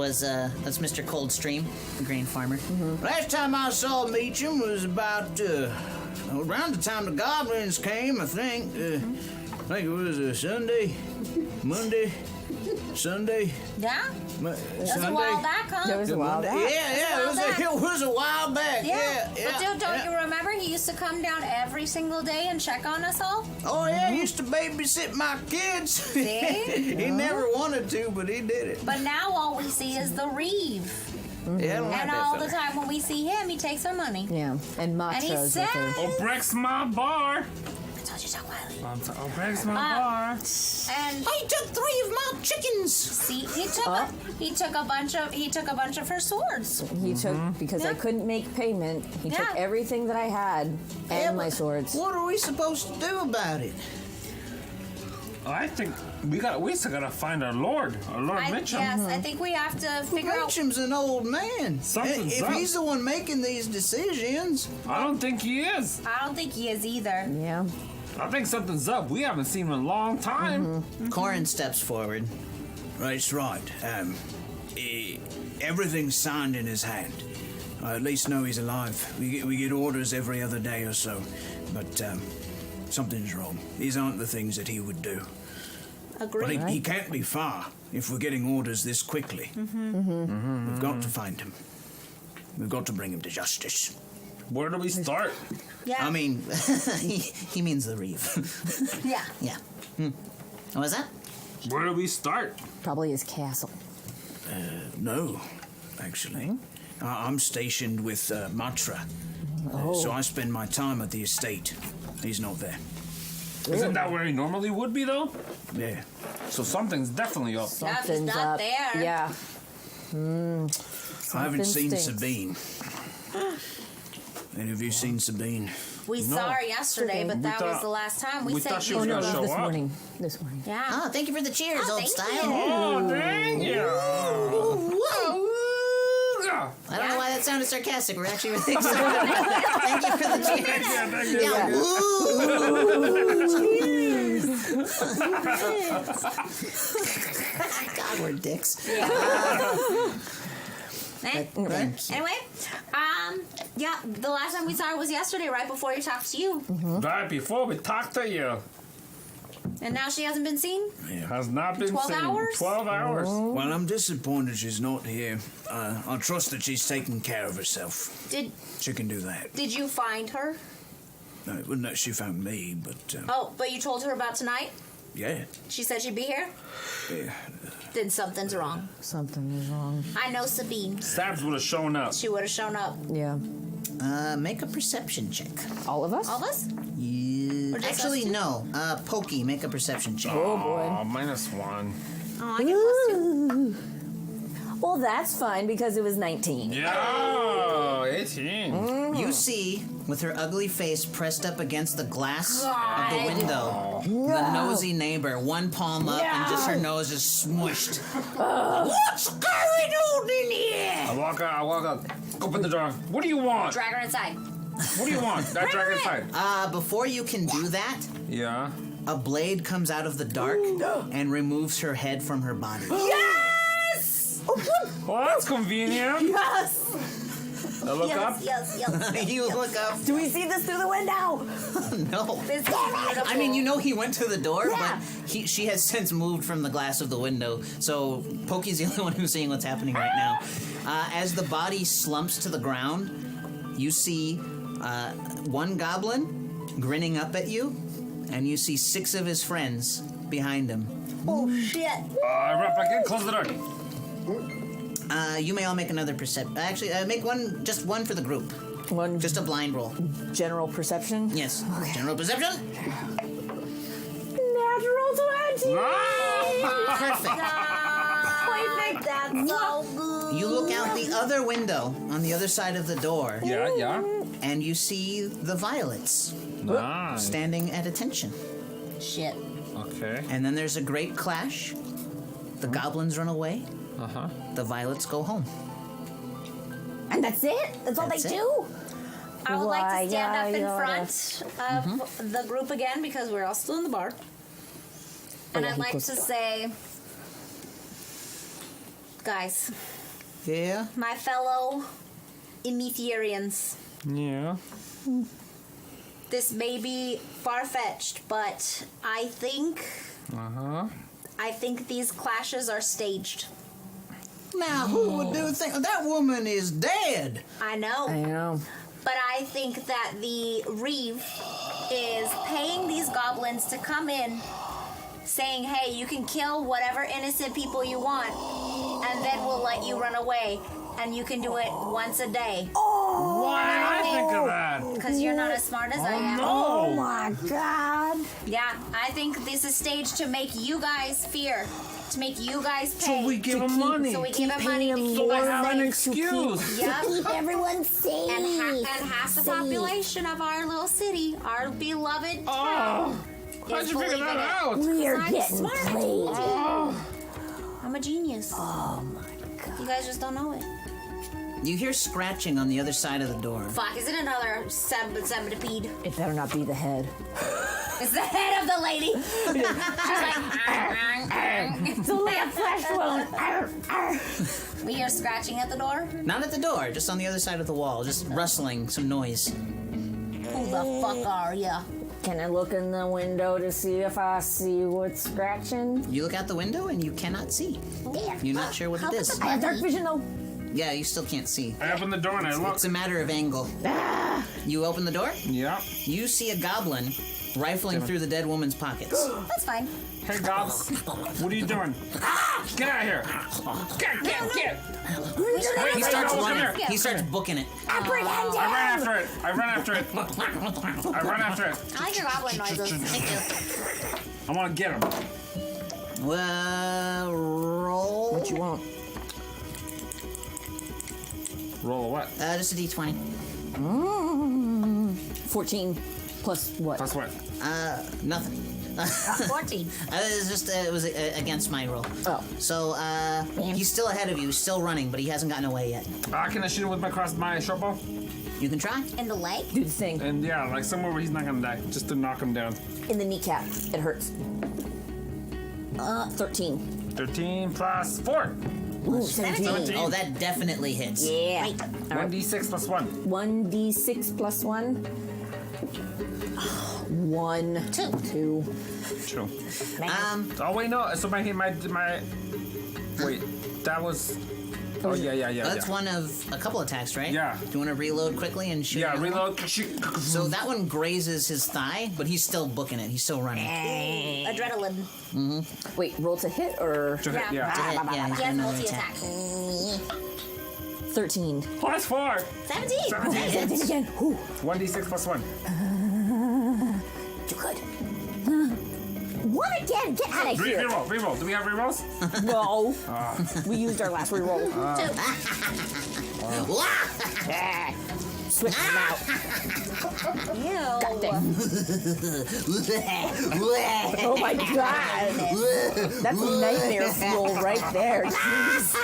Mr. Coldstream, the grain farmer. last time I saw Meacham was about around the time the goblins came. I think it was a Sunday, Monday, Sunday. Yeah? Mo- That was Sunday. a while back, huh? That was a while back. Yeah, it was a while back. Yeah. Yeah. But don't you remember he used to come down every single day and check on us all? Oh yeah, he used to babysit my kids. See? He never wanted to, but he did it. But now all we see is the Reeve. Yeah, I don't like And that all the fella. time when we see him, he takes our money. Yeah. And And he matchas said, with her. Oh, Breck's my bar. I told you to talk quietly. Oh, Breck's my bar. And I took 3 of my chickens. see, he took a bunch of her swords. He took, because I Yeah. couldn't make payment, he took Yeah. everything that I had and my swords. What are we supposed to do about it? I think we still gotta find our Lord Mitchum. Yes, I think we have to figure out. Meacham's an old man. Something's If up. he's the one making these decisions, I don't think he is. I don't think he is either. Yeah. I think something's up. We haven't seen him in a long time. Corin steps forward. That's right. Everything's signed in his hand. I at least know he's alive. We get orders every other day or so, but something's wrong. These aren't the things that he would do. But Agreed. he can't be far if we're getting orders this quickly. We've got to find him. We've got to bring him to justice. Where do we start? Yeah. I mean, he means the Reeve. yeah. Yeah. What was that? Where do we start? Probably his castle. No, actually. I'm stationed with Matra. So I spend my time at the estate. He's not there. Isn't that where he normally would be, though? Yeah. So something's definitely up. Yeah, if he's Something's not up. there. Yeah. I haven't seen stinks. Sabine. Any of you seen Sabine? We saw her yesterday, but that was thought- the last time we we said thought she you was were- gonna show this up. morning. This morning. Yeah. Oh, thank you for the cheers, Oh, old thank style. you. Oh, dang you! Whoa. Yeah. I don't know why that sounded sarcastic. We're actually really excited. Thank you for the cheers. Thank you. Yeah. God, we're dicks. Anyway, yeah, the last time we saw her was yesterday, right before he talked to you. Right before we talked to you. And now she hasn't been seen? Has not been 12 seen. hours? 12 hours. Well, I'm disappointed she's not here. I trust that she's taking care of herself. Did She can do that. Did you find her? No, it wasn't that she found me, but Oh, but you told her about tonight? yeah. She said she'd be here? Yeah. Then something's wrong. Something is wrong. I know Sabine. Stabs would have shown up. She would have shown up. Yeah. Make a perception check. All of us? All of us? Yeah. just Actually, us two? no. Pokey, make a perception check. Oh boy. -1. Oh, I get +2. Well, that's fine because it was 19. Yeah, 18. You see, with her ugly face pressed up against the glass of the window, the nosy neighbor, one palm up and just her nose is smushed. What's going on in here? I walk out. Open the door. What do you want? Drag her inside. What do you want? That drag inside. Before you can do that, Yeah. a blade comes out of the dark and removes her head from her body. Yes! Well, that's convenient. Yes! I look up. Yes. You look up. Do we see this through the window? No. This is beautiful. I mean, you know he went to the door, Yeah. but she has since moved from the glass of the window. So Pokey's the only one who's seeing what's happening right now. As the body slumps to the ground, you see one goblin grinning up at you, and you see 6 of his friends behind him. Oh shit. I run back in. Close the door. You may all make another perception. Actually, make just one for the group. One Just a blind roll. general perception. Yes. General perception. Natural 20! Perfect. Perfect. That's so good. You look out the other window on the other side of the door, Yeah. and you see the violets Nice. standing at attention. Shit. Okay. And then there's a great clash. The goblins run away. The violets go home. And that's it? That's all That's they it. do? I would like Why, to stand up in yeah, front of the group again because we're all still in the bar. And yeah, I'd he like closed to the door. say, guys, Yeah. my fellow Emetheerians, Yeah. this may be far-fetched, but I think these clashes are staged. Now, who would do think that woman is dead? I know. I know. But I think that the Reeve is paying these goblins to come in, saying, hey, you can kill whatever innocent people you want, and then we'll let you run away. And you can do it once a day. Why didn't I think of that? Because you're not as smart as I am. No. My God. Yeah, I think this is staged to make you guys fear. To make you guys pay. So we give him money. So we give him money to paying keep So I us have an safe. excuse. Yep. Keep everyone safe. And half the population of our little city, our beloved town, How'd is you figure believing that it. out? We're I'm getting smart. played. I'm a genius. Oh my God. You guys just don't know it. You hear scratching on the other side of the door. Fuck, is it another centipede? It better not be the head. It's the head of the lady. She's like, It's only a flesh wound. we hear scratching at the door. Not at the door, just on the other side of the wall, just rustling, some noise. Who the fuck are ya? Can I look in the window to see if I see what's scratching? You look out the window and you cannot see. You're not sure what it is. I have dark vision though. Yeah, you still can't see. I open the door and I look. It's a matter of angle. You open the door, Yeah. you see a goblin rifling through the dead woman's pockets. That's fine. Hey, Gobs. What are you doing? Get out of here. Get. He starts Come running. here. He starts booking it. Apprehend I him! run after it. I run after it. I like your goblin noises. Thank you. I want to get him. Well, roll. What you want? Roll a what? Just a d20. 14 plus what? Plus what? Nothing. 14. It was against my roll. Oh. So, he's still ahead of you, still running, but he hasn't gotten away yet. Can I shoot him with my short bow? You can try. In the leg? Do the thing. And yeah, like somewhere where he's not gonna die, just to knock him down. In the kneecap. It hurts. 13. 13 plus 4. Ooh, 17. Oh, that definitely hits. Yeah. 1d6 plus 1. 1d6 plus 1. 1. 2. 2. True. Um, Oh wait, no. So my wait, that was. Oh yeah. that's one of a couple attacks, right? Yeah. Do you want to reload quickly and shoot? Yeah, another one? reload. So that one grazes his thigh, but he's still booking it. He's still running. Adrenaline. Wait, roll to hit or To hit, yeah. To hit, yeah, he's He got has another multi-attack. 13? Plus 4. 17. 17. 17 again. Ooh, 1d6 plus 1. too good. What again? Get out of here. Reroll. Do we have rerolls? No. We used our last reroll. Switch them out. Ew. Oh my god. That's nightmare fuel right there. Jeez.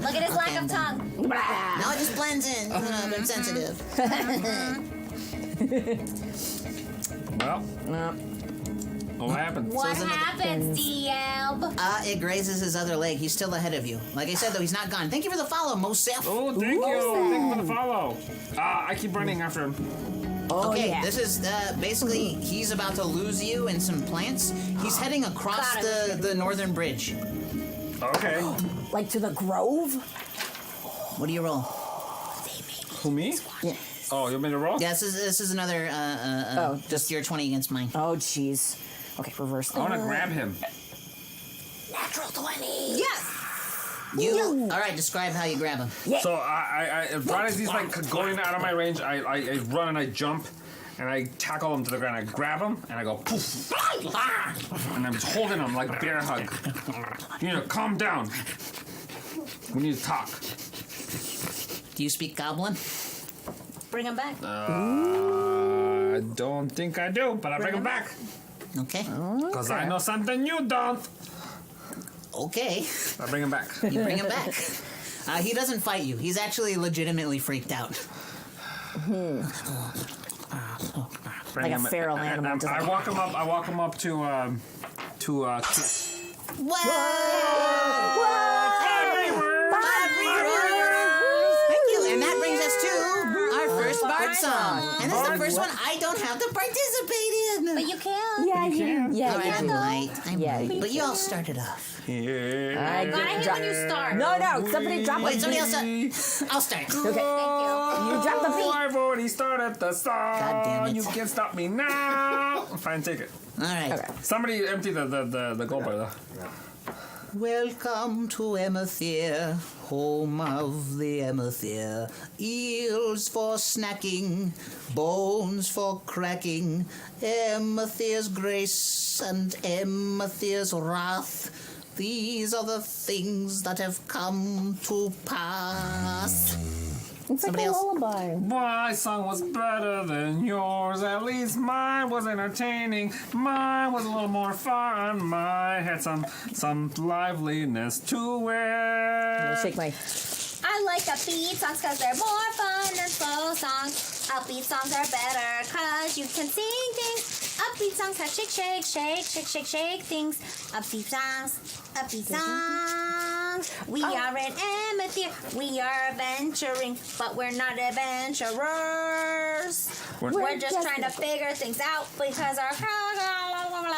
Look at his lack of tongue. No, it just blends in. I'm sensitive. Well, what happened? What happens, DM? It grazes his other leg. He's still ahead of you. Like I said, though, he's not gone. Thank you for the follow, Mosef. Oh, thank you. Thank you for the follow. I keep running after him. Okay, yeah. this is basically he's about to lose you in some plants. He's heading across the northern bridge. Okay. Like to the grove? What do you roll? Who, me? Yeah. Oh, you want me to roll? Yeah, this is another just your 20 against mine. Oh, jeez. Okay, reverse I want to grab him. Natural 20. Yes. You all right? Describe how you grab him. Yeah. So as right as he's like going out of my range, I run and I jump, and I tackle him to the ground. I grab him and I go poof, and I'm just holding him like a bear hug. You need to calm down. We need to talk. Do you speak Goblin? Bring him back. I don't think I do, but I'll bring him back. Okay. Because I know something you don't. Okay. I'll bring him back. You bring him back. He doesn't fight you. He's actually legitimately freaked out. Bring Like a him- feral and animal, just I like- walk him up. I walk him up to Whoa! Thank you. And that brings us to our first Bard song. And this is the first one I don't have to participate in. But you can. Yeah, Oh, I'm right. I'm Yeah, right. you But you all started off. here. I But I hate when you start. No, somebody drop Wait, the somebody beat. else. I'll start. Okay. Thank you. You drop the beat. I've already started the song. God damn it. You can't stop me now. Fine, take it. All right. Okay. Somebody empty the gold bar though. Welcome to Emetheer, home of the Emetheer. Eels for snacking, bones for cracking. Emetheer's grace and Emetheer's wrath. These are the things that have come to pass. It's Somebody like a else. lullaby. My song was better than yours. At least mine was entertaining. Mine was a little more fun. Mine had some liveliness to it. Shake my. I like upbeat songs because they're more fun than slow songs. Upbeat songs are better because you can sing things. Upbeat songs have shake things. Upbeat songs. We are in Emetheer. We are adventuring, but we're not adventurers. We're just trying to figure things out because our...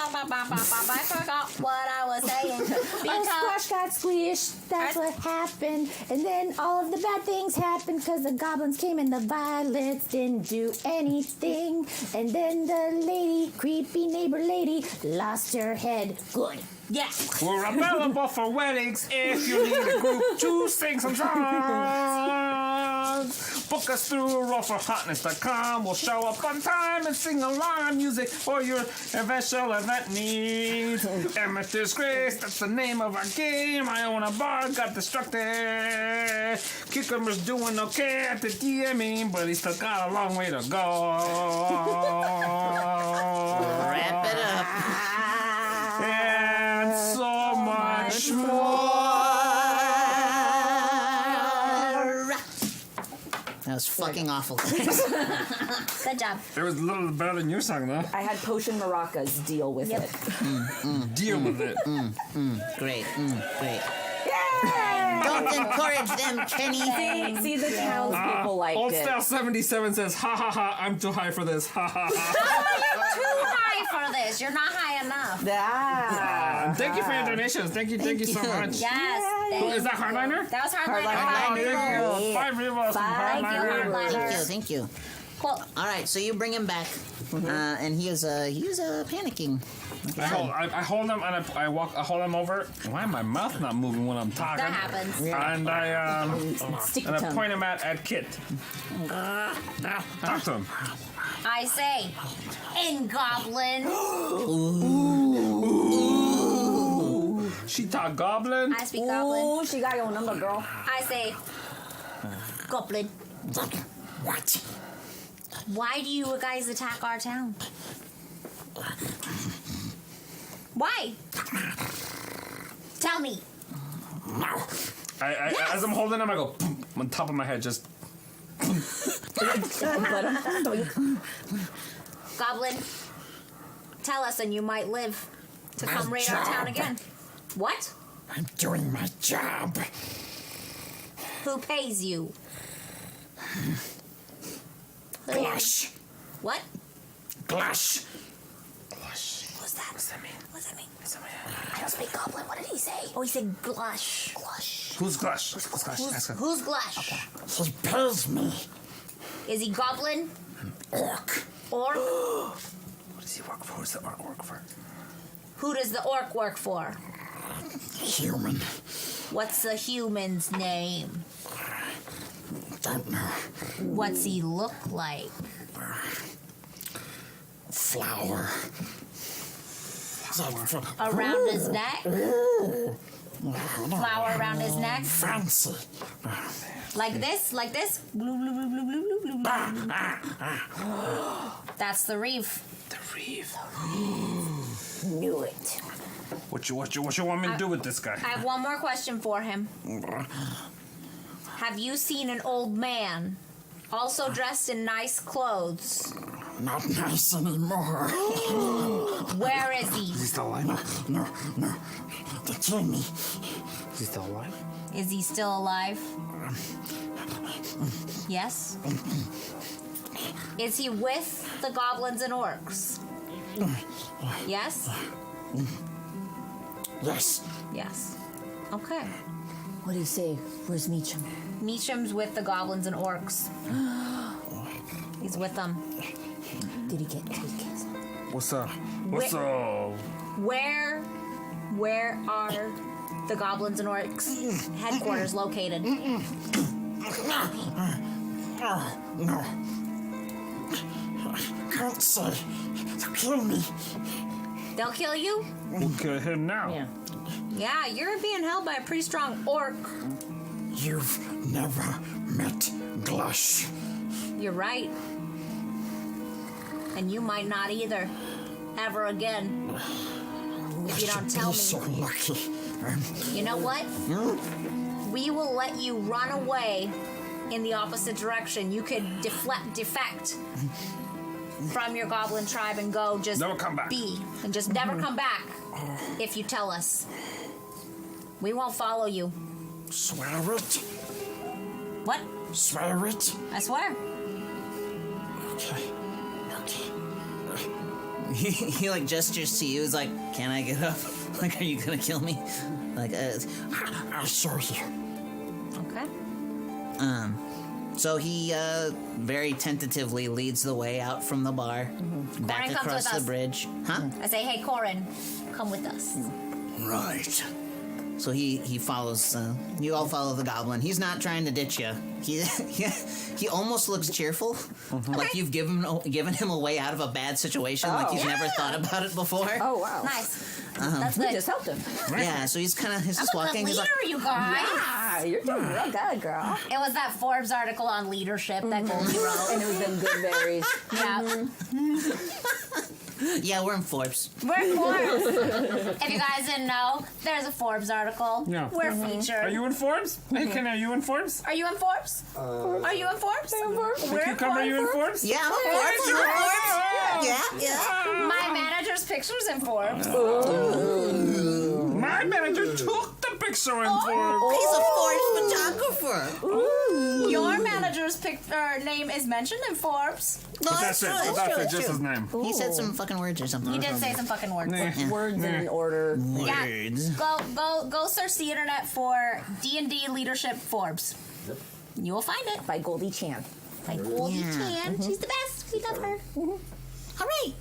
I forgot what I was saying. Our squash got squished, that's what happened. And then all of the bad things happened because the goblins came and the violets didn't do anything. And then the creepy neighbor lady, lost her head. Good. Yeah. We're available for weddings if you need a group to sing some songs. Book us through rollforhotness.com. We'll show up on time and sing along music for your eventual event needs. Emetheer's Grace, that's the name of our game. I own a bar, got distracted. Cucumber's doing okay at the DMing, but he's still got a long way to go. Wrap it up. And so much more. That was fucking awful. Good job. It was a little better than your song, though. I had potion maracas deal with Yep. it. Deal with it. Great. Great. Don't encourage them, Kenny. See, the townspeople liked Old it. Style 77 says, ha ha ha, I'm too high for this. Ha ha ha. You're too high for this. You're not high enough. Thank you for your donations. Thank you so much. Yes. Is that Hardliner? That was Oh, thank you. 5 revolves from Thank you, Hardliner. Hardliner. Thank you. Cool. All right, so you bring him back, and he is panicking. I hold him and I hold him over. Why am my mouth not moving when I'm talking? That happens. And I Sticky and I tongue. point him at Kit. Talk to him. I say, in Goblin. She talk goblin. I speak goblin. Ooh, she got your number, girl. I say, goblin. What? Why do you guys attack our town? Why? Tell me. No. As I'm holding him, I go boom, on top of my head, just. Goblin, tell us and you might live to come raid our town again. What? I'm doing my job. Who pays you? Glush. What? Glush. What's that? What's that mean? What's that mean? I don't speak goblin. What did he say? Oh, he said glush. Glush. Who's Glush? Who's Glush? Ask him. Who's glush? He pays me. Is he goblin? Orc. Orc? What does he work for? Who's the orc work for? Who does the orc work for? Human. What's the human's name? Don't know. What's he look like? Flower. Around his neck? Flower around his neck? Fancy. Like this? Like this? Blue, blue, blue, blue, blue, blue, blue. That's the reef. The reef. Knew it. What you want me to do with this guy? I have one more question for him. Have you seen an old man, also dressed in nice clothes? Not nice anymore. Where is he? Is he still alive? No. They killed me. Is he still alive? Is he still alive? Yes? Is he with the goblins and orcs? Yes? Yes. Yes. Okay. What do you say? Where's Meacham? Meacham's with the goblins and orcs. He's with them. Did he get kiss? What's up? What's up? Where are the goblins and orcs headquarters located? No. Can't say. They'll kill me. They'll kill you? We'll kill him now. Yeah. Yeah, you're being held by a pretty strong orc. You've never met Glush. You're right. And you might not either. Ever again. If you don't tell me. So lucky. You know what? We will let you run away in the opposite direction. You could defect from your goblin tribe and go just Never come back. be and just never come back if you tell us. We won't follow you. Swear it. What? Swear it. I swear. Okay. He like gestures to you. He's like, "Can I get up? Like, are you gonna kill me?" Like, I'll show you. Okay. So he very tentatively leads the way out from the bar, back Corin comes across with the us. bridge. Huh? I say, hey, Corin, come with us. Right. So he follows. You all follow the goblin. He's not trying to ditch you. He almost looks cheerful, like you've given him a way out of a bad situation, like he's never thought about it before. Oh, wow. Nice. That's We good. just helped him. Yeah, so he's just I'm a good walking. He's leader, like, you guys. Ah, you're doing real good, girl. It was that Forbes article on leadership that Goldie wrote. And it was them good berries. Yeah. yeah, we're in Forbes. We're Forbes. If you guys didn't know, there's a Forbes article. Yeah. We're featured. Are you in Forbes? Hey, Ken, are you in Forbes? Are you in Forbes? Are you in Forbes? We're in Cucumber, are you in Forbes. Forbes? Yeah, I'm in Forbes. You're in Forbes. Yeah. My manager's picture's in Forbes. My manager took the picture in Forbes. He's a Forbes photographer. Your manager's name is mentioned in Forbes. No, But that's it. That's it. Just his name. He said some fucking words or something. He did say some fucking words. Words in an order. Yeah. Words. Go search the internet for D&D Leadership Forbes. You will find it. By Goldie Chan. By Goldie Yeah. Chan. She's the best. We love her. Hooray!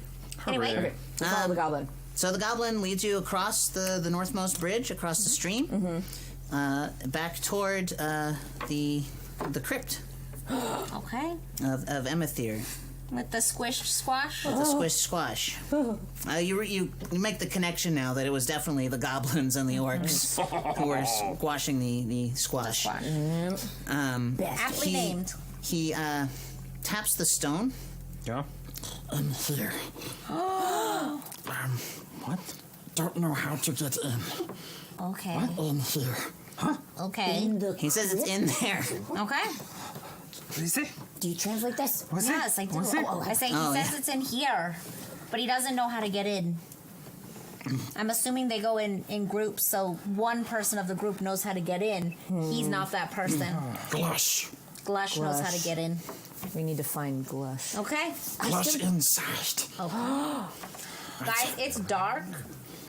Anyway. Hooray. We follow the goblin. So the goblin leads you across the northmost bridge, across the stream, back toward the crypt Okay. of Emetheer. With the squished squash? With the squish squash. You make the connection now that it was definitely the goblins and the orcs who were squashing the squash. Aptly named. He taps the stone. Yeah. Here. What? Don't know how to get in. Okay. In here. Okay. He says it's in there. Okay. What do you say? Do you translate this? What's Yes, it? I do. What's it? I say he Oh, says yeah. it's in here, but he doesn't know how to get in. I'm assuming they go in groups, so one person of the group knows how to get in. He's not that person. Glush. Glush knows how to Glush. get in. We need to find Glush. Okay. Glush inside. Guys, it's dark,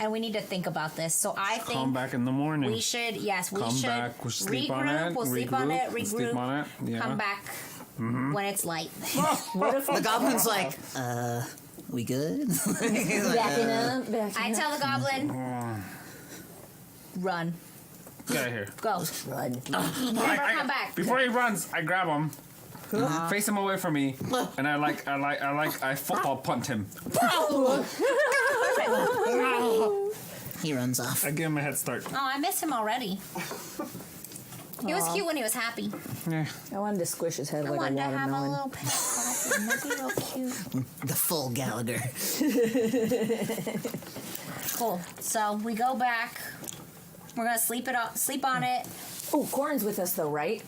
and we need to think about this. So I think Come back in the morning. we should, yes, we Come should back, we'll sleep regroup. on it, We'll sleep on it, regroup, sleep regroup, on it, yeah. come back when it's light. The goblin's like, we good? He's like, Backing up, backing I up. tell the goblin, run, Get out of here. go, Run. never come back. Before he runs, I grab him, face him away from me, and I football punt him. he runs off. I give him a head start. Oh, I miss him already. He was cute when he was happy. Yeah. I wanted to squish his head I like a wanted to have a watermelon. little pet goblin. That'd be real cute. The full Gallagher. Cool. So we go back. We're gonna sleep on it. Oh, Corin's with us though, right?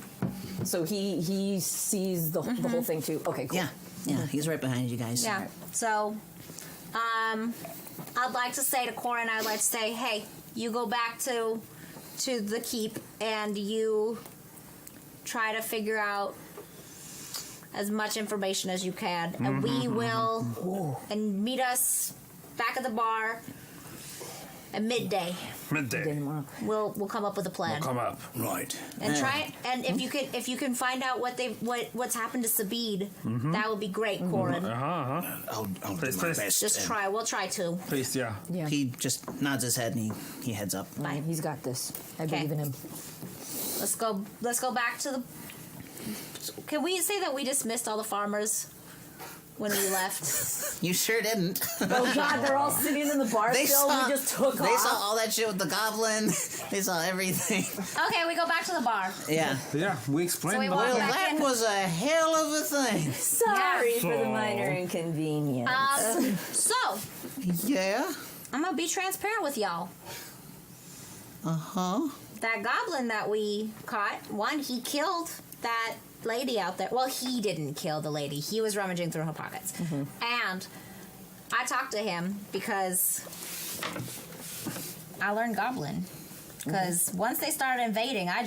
So he sees the whole thing too. Okay, cool. Yeah, he's right behind you guys. Yeah. So, I'd like to say to Corin, I'd like to say, hey, you go back to the keep and you try to figure out as much information as you can, and we will and meet us back at the bar at midday. Midday. We'll come up with a plan. Come up. Right. And try and if you can find out what's happened to Sabid, that would be great, Corin. I'll do Please, my please. best. Just try. We'll try to. Please, yeah. Yeah. He just nods his head and he heads up. Bye. He's got this. I Okay. believe in him. Let's go back to the. Can we say that we dismissed all the farmers when we left? You sure didn't. Oh God, they're all sitting in the bar still. We just took They off. saw all that shit with the goblin. They saw everything. Okay, we go back to the bar. Yeah. Yeah, we explained So we the walk Well, back that in. was a hell of a thing. Sorry for the So- minor inconvenience. So Yeah. I'm gonna be transparent with y'all. Uh-huh. That goblin that we caught, he killed that lady out there. Well, he didn't kill the lady. He was rummaging through her pockets. And I talked to him because I learned goblin. Because once they started invading, I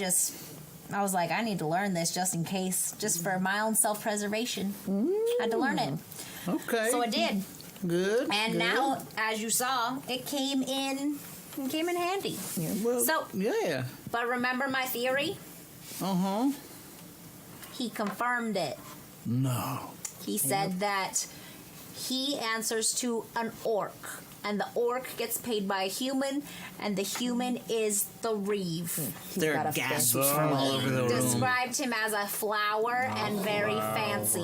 was like, I need to learn this just in case, just for my own self-preservation. I had to learn it. Okay. So I did. Good. And good. now, as you saw, it came in handy. Well, So, yeah. but remember my theory? Uh-huh. He confirmed it. No. He said that he answers to an orc, and the orc gets paid by a human, and the human is the reeve. There got are a gasps fancy- from all over the room. Described him as a flower and very fancy.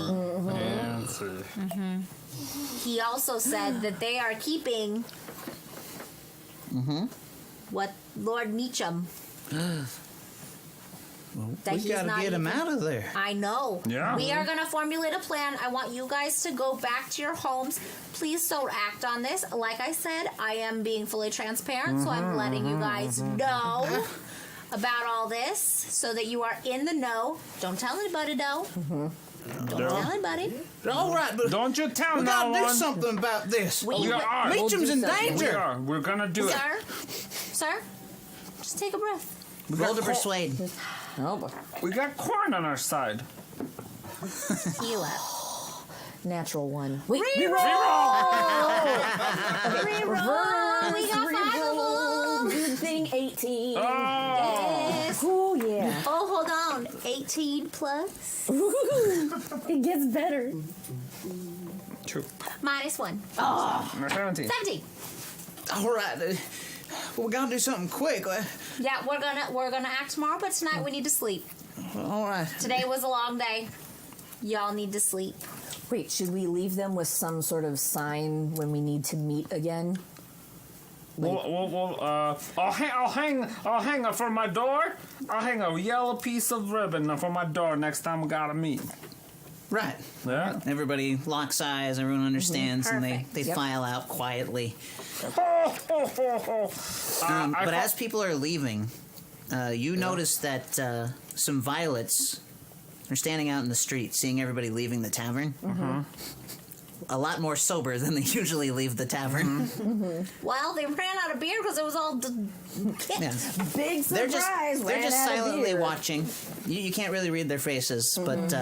He also said that they are keeping what Lord Meacham. That We he's gotta not get him even- out of there. I know. Yeah. We are going to formulate a plan. I want you guys to go back to your homes. Please don't act on this. Like I said, I am being fully transparent, so I'm letting you guys know about all this so that you are in the know. Don't tell anybody, though. Don't tell anybody. All right, but Don't you tell we no gotta do one. something about this. We are. Meacham's in We danger. are. We're gonna do it. Sir, just take a breath. Roll to persuade. Oh, boy. We got corn on our side. He left. Natural one. Wait, Reroll. We got 5 of them. Good thing 18. Oh. Yes. Oh, yeah. Oh, hold on. 18 plus It gets better. True. minus 1. 17. 17. All right. We gotta do something quick. Yeah, we're gonna act tomorrow, but tonight we need to sleep. All right. Today was a long day. Y'all need to sleep. Wait, should we leave them with some sort of sign when we need to meet again? I'll hang for my door. I'll hang a yellow piece of ribbon for my door next time we gotta meet. Right. Yeah. Everybody locks eyes, everyone understands, and they Perfect. file out quietly. But as people are leaving, you notice that some violets are standing out in the street, seeing everybody leaving the tavern. A lot more sober than they usually leave the tavern. Well, they ran out of beer because it was all Yeah. Big They're surprise! just silently watching. You can't really read their faces, but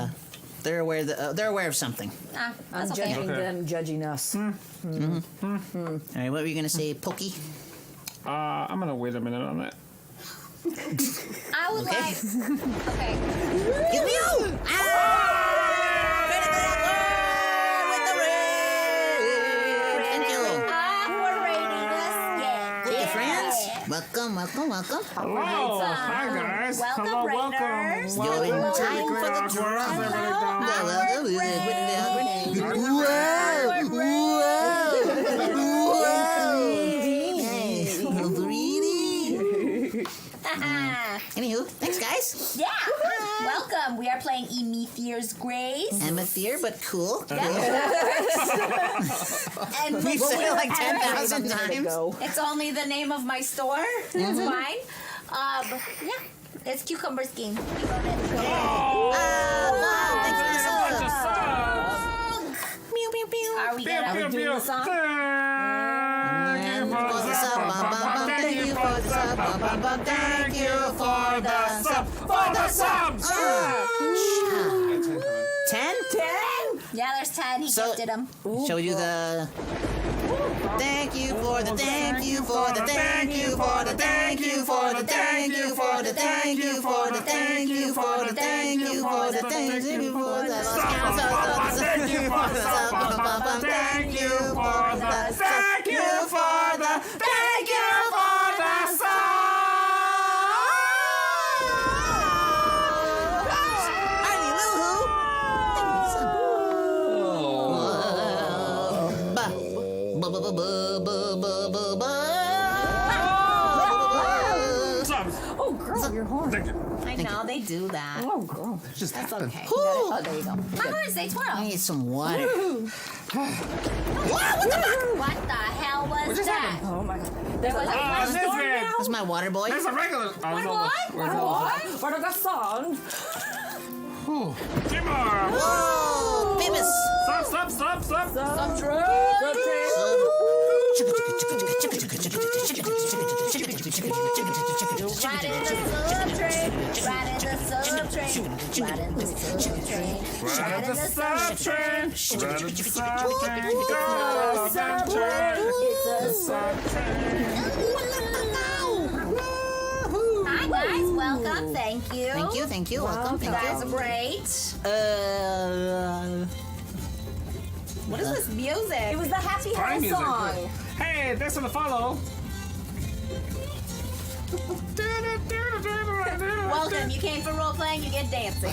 they're aware of something. that's I'm okay. judging them, judging us. All right, what were you gonna say, Pokey? I'm gonna wait a minute on that. I would Okay. like. Okay. Give me you! With the red! Thank you. We're rating this. Yeah. With your friends? Welcome. Hello. Hi, guys. Welcome, Hello, Raiders. You're in time for the Anywho, thanks, guys. Yeah. Welcome. We are playing Emetheer's Grace. Emetheer, but cool. And We've said it like 10,000 There to times. go. it's only the name of my store. It's fine. Yeah. It's Cucumber Scheme. We wrote it. Wow, thanks for the sub. Meow, meow, meow. Are we gonna Pew, pew, do the song? Thank you for the sub. Thank you for the sub. Thank you for the sub. For the subs! 10? Yeah, there's 10. He So- gifted them. Show you the. Thank you for the thank you for the thank you for the thank you for the thank you for the thank you for the thank you for the thank you for the thank you for the thank you for the thank you for the thank you for the thank you for the Subs. Oh, girl, your horn. Thank you. I know, they do that. Oh, girl. Just That's happened. okay. Oh, there you go. My horns, they twirl. I need some water. What the hell was that? Oh, my God. There was a This man. That's my water boy. There's a regular. What a song. Timor. Whoa, Beavis. Stop. Some drug. Ride in the sub train. Ride in the sub train. Ride in the sub train. Ride the sub train. Ride the sub train. It's a sub Hi guys, welcome. Thank you. Thank you. Welcome. You guys are great. What is this music? It was the Happy Party Hell music. song. Hey, thanks for the follow. Welcome. You came for role playing. You get dancing.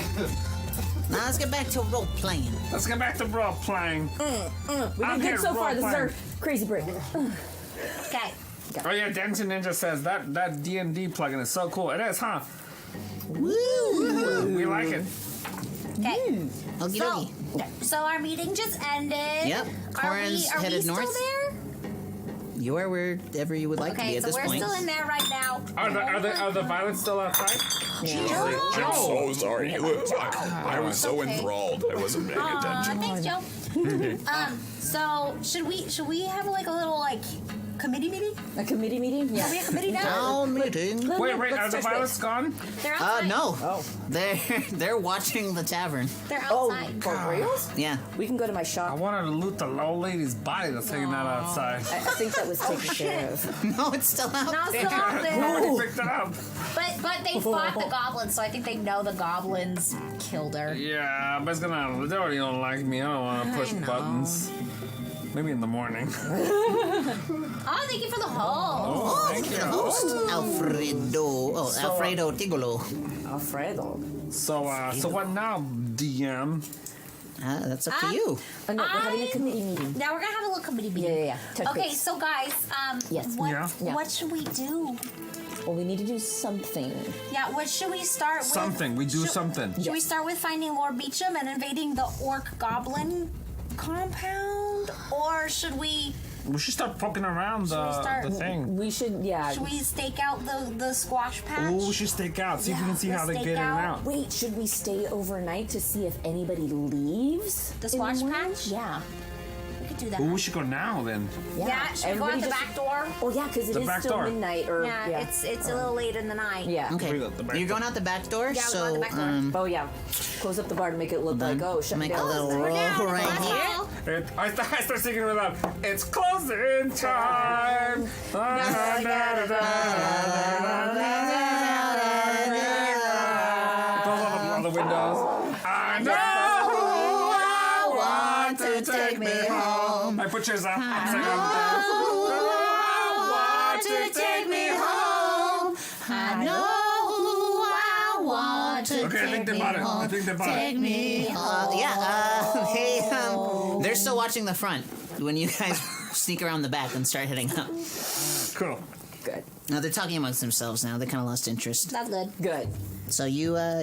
Now let's get back to role playing. Let's get back to role playing. We've I'm been here good so far. This is our role-playing. crazy break. Okay. Oh yeah, Dancing Ninja says that D&D plugin is so cool. It is, huh? Woo! We like it. Okay. Okie So, dokie. so our meeting just ended. Yep. Corin's Are we headed still north. there? You are wherever you would like to Okay, be at so this we're point. still in there right now. Are the violets still outside? I'm so sorry. I was so Okay. enthralled. I wasn't paying Aw, attention. thanks, Joe. So should we have like a little like committee meeting? A committee meeting? Are we a committee now? Now meeting. Wait, are the touch violets base. gone? They're outside. No. Oh. They're watching the tavern. They're Oh, outside. for reals? Yeah. We can go to my I shop. wanted to loot the old lady's body that's hanging out outside. I think that was taken care of. No, it's still out. No, still out there. Nobody picked it up. But they fought the goblins, so I think they know the goblins killed her. Yeah, but it's gonna. They already don't like me. I don't want to push know. buttons. Maybe in the morning. Oh, thank you for the hole. Oh, thank you. The host, Alfredo. Oh, Alfredo Tigolo. Alfredo. So what now, DM? That's up to you. Oh, no, we're having a committee meeting. Now we're gonna have a little committee meeting. Yeah. Touch Okay, base. so guys, Yes. what Yeah. what should we do? Well, we need to do something. Yeah, what should we start with? Something. We do something. Should we start with finding Lord Beecham and invading the orc goblin compound, or should we We should start poking around start- the thing. We should, yeah. should we stake out the squash patch? Oh, we should stake out. See if we can see Yeah, how they stake get in and out. out. Wait, should we stay overnight to see if anybody leaves? The in squash morning? patch? Yeah. We could do that. Oh, we should go now then. Yeah, should we go out Everybody the just- back door? Oh, yeah, because it The is back still door. midnight. Or, Yeah, it's a little late in the night. Yeah. Okay. You're going out the back door, Yeah, we're so going out the back door. Oh, yeah. Close up the bar to make it look like, oh, shut make a down. little We're roll down. right That's here. all. I start singing with them. It's closing time. Close all the windows. I know I want to take me home. I put yours up. I'm singing. I want to take me home. I know I want to Okay, I think they bought it. I think they bought it. me. They're still watching the front when you guys sneak around the back and start heading up. Cool. Good. Now they're talking amongst themselves now. They kind of lost interest. That's good. Good. So you, so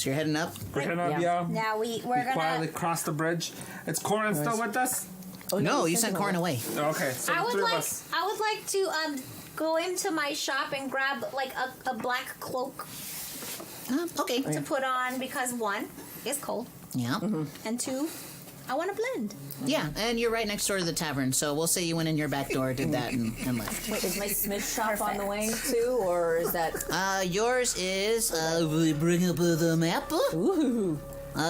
you're heading up. We're heading up, Yeah. yeah. Now we're We gonna. quietly cross the bridge. Is Corin still with us? Oh, No, you sent sent them Corin away. Okay, so I the would three of like. us. I would like to go into my shop and grab like a black cloak Okay. to put on because one, it's cold, Yeah. and two, I want to blend. Yeah, and you're right next door to the tavern, so we'll say you went in your back door, did that, and left. Wait, is my smith shop on the way too, or is that? Yours is, will you bring up the map? Ooh.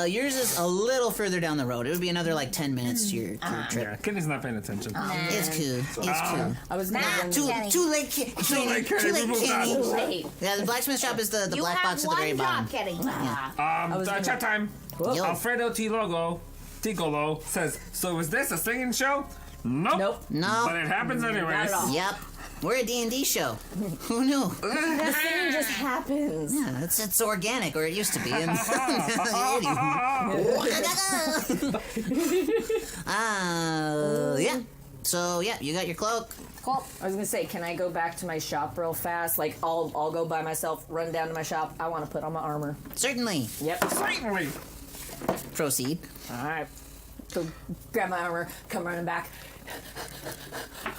Yours is a little further down the road. It would be another like 10 minutes to your trip. Yeah, Kenny's not paying attention. It's cool. It's cool. I was gonna run. Too late, Kenny. late, Too Kenny. late, We moved Kenny. on. Wait. Yeah, the blacksmith shop is the You black have box at the very one bottom. job, Kenny. was gonna- Chat time. Yo. Alfredo Ticolo says, so is this a singing show? Nope. Nope. No. But it happens anyways. at all. Yep. We're a D&D show. Who knew? The singing just happens. Yeah, it's organic, or it used to be. And yeah. So yeah, you got your cloak. Cool. I was gonna say, can I go back to my shop real fast? Like, I'll go by myself, run down to my shop. I want to put on my armor. Certainly. Yep. Certainly. Proceed. All right. Go grab my armor. Come running back.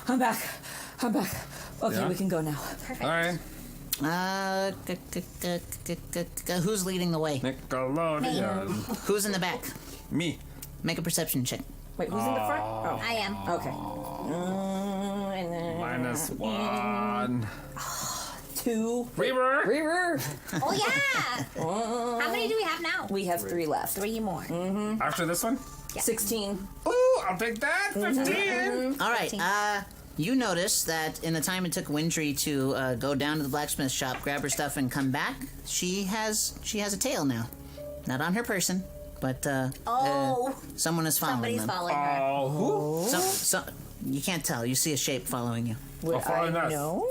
I'm back. Okay, Yeah? we can go now. All right. Who's leading the way? Nickelodeon. Who's in the back? Me. Make a perception check. Wait, who's in the front? Oh, I am. okay. And then -1. 2. Reaver. Reaver. Oh yeah. How many do we have now? We have 3 left. 3 more. After this one? 16. Ooh, I'll take that. 15. All right. You notice that in the time it took Wintry to go down to the blacksmith shop, grab her stuff, and come back, she has a tail now. Not on her person, but someone is following Somebody's them. following her. Oh, who? So you can't tell. You see a shape following you. Would following I us. know?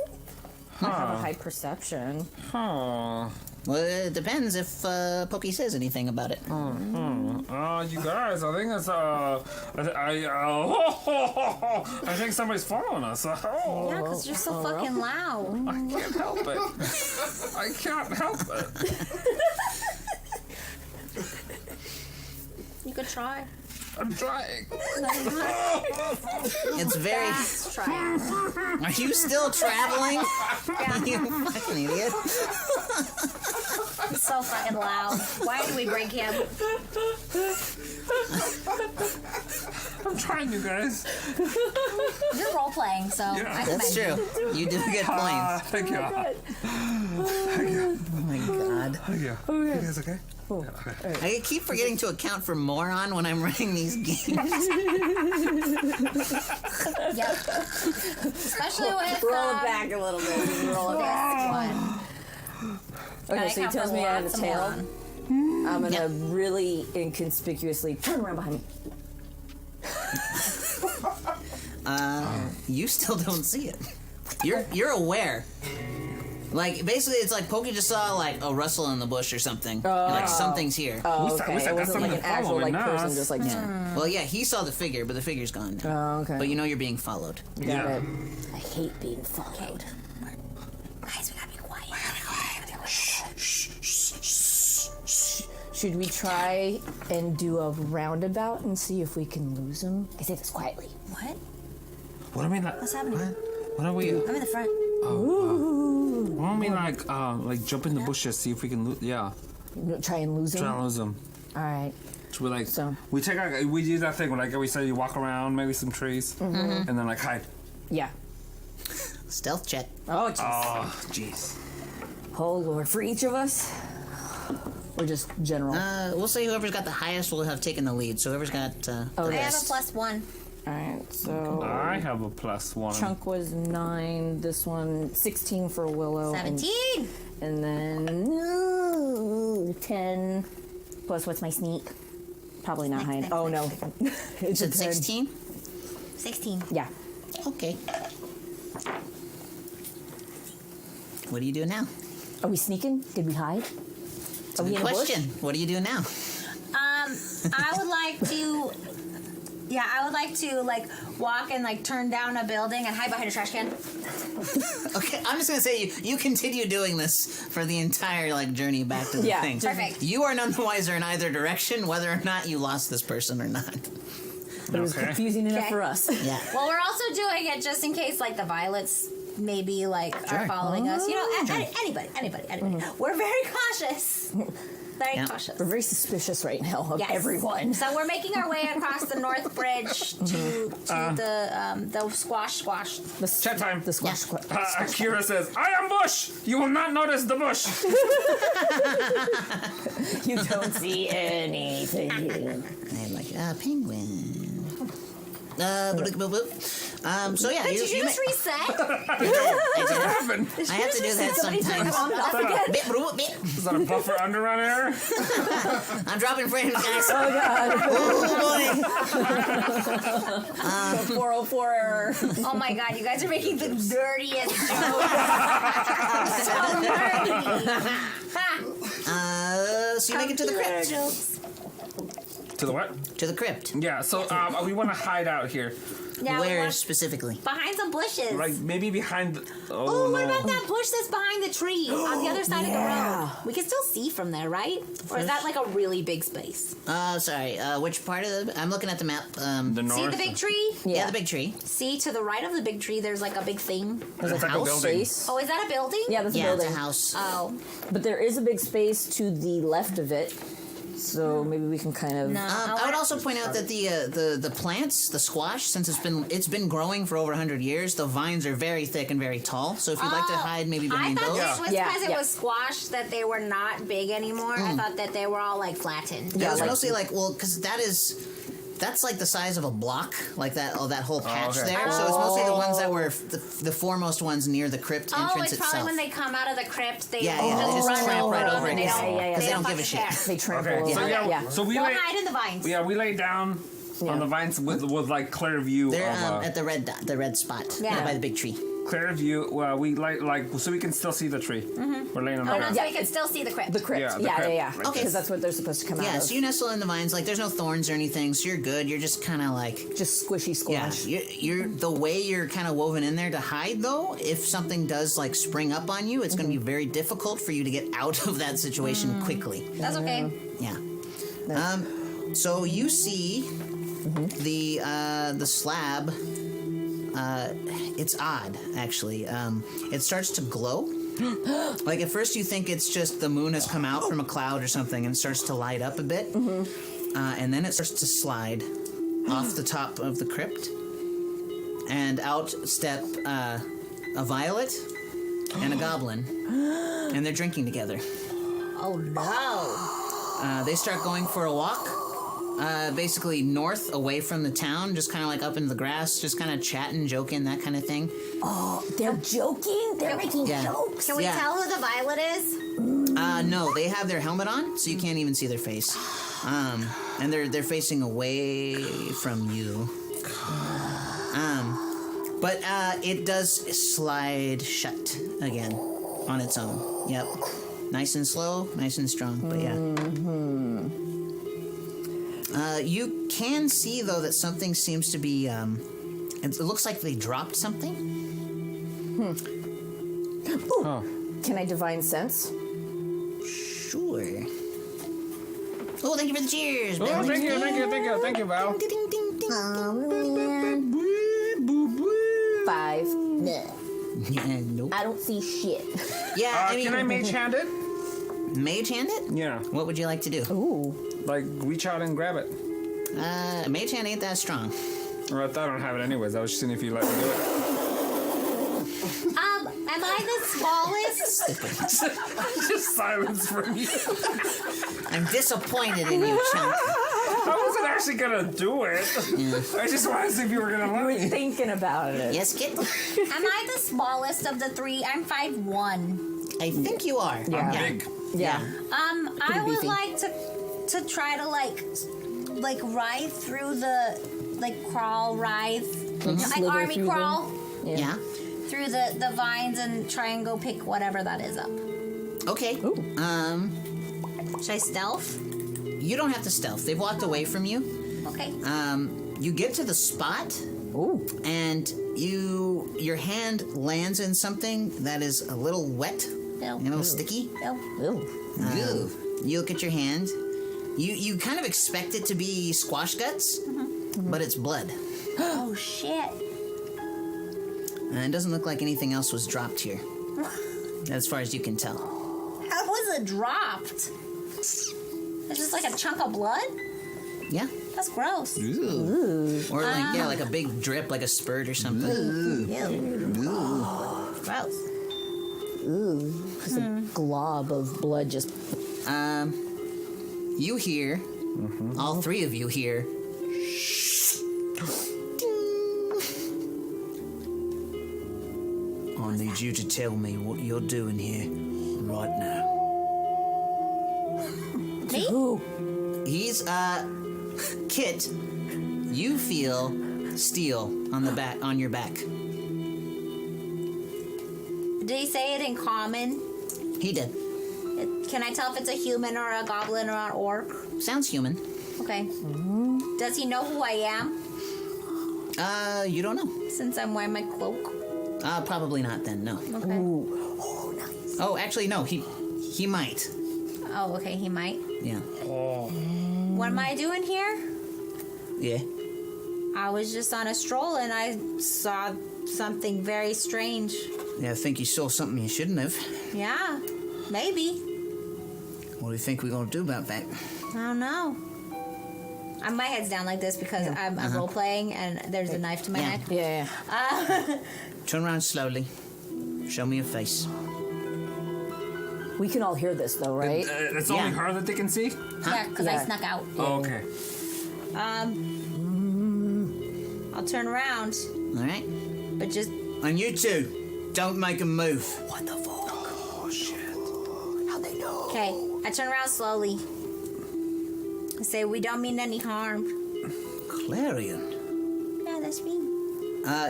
I have a high perception. Huh. Well, it depends if Pokey says anything about it. You guys, I think it's I think somebody's following us. Yeah, because you're so fucking loud. I can't help it. I can't help it. You could try. I'm trying. It's very. Let's try. Are you still traveling? You fucking idiot. He's so fucking loud. Why did we break him? I'm trying, you guys. You're role playing, so I That's commend you. true. You do get points. Thank you. Oh my god. Thank you. You guys okay? I keep forgetting to account for moron when I'm running these games. Yep. Especially with Roll it back a little bit. Roll it back. this one. Okay, so he count tells for me I have a lots of tail. moron. I'm gonna really inconspicuously turn around behind me. You still don't see it. You're aware. Like, basically, it's like Pokey just saw, like, a rustle in the bush or something. Like, something's here. Oh, We okay. said It wasn't like something an actual following like person, us. just like Well, yeah, he saw the figure, but the figure's gone now. Oh, okay. But you know you're being followed. Got Yeah. it. I hate being followed. Guys, we gotta be quiet. Should we try and do a roundabout and see if we can lose him? I say this quietly. What? What do I mean? What's happening? What are we? I'm in the front. What do I mean? Like jump in the bushes, see if we can. Yeah, Try and lose him. try to lose them. All right. So we So- we take out, we do that thing where like we say you walk around maybe some trees and then like hide. Yeah. Stealth check. Oh, jeez. Oh, jeez. Oh Lord, for each of us, or just general. We'll say whoever's got the highest will have taken the lead. So whoever's got the I have a best. +1. All right. So I have a +1. Chunk was 9. This one 16 for Willow. 17. And then 10. Plus, what's my sneak? Probably not high. Oh no, it's You a said 10. 16? 16. Yeah. Okay. What do you do now? Are we sneaking? Did we hide? Are we Good in a bush? question. What do you do now? I would like to. Yeah, I would like to like walk and like turn down a building and hide behind a trash can. Okay, I'm just gonna say you continue doing this for the entire like journey back to the Yeah, thing. Perfect. You are none the wiser in either direction, whether or not you lost this person or not. But it was Okay. confusing enough Okay. for us. Yeah. Well, we're also doing it just in case like the violets maybe like are following us. You know, anybody. We're very cautious. Very Yeah. cautious. We're very suspicious right now of Yes. everyone. So we're making our way across the North Bridge to the squash. The Chat time. The squash. Akira says, "I am bush. You will not notice the bush." You don't see anything. I'm like, penguin. So yeah, Did you you just reset? I happened? have to do that sometimes. Bit, bro, bit. Is that a buffer underrun error? I'm dropping frames, guys. Oh god. Oh boy. 404 error. Oh my god, you guys are making the dirtiest jokes. So dirty. So you make it to the crypt. To the what? To the crypt. Yeah. So we want to hide out here, Yeah, we Where want- specifically? behind some bushes. like maybe behind. Oh, what no. about that bush that's behind the tree on the other side of the road? We can still see from there, right? Or is that like a really big space? Sorry. Which part of the? I'm looking at the map. The north. See the big tree? Yeah, the big tree. See to the right of the big tree, there's like a big thing. There's It's a like a house building. space. Oh, is that a building? Yeah, that's a Yeah, it's building. a house. Oh, But there is a big space to the left of it. So maybe we can kind of. no. I would also point out that the plants, the squash, since it's been growing for over 100 years, the vines are very thick and very tall. So if you'd like to hide maybe I behind thought those, this was Yeah, because it yeah. was squash that they were not big anymore. I thought that they were all like flattened. yeah, it's like- mostly like because that's like the size of a block, like that whole patch okay. there. So it's mostly the ones that were the foremost ones near the crypt Oh, entrance it's probably itself. when they come out of the crypt, they Yeah, yeah, they just just run tramp over right them over and it. they Yeah, don't, yeah, yeah. They don't fucking give a shit. care. They trample Okay. over. So yeah. Yeah. So we Don't lay. hide in the vines. Yeah, we lay down on the vines with like clear view They're of at the red spot Yeah. by the big tree. clear view. Well, we like so we can still see the tree. We're laying on the Oh, no, ground. so we can still see the crypt. The crypt. Yeah, the Yeah, crypt. yeah. Like Okay. Because that's what they're supposed to come out Yeah, of. so you nestle in the vines. Like there's no thorns or anything, so you're good. You're just kind of like. Just squishy Yeah, squash. you're the way you're kind of woven in there to hide though. If something does like spring up on you, it's going to be very difficult for you to get out of that situation quickly. That's okay. Yeah. So you see the slab. It's odd actually. It starts to glow. Like at first you think it's just the moon has come out from a cloud or something and starts to light up a bit, and then it starts to slide off the top of the crypt, and out step a violet and a goblin, and they're drinking together. Oh no. They start going for a walk, basically north away from the town, just kind of like up into the grass, just kind of chatting, joking, that kind of thing. Oh, they're joking? They're making Yeah. jokes? Can we Yeah. tell who the violet is? No, they have their helmet on, so you can't even see their face. And they're facing away from you. But it does slide shut again. on its own. Yep. Nice and slow, nice and strong, but yeah. You can see, though, that something seems to be, it looks like they dropped something. Can I divine sense? Sure. Oh, thank you for the cheers, Oh, Bell. thank you, Val. Ding, ding, ding, ding. Oh, man. 5. Yeah, nope. I don't see shit. Yeah, I mean, Can I mage hand it? mage hand it? Yeah. What would you like to do? Ooh. Like, reach out and grab it. Mage hand ain't that strong. Or I thought I don't have it anyways. I was just seeing if you let me do it. Am I the smallest? Just silence from you. I'm disappointed in you, Chunk. I wasn't actually gonna do it. I just wanted to see if you were gonna let me. Thinking about it. Yes, Kit? Am I the smallest of the three? I'm 5'1". I think you are. Yeah. Big. Yeah. I would beefy. like to try to like ride through the crawl, writhe, like slither army through crawl Yeah. through the vines and try and go pick whatever that is up. Okay. Should I stealth? You don't have to stealth. They've walked away from you. Okay. You get to the spot, Ooh. and your hand lands in something that is a little wet, Ew. a little sticky. Ew. Ew. You look at your hand. You kind of expect it to be squash guts, but it's blood. Oh shit. And it doesn't look like anything else was dropped here, as far as you can tell. How was it dropped? It's just like a chunk of blood? Yeah. That's gross. Or like a big drip, like a spurt or something. Gross. Just a glob of blood just. You hear, all three of you hear. I need you to tell me what you're doing here right now. Me? Ooh. He's Kit, you feel steel on your back. Did he say it in common? He did. Can I tell if it's a human or a goblin or an orc? Sounds human. Okay. Does he know who I am You don't know. since I'm wearing my cloak? Probably not then, no. Okay. Oh, nice. Oh, actually, no, he might. Oh, okay, he might. Yeah. What am I doing here? Yeah. I was just on a stroll and I saw something very strange. Yeah, I think you saw something you shouldn't have. Yeah, maybe. What do you think we're gonna do about that? I don't know. My head's down like this because I'm role playing and there's a knife to my Yeah. neck. Yeah. Turn around slowly. Show me your face. We can all hear this though, right? It's only Yeah. her that they can see? Yeah, because I Yeah. snuck out. Oh, okay. I'll turn around, All right. but just And you two, don't make a move. What the fuck? Oh shit! How'd they know? okay. I turn around slowly. I say we don't mean any harm. Clarion. Yeah, that's me.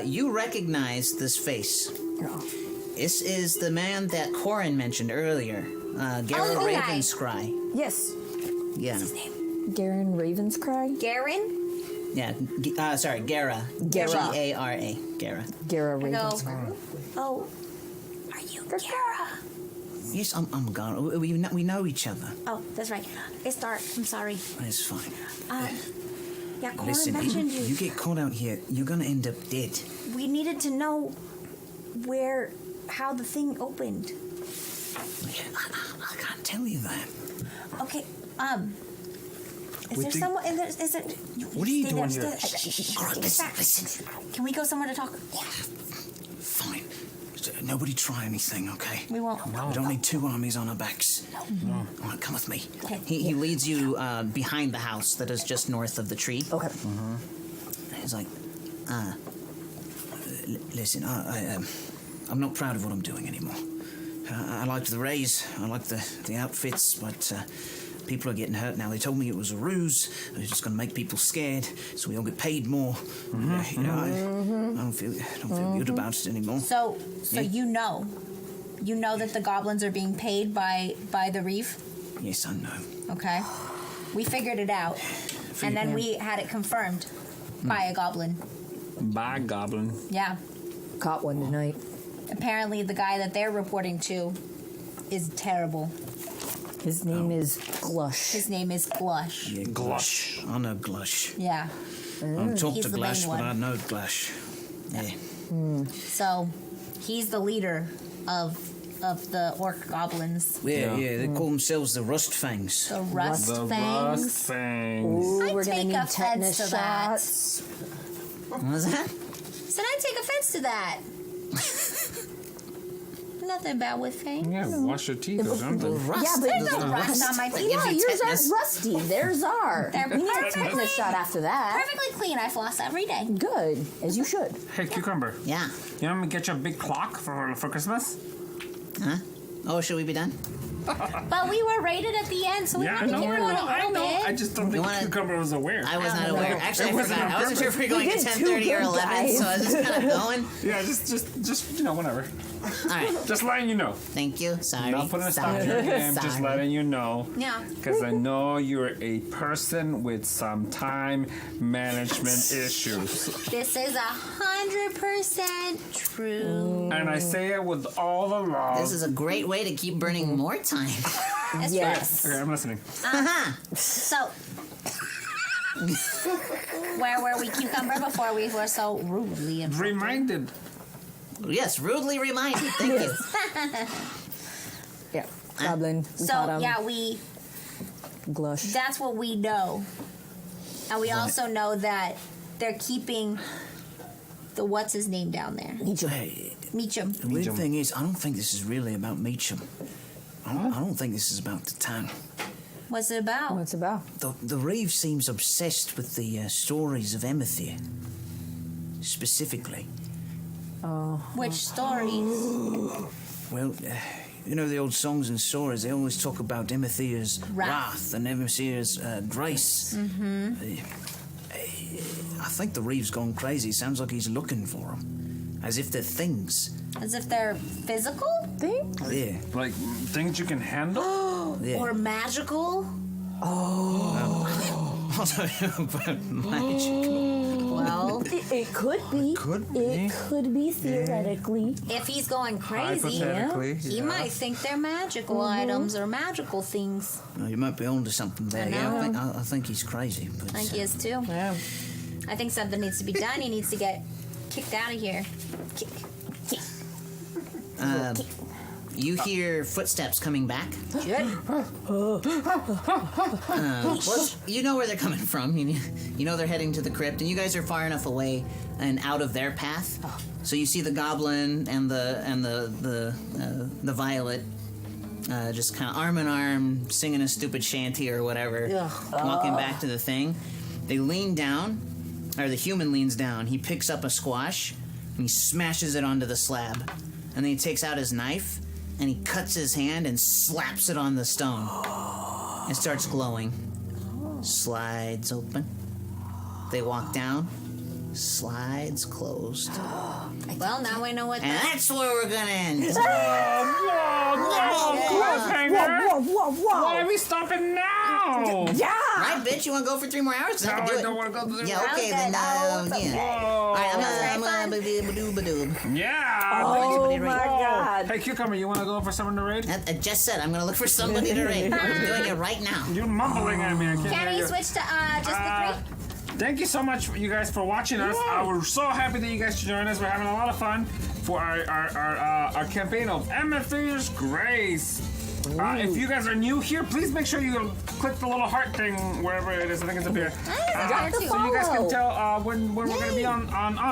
You recognize this face. This is the man that Corin mentioned earlier. Garrett Oh, okay. Ravenscry. Yes. Yeah. Garen Ravenscry. Garen? Yeah. Sorry, Gara. Gara. G-A-R-A. Gara. Gara I go, Ravenscry. oh, are you Gara? Yes, I'm gone. We know each other. Oh, that's right. It's dark. I'm sorry. It's fine. Yeah, Corin Listen, mentioned you you. get caught out here, you're gonna end up dead. We needed to know how the thing opened. I can't tell you that. Okay, is We there think- someone? Is it? What are you stay doing there, here? stay- All right, stay listen, back. listen. Can we go somewhere to talk? Fine. Nobody try anything, okay? We won't. We don't need two armies on our backs. No. All right, come with me. Okay. He leads you behind the house that is just north of the tree. Okay. He's like, listen, I'm not proud of what I'm doing anymore. I liked the raise, I liked the outfits, but people are getting hurt now. They told me it was a ruse. It was just going to make people scared, so we all get paid more. You know, I don't feel good about it anymore. So Yeah. you know you know that the goblins are being paid by the reef? Yes, I know. Okay. We figured it out. And then we had it confirmed by a goblin. By goblin. Yeah. Caught one tonight. Apparently the guy that they're reporting to is terrible. His name is Glush. His name is Glush. Yeah, Glush. I know Glush. Yeah. I've talked He's to the main Glush, but one. I know Glush. Yeah. So he's the leader of the orc goblins. Yeah, they call themselves the Rust Fangs. The Rust The Fangs. Rust Fangs. Ooh, I we're gonna take need offense tetanus to that. shots. What was that? Said I take offense to that. Nothing bad with fangs. Yeah, wash your teeth or something. Rust. Yeah, but There's no rust on my That teeth. gives Yeah, you yours tetanus. aren't rusty. Theirs are. They're We need a perfectly- tetanus shot after that. Perfectly clean. I floss every day. Good, as you should. Hey, Cucumber. Yeah. You want me to get you a big clock for Christmas? Huh? Oh, should we be done? But we were rated at the end, so we Yeah, had to keep going a I little know. bit. I just don't think wanna- Cucumber was aware. I was not know. aware. Actually, I wasn't forgot. on I wasn't sure if we were going We at did 10:30 or too good, 11, so I was just kind of going. Yeah, just whatever. All right. Just letting you know. Thank you. Sorry. Not putting a stop Sorry. to your game, just Sorry. letting you know. Yeah. Because I know you're a person with some time management issues. This is 100% true. And I say it with all the love. This is a great way to keep burning more time. That's Yes. Okay, I'm listening. So, where were we, Cucumber, before we were so rudely interrupted? Reminded. Yes, rudely reminded. Thank you. Yeah, Goblin. We So, caught him. yeah, we. Glush. That's what we know, and we also know that they're keeping the what's his name down there, Hey, Meacham. the weird thing is, I don't think this is really about Meacham. I don't think this is about the town. What's it about? What's it about? The Reeve seems obsessed with the stories of Emetheer. Specifically. Which stories? Well, you know the old songs and stories, they always talk about Emetheer's wrath and Emetheer's grace. Mm-hmm. I think the Reeve's gone crazy. Sounds like he's looking for them. As if they're things. As if they're physical Thing? Yeah. Like, things you can handle? Yeah. or magical? Well, It could be. It could be theoretically. if he's going crazy, Hypothetically, he yeah. might think they're magical items or magical things. No, you might be onto something there. I Yeah, know. I think he's crazy. But, I think he is too. Yeah. I think something needs to be done. He needs to get kicked out of here. Kick. You hear footsteps coming back. Good. Well, you know where they're coming from. You know they're heading to the crypt, and you guys are far enough away and out of their path. So you see the goblin and the violet just kind of arm in arm, singing a stupid shanty or whatever, walking back to the thing. They lean down, or the human leans down. He picks up a squash and he smashes it onto the slab, and then he takes out his knife and he cuts his hand and slaps it on the stone. It starts glowing. Slides open. They walk down. Slides closed. Well, now I know what. And that's where we're gonna end. Cliffhanger! Whoa! Why are we stopping now? Yeah! Right, bitch? You wanna go for 3 more hours? 'Cause I No, can do I it. don't want to go to the Yeah, okay, then. Yeah. All right, I'm gonna badoob. Yeah. Oh my Right. god. Hey, Cucumber, you want to go for someone to raid? I just said I'm gonna look for somebody to raid. I'm doing it right now. You're mumbling at me. I can't Can hear we you. switch to just the three? Thank you so much, you guys, for watching us. We're so happy that you guys joined us. We're having a lot of fun for our campaign of Emetheer's Grace. If you guys are new here, please make sure you click the little heart thing wherever it is. I think it's up here. Got to So you guys can follow. tell when we're going to be on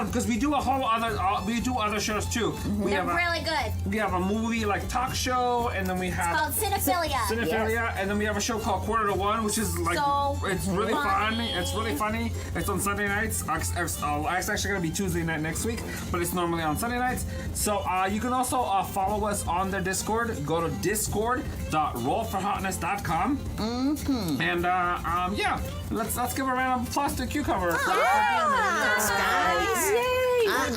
because we do a whole other we do other shows too. We They're have really good. we have a movie like talk show, and then we have Called Cinephilia. Cinephilia, and then we have a show called Quarter to One, which is like So it's really fun. funny. It's really funny. It's on Sunday nights. It's actually gonna be Tuesday night next week, but it's normally on Sunday nights. So you can also follow us on their Discord. Go to discord.rollforhotness.com. Mm-hmm. And yeah, let's give a round of applause to Cucumber. Thanks, guys.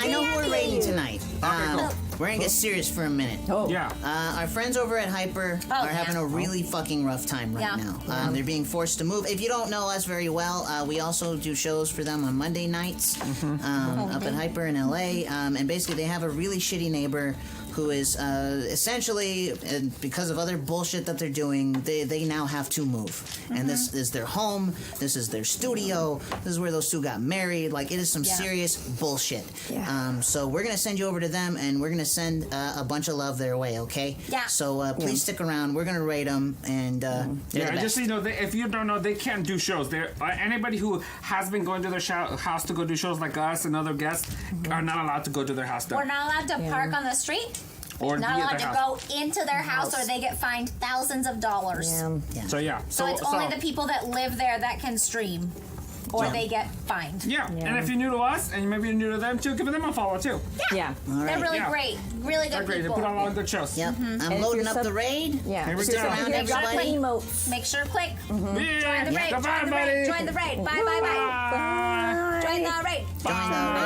I know who we're raiding tonight. Okay, cool. we're gonna get serious for a minute. Oh. Yeah. Our friends over at Hyper are having a really fucking rough time right now. They're being forced to move. If you don't know us very well, we also do shows for them on Monday nights up at Hyper in LA. And basically, they have a really shitty neighbor who is essentially, because of other bullshit that they're doing, they now have to move. And this is their home. This is their studio. This is where those two got married. Like, it is some serious bullshit. Yeah. So we're going to send you over to them, and we're going to send a bunch of love their way, okay? Yeah. So please stick around. We're going to rate them, and they're the Yeah, best. just so you know, if you don't know, they can't do shows. Anybody who has been going to their house to go do shows, like us and other guests, are not allowed to go to their house. We're not allowed to park on the street. Or Not be at allowed their to house. go into their house, or they get fined thousands of dollars. Yeah. So yeah. So it's only the people that live there that can stream, or they get fined. Yeah. And if you're new to us, and maybe you're new to them too, give them a follow too. Yeah. All right. They're really Yeah. great, really good They're great. They people. put on a lot of good shows. Yep. I'm if loading you're up sub- the raid. Yeah. Here we Stick go. around, Make sure everybody. Emotes. Make sure to click. Yeah. Join the raid. Bye, Join the buddy. raid. Join the raid. Bye, bye, bye. Bye. Join the raid. Join the